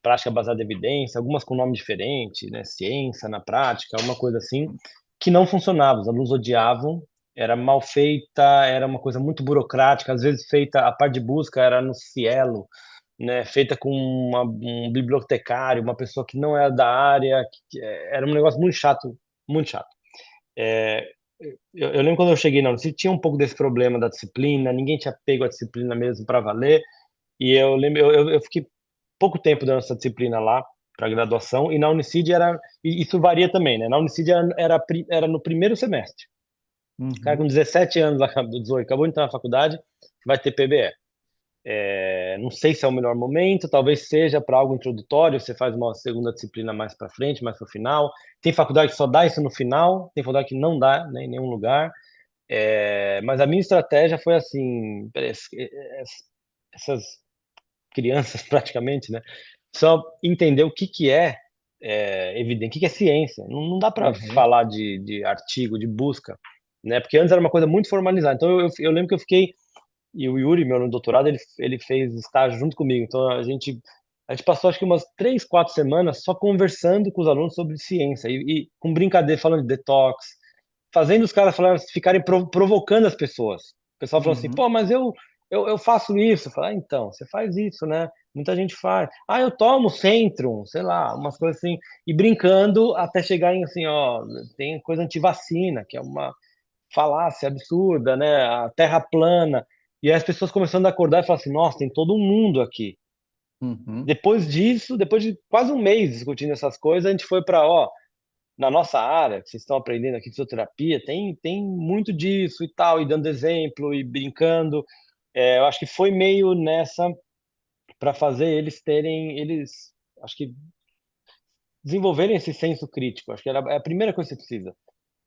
prática baseada em evidência, algumas com nome diferente, né? Ciência na prática, uma coisa assim, que não funcionava. Os alunos odiavam, era mal feita, era uma coisa muito burocrática, às vezes feita, a parte de busca era no Cielo, né, feita com um bibliotecário, uma pessoa que não era da área, era um negócio muito chato, muito chato. É, eu lembro quando eu cheguei na Unicid, tinha um pouco desse problema da disciplina, ninguém tinha pego a disciplina mesmo para valer, e eu lembro, eu fiquei pouco tempo dando essa disciplina lá, para graduação, e na Unicid e isso varia também, né, na Unicid era no primeiro semestre. O cara com Uhum. 17 anos, 18, acabou de entrar na faculdade, vai ter PBE. Não sei se é o melhor momento, talvez seja para algo introdutório, você faz uma segunda disciplina mais para frente, mais para o final. Tem faculdade que só dá isso no final, tem faculdade que não dá, né, em nenhum lugar. Mas a minha estratégia foi assim, essas crianças praticamente, né, só entender o que que é evidente, o que que é ciência. Não dá para Uhum. falar de artigo, de busca, né, porque antes era uma coisa muito formalizada. Então eu lembro que eu fiquei e o Yuri, meu no doutorado, ele fez estágio junto comigo. Então a gente A gente passou acho que umas 3, 4 semanas só conversando com os alunos sobre ciência e com brincadeira, falando de detox, fazendo os caras ficarem provocando as pessoas. O pessoal falou assim, Uhum. pô, mas eu faço isso. Eu falo, então, você faz isso, né? Muita gente faz. Ah, eu tomo Centrum, sei lá, umas coisas assim, e brincando até chegar em assim, ó, tem coisa antivacina, que é uma falácia absurda, né? A terra plana. E aí as pessoas começando a acordar e falar assim, nossa, tem todo um mundo aqui. Uhum. Depois disso, depois de quase um mês discutindo essas coisas, a gente foi para, ó, na nossa área, que vocês estão aprendendo aqui, fisioterapia, tem muito disso e tal, e dando exemplo e brincando. Eu acho que foi meio nessa para fazer eles, acho que desenvolverem esse senso crítico. Acho que é a primeira coisa que você precisa,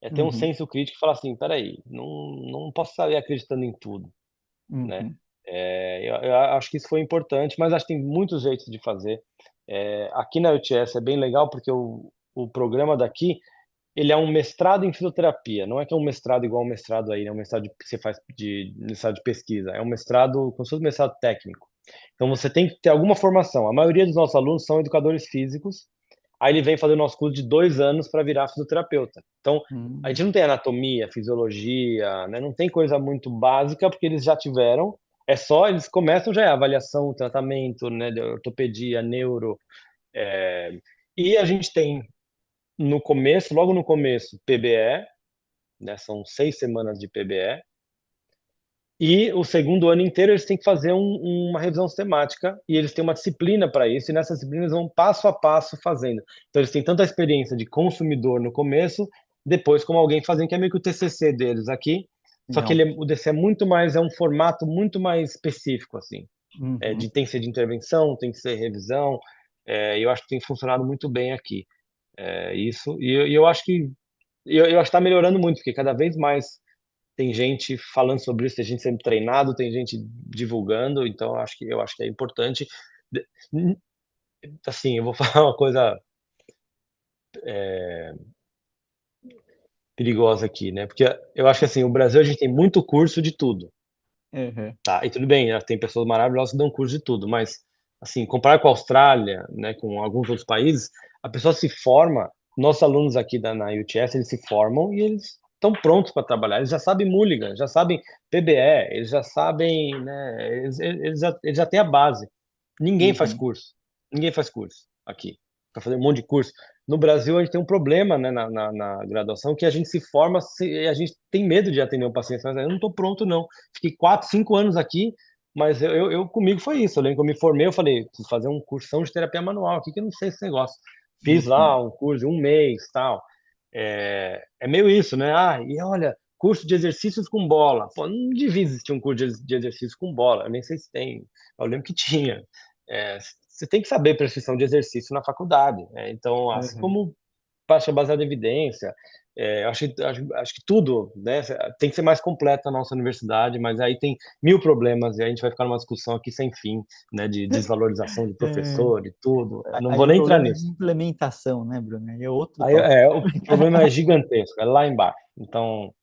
é ter um Uhum. senso crítico e falar assim, peraí, não posso sair acreditando em tudo, né? Uhum. Eu acho que isso foi importante, mas acho que tem muitos jeitos de fazer. Aqui na UTS é bem legal porque o programa daqui, ele é um mestrado em fisioterapia, não é que é um mestrado igual um mestrado aí, é um mestrado que você faz de mestrado de pesquisa, é um mestrado como se fosse um mestrado técnico. Então você tem que ter alguma formação. A maioria dos nossos alunos são educadores físicos, aí ele vem fazer o nosso curso de 2 anos para virar fisioterapeuta. Então, a Uhum. gente não tem anatomia, fisiologia, né? Não tem coisa muito básica, porque eles já tiveram. É só, eles começam já avaliação, tratamento, né, de ortopedia, neuro. é, E a gente tem no começo, logo no começo, PBE, né? São 6 semanas de PBE. E o segundo ano inteiro eles têm que fazer uma revisão sistemática e eles têm uma disciplina para isso, e nessa disciplina eles vão passo a passo fazendo. Então eles têm tanta experiência de consumidor no começo, depois como alguém fazendo, que é meio que o TCC deles aqui, só que Legal. o DC é muito mais, é um formato muito mais específico, assim. Uhum. Tem que ser de intervenção, tem que ser revisão, e eu acho que tem funcionado muito bem aqui. Isso, e eu acho que eu acho que está melhorando muito, porque cada vez mais tem gente falando sobre isso, tem gente sendo treinado, tem gente divulgando, então eu acho que é importante. De- Assim, eu vou falar uma coisa perigosa aqui, né? Porque eu acho que assim, o Brasil a gente tem muito curso de tudo, Uhum. tá? E tudo bem, tem pessoas maravilhosas que dão curso de tudo, mas assim, comparar com a Austrália, né, com alguns outros países, a pessoa se forma, nossos alunos aqui na UTS, eles se formam e eles estão prontos para trabalhar, eles já sabem Mulligan, já sabem PBE, eles já sabem, né, eles já têm a base. Ninguém faz Uhum. curso. Ninguém faz curso aqui. Para fazer um monte de curso. No Brasil, a gente tem um problema, né, na graduação, que a gente se forma, a gente tem medo de atender um paciente, mas eu não estou pronto, não. Fiquei 4, 5 anos aqui, mas comigo foi isso. Eu lembro que eu me formei, eu falei, preciso fazer um cursão de terapia manual aqui, que eu não sei esse negócio. Fiz Uhum. lá um curso de um mês, tal. É meio isso, né? Ah, e olha, curso de exercícios com bola. Pô, não devia existir um curso de exercícios com bola. Eu nem sei se tem. Eu lembro que tinha. Você tem que saber prescrição de exercício na faculdade, né? Então, assim Uhum. como baixa baseada em evidência, eu acho que tudo, né, tem que ser mais completo na nossa universidade, mas aí tem mil problemas e a gente vai ficar numa discussão aqui sem fim, né, de desvalorização de É, professor e tudo. Não aí vou é nem entrar problema de nisso. implementação, né, Bruno? Aí é outro Aí, tópico. o problema é gigantesco, é lá embaixo. Então,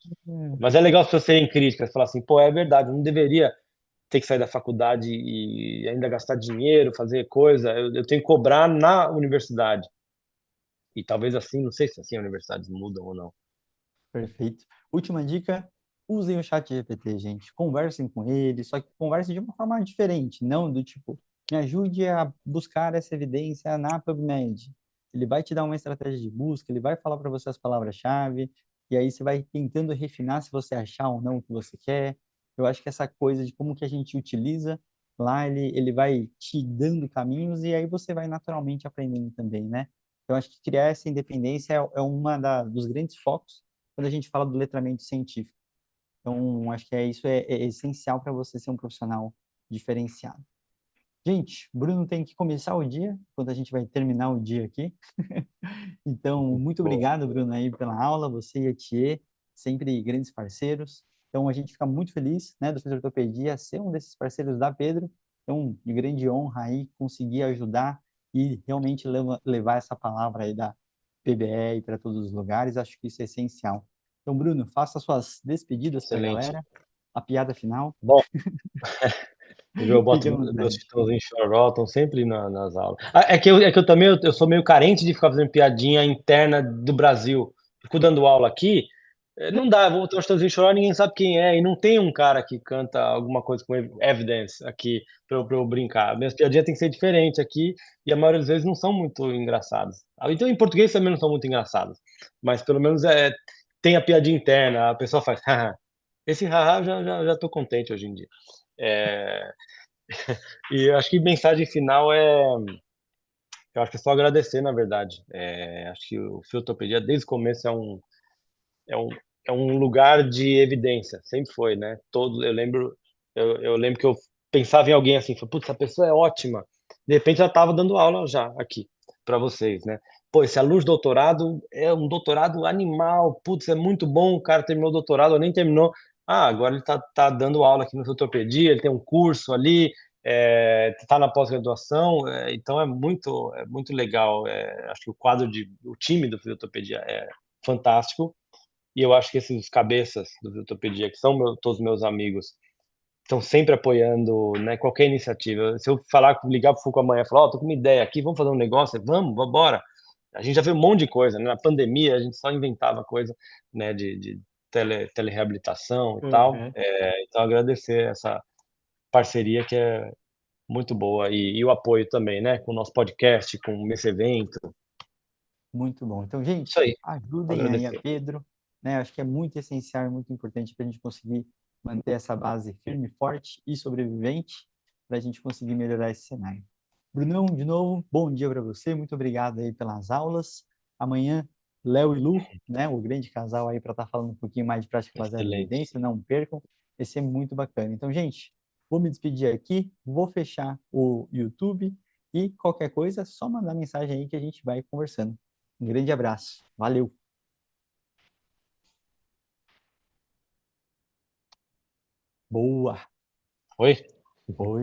mas é legal as pessoas serem críticas, falar assim, pô, é verdade, eu não deveria ter que sair da faculdade e ainda gastar dinheiro, fazer coisa, eu tenho que cobrar na universidade. E talvez assim, não sei se assim universidades mudam ou não. Perfeito. Última dica, usem o chat GPT, gente. Conversem com ele, só que conversem de uma forma diferente, não do tipo, me ajude a buscar essa evidência na PubMed. Ele vai te dar uma estratégia de busca, ele vai falar para você as palavras-chave, e aí você vai tentando refinar se você achar ou não o que você quer. Eu acho que essa coisa de como que a gente utiliza lá, ele vai te dando caminhos e aí você vai naturalmente aprendendo também, né? Eu acho que criar essa independência é uma dos grandes focos quando a gente fala do letramento científico. Então, acho que é essencial para você ser um profissional diferenciado. Gente, Bruno tem que começar o dia, quando a gente vai terminar o dia aqui. Então, muito Boa. obrigado, Bruno, aí pela aula, você e a Thier, sempre grandes parceiros. Então, a gente fica muito feliz, né, do Fisioterapia ser um desses parceiros da Pedro. Então, de grande honra aí conseguir ajudar e realmente levar essa palavra aí da PBE para todos os lugares. Acho que isso é essencial. Então, Bruno, faça suas despedidas para a Excelente. galera, a piada final. Bom, Eu boto Fique à meus vontade. Chitãozinho Choró, estão sempre nas aulas. É que eu também eu sou meio carente de ficar fazendo piadinha interna do Brasil. Fico dando aula aqui, não dá, vou botar o Chitãozinho Choró, ninguém sabe quem é, e não tem um cara que canta alguma coisa com Evidence aqui pra eu brincar. Minhas piadinhas têm que ser diferentes aqui, e a maioria das vezes não são muito engraçadas. Então em português também não são muito engraçadas, mas pelo menos tem a piadinha interna, a pessoa faz haha. Esse haha já tô contente hoje em dia. Eh e eu acho que mensagem final eu acho que é só agradecer, na verdade. Acho que o Fisiotopedia, desde o começo, é um, é um lugar de evidência, sempre foi, né? Eu lembro que eu pensava em alguém assim, falei, putz, essa pessoa é ótima. De repente, já estava dando aula já aqui para vocês, né? Pô, esse aluno de doutorado é um doutorado animal, putz, é muito bom, o cara terminou o doutorado, ou nem terminou. Ah, agora ele tá dando aula aqui no Fisiotopedia, ele tem um curso ali, tá na pós-graduação, então é muito legal. Acho que o time do Fisiotopedia é fantástico. E eu acho que esses cabeças do Fisiotopedia, que são todos meus amigos, estão sempre apoiando, né, qualquer iniciativa. Se eu ligar para o Foucault amanhã e falar, ó, tô com uma ideia aqui, vamos fazer um negócio? Vamos, bora. A gente já viu um monte de coisa, né? Na pandemia a gente só inventava coisa, né, de telereabilitação e tal. Uhum. Então agradecer essa parceria que é muito boa e o apoio também, né, com o nosso podcast, com esse evento. Muito bom. Então, Isso gente, aí, ajudem aí a agradecer. Pedro, né? Acho que é muito essencial e muito importante para a gente conseguir manter essa base firme, forte e sobrevivente para a gente conseguir melhorar esse cenário. Brunão, de novo, bom dia para você. Muito obrigado aí pelas aulas. Amanhã, Léo e Lu, né? O grande casal aí para estar falando um pouquinho mais de prática baseada em Excelente. evidência. Não percam, vai ser muito bacana. Então, gente, vou me despedir aqui, vou fechar o YouTube e qualquer coisa, só mandar mensagem aí que a gente vai conversando. Um grande abraço. Valeu. Boa. Oi? Foi.